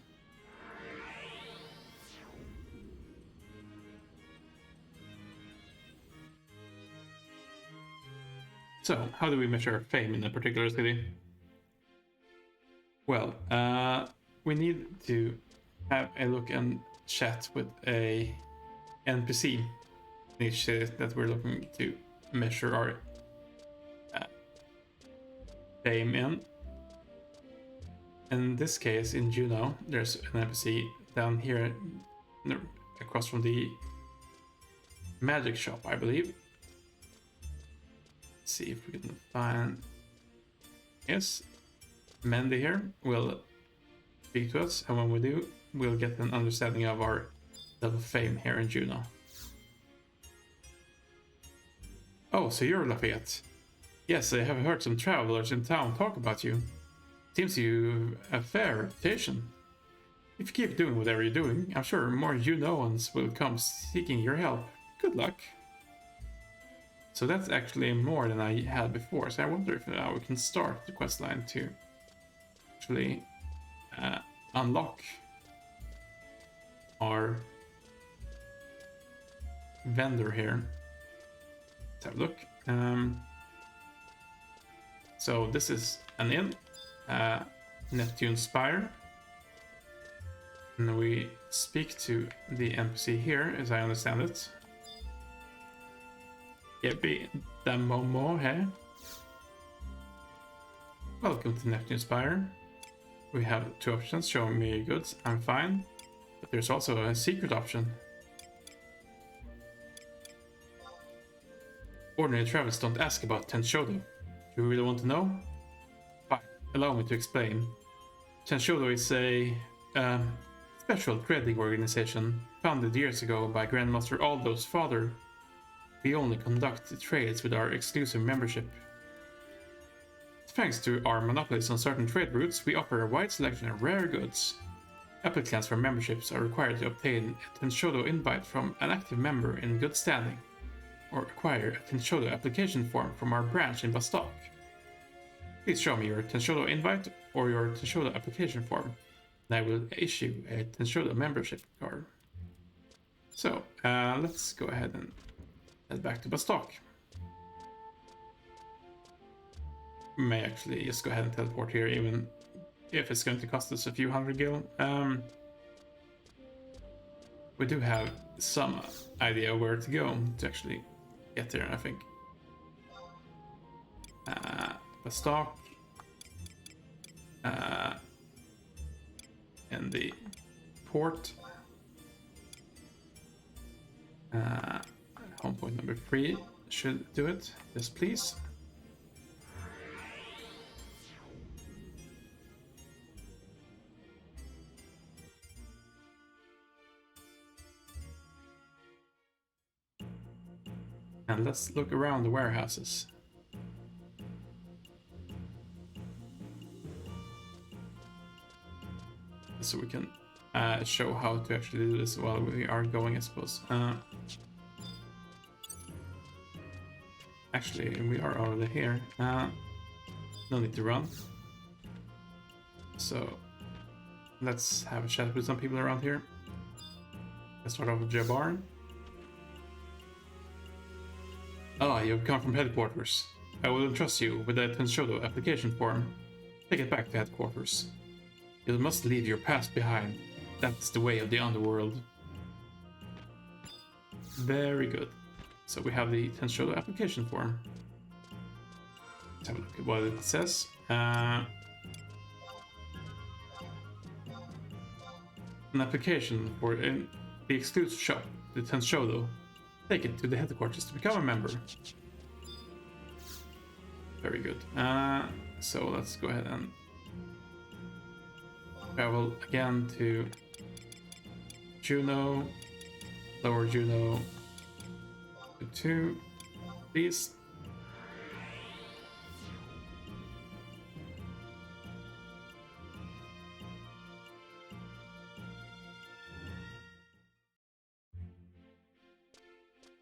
Speaker 1: So, how do we measure fame in a particular city? Well, we need to have a look and chat with a NPC in each city that we're looking to measure our fame in. In this case, in Juno, there's an NPC down here across from the magic shop, I believe. See if we can find. Yes, Mandy here will speak to us, and when we do, we'll get an understanding of our level of fame here in Juno. Oh, so you're Lafayette. Yes, I have heard some travelers in town talk about you. Seems you have a fair reputation. If you keep doing whatever you're doing, I'm sure more Junoans will come seeking your help. Good luck. So that's actually more than I had before, so I wonder if now we can start the questline to actually unlock our vendor here. Let's have a look. So this is an inn, Neptune Spire. And we speak to the NPC here, as I understand it. Yebi Damomo here. Welcome to Neptune Spire. We have two options: show me your goods, I'm fine. But there's also a secret option. Ordinary travelers don't ask about Tenshodo. Do you really want to know? Fine, allow me to explain. Tenshodo is a special trading organization founded years ago by Grandmaster Aldo's father. We only conduct trades with our exclusive membership. Thanks to our monopolies on certain trade routes, we offer a wide selection of rare goods. Applicants for memberships are required to obtain a Tenshodo invite from an active member in good standing, or acquire a Tenshodo application form from our branch in Bastok. Please show me your Tenshodo invite or your Tenshodo application form, and I will issue a Tenshodo membership card. So, let's go ahead and head back to Bastok. May actually just go ahead and teleport here, even if it's going to cost us a few hundred gil. We do have some idea where to go to actually get there, I think. Bastok. And the port. Home point number 3 should do it. Yes, please. And let's look around the warehouses. So we can show how to actually do this while we are going, I suppose. Actually, we are already here. No need to run. So let's have a chat with some people around here. Let's start off with Jabbar. Ah, you've come from headquarters. I will entrust you with the Tenshodo application form. Take it back to headquarters. You must leave your past behind. That's the way of the underworld. Very good. So we have the Tenshodo application form. Let's have a look at what it says. An application for the exclusive shop, the Tenshodo. Take it to the headquarters to become a member. Very good. So let's go ahead and travel again to Juno, lower Juno to 2, please.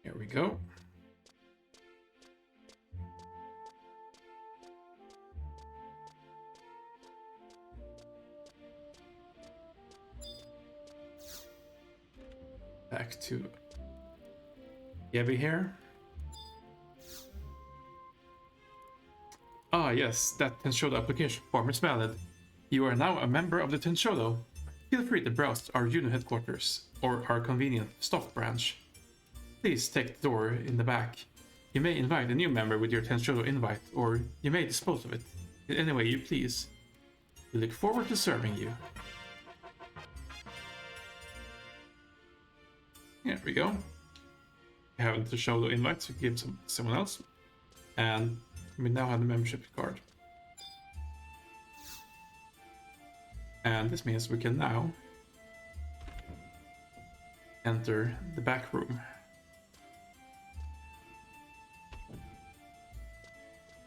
Speaker 1: Here we go. Back to Yebi here. Ah, yes, that Tenshodo application form is valid. You are now a member of the Tenshodo. Feel free to browse our Juno headquarters or our convenient stock branch. Please take the door in the back. You may invite a new member with your Tenshodo invite, or you may dispose of it in any way you please. We look forward to serving you. Here we go. We have the Tenshodo invite to give someone else. And we now have the membership card. And this means we can now enter the back room.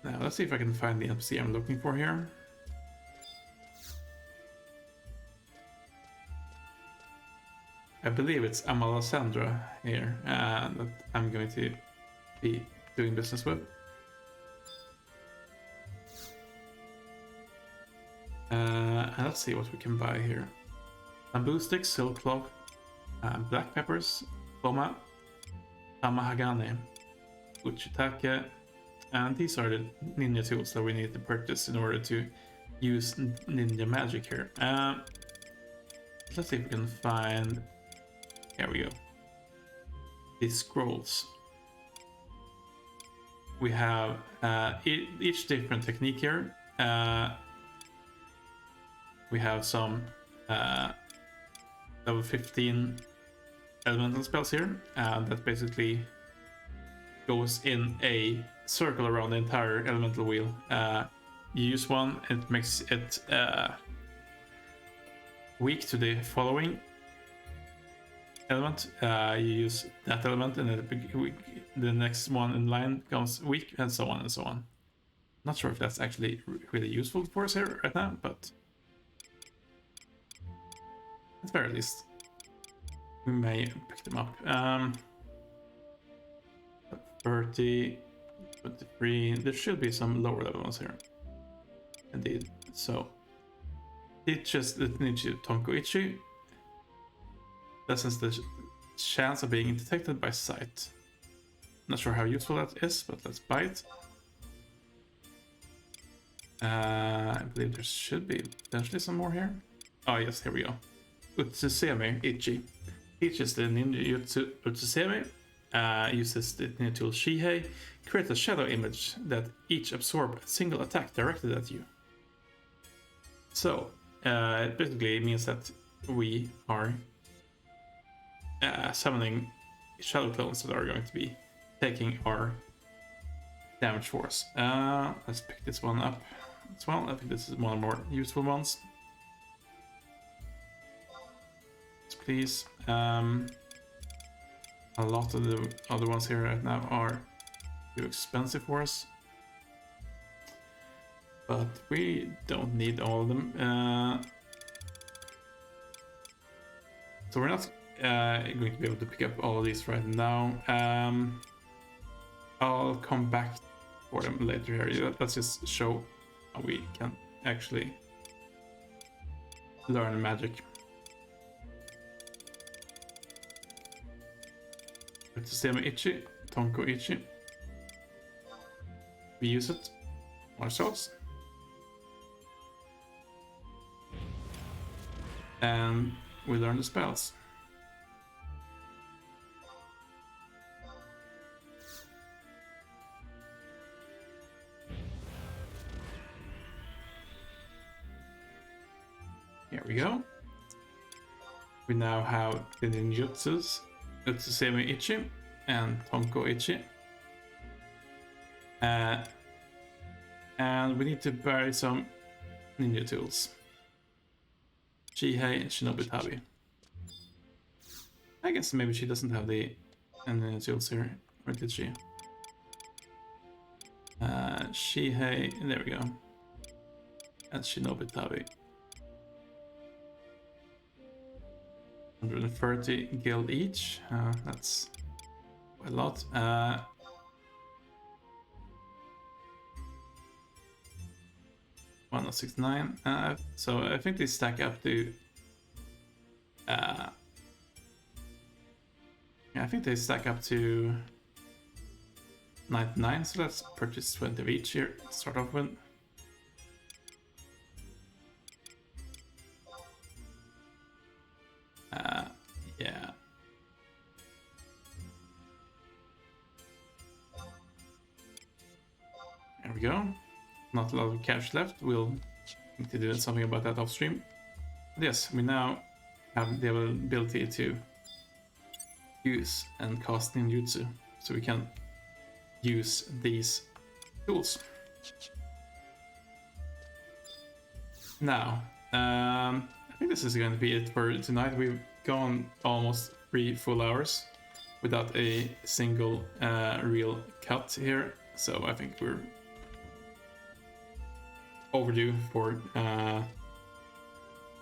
Speaker 1: Now let's see if I can find the NPC I'm looking for here. I believe it's Amalesandra here that I'm going to be doing business with. And let's see what we can buy here. Bamboo sticks, silk cloth, black peppers, boma, tamahagane, uchitake, and these are the ninja tools that we need to purchase in order to use ninja magic here. Let's see if we can find... Here we go. These scrolls. We have each different technique here. We have some level 15 elemental spells here, and that basically goes in a circle around the entire elemental wheel. You use one, it makes it weak to the following element. You use that element, and then the next one in line becomes weak, and so on and so on. Not sure if that's actually really useful for us here right now, but at the very least, we may pick them up. 30, 23, there should be some lower level ones here. Indeed. So, it's just the Ninja Tonko-ichi. Lessens the chance of being detected by sight. Not sure how useful that is, but let's buy it. I believe there should be potentially some more here. Oh yes, here we go. Utsuseme Ichi. Teaches the ninja jutsu Utsuseme. Uses the ninja tool Shihei. Create a shadow image that each absorb a single attack directed at you. So, it basically means that we are summoning shadow clones that are going to be taking our damage for us. Let's pick this one up as well. I think this is one of the more useful ones. Please. A lot of the other ones here right now are too expensive for us. But we don't need all of them. So we're not going to be able to pick up all of these right now. I'll come back for them later here. Let's just show how we can actually learn magic. Utsuseme Ichi, Tonko-ichi. We use it ourselves. And we learn the spells. Here we go. We now have the ninjutsus, Utsuseme Ichi and Tonko-ichi. And we need to buy some ninja tools. Shihei Shinobitabi. I guess maybe she doesn't have the ninja tools here. Or did she? Shihei, there we go. And Shinobitabi. 130 gil each. That's quite a lot. 169. So I think they stack up to. Yeah, I think they stack up to 99. So let's purchase 20 of each here. Start off with. Yeah. There we go. Not a lot of cash left. We'll need to do something about that off stream. But yes, we now have the ability to use and cast ninjutsu, so we can use these tools. Now, I think this is going to be it for tonight. We've gone almost 3 full hours without a single real cut here, so I think we're overdue for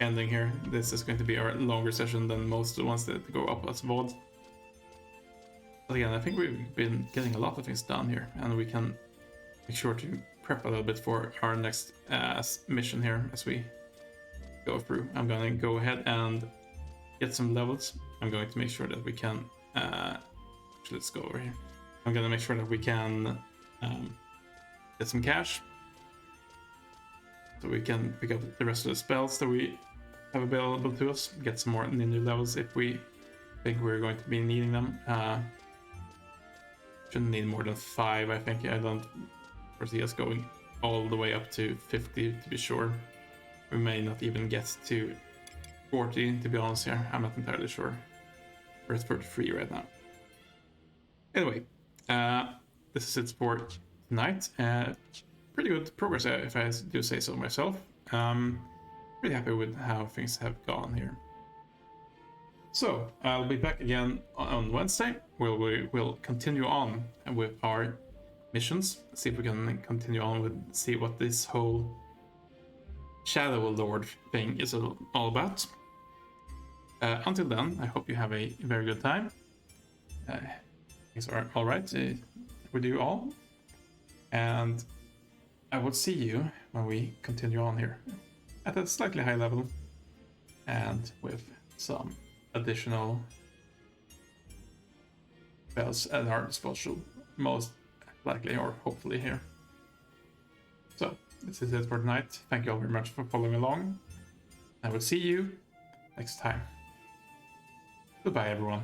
Speaker 1: ending here. This is going to be our longer session than most of the ones that go up as VOD. But again, I think we've been getting a lot of things done here, and we can make sure to prep a little bit for our next mission here as we go through. I'm gonna go ahead and get some levels. I'm going to make sure that we can let's go over here. I'm gonna make sure that we can get some cash, so we can pick up the rest of the spells that we have available to us, get some more ninja levels if we think we're going to be needing them. Shouldn't need more than 5, I think. I don't foresee us going all the way up to 50 to be sure. We may not even get to 40 to be honest here. I'm not entirely sure. We're at 33 right now. Anyway, this is it for tonight. Pretty good progress if I do say so myself. Pretty happy with how things have gone here. So I'll be back again on Wednesday. We'll continue on with our missions. See if we can continue on with see what this whole Shadow Lord thing is all about. Until then, I hope you have a very good time. Things are all right with you all, and I will see you when we continue on here at a slightly high level and with some additional spells at our disposal, most likely or hopefully here. So this is it for tonight. Thank you all very much for following along. I will see you next time. Goodbye, everyone.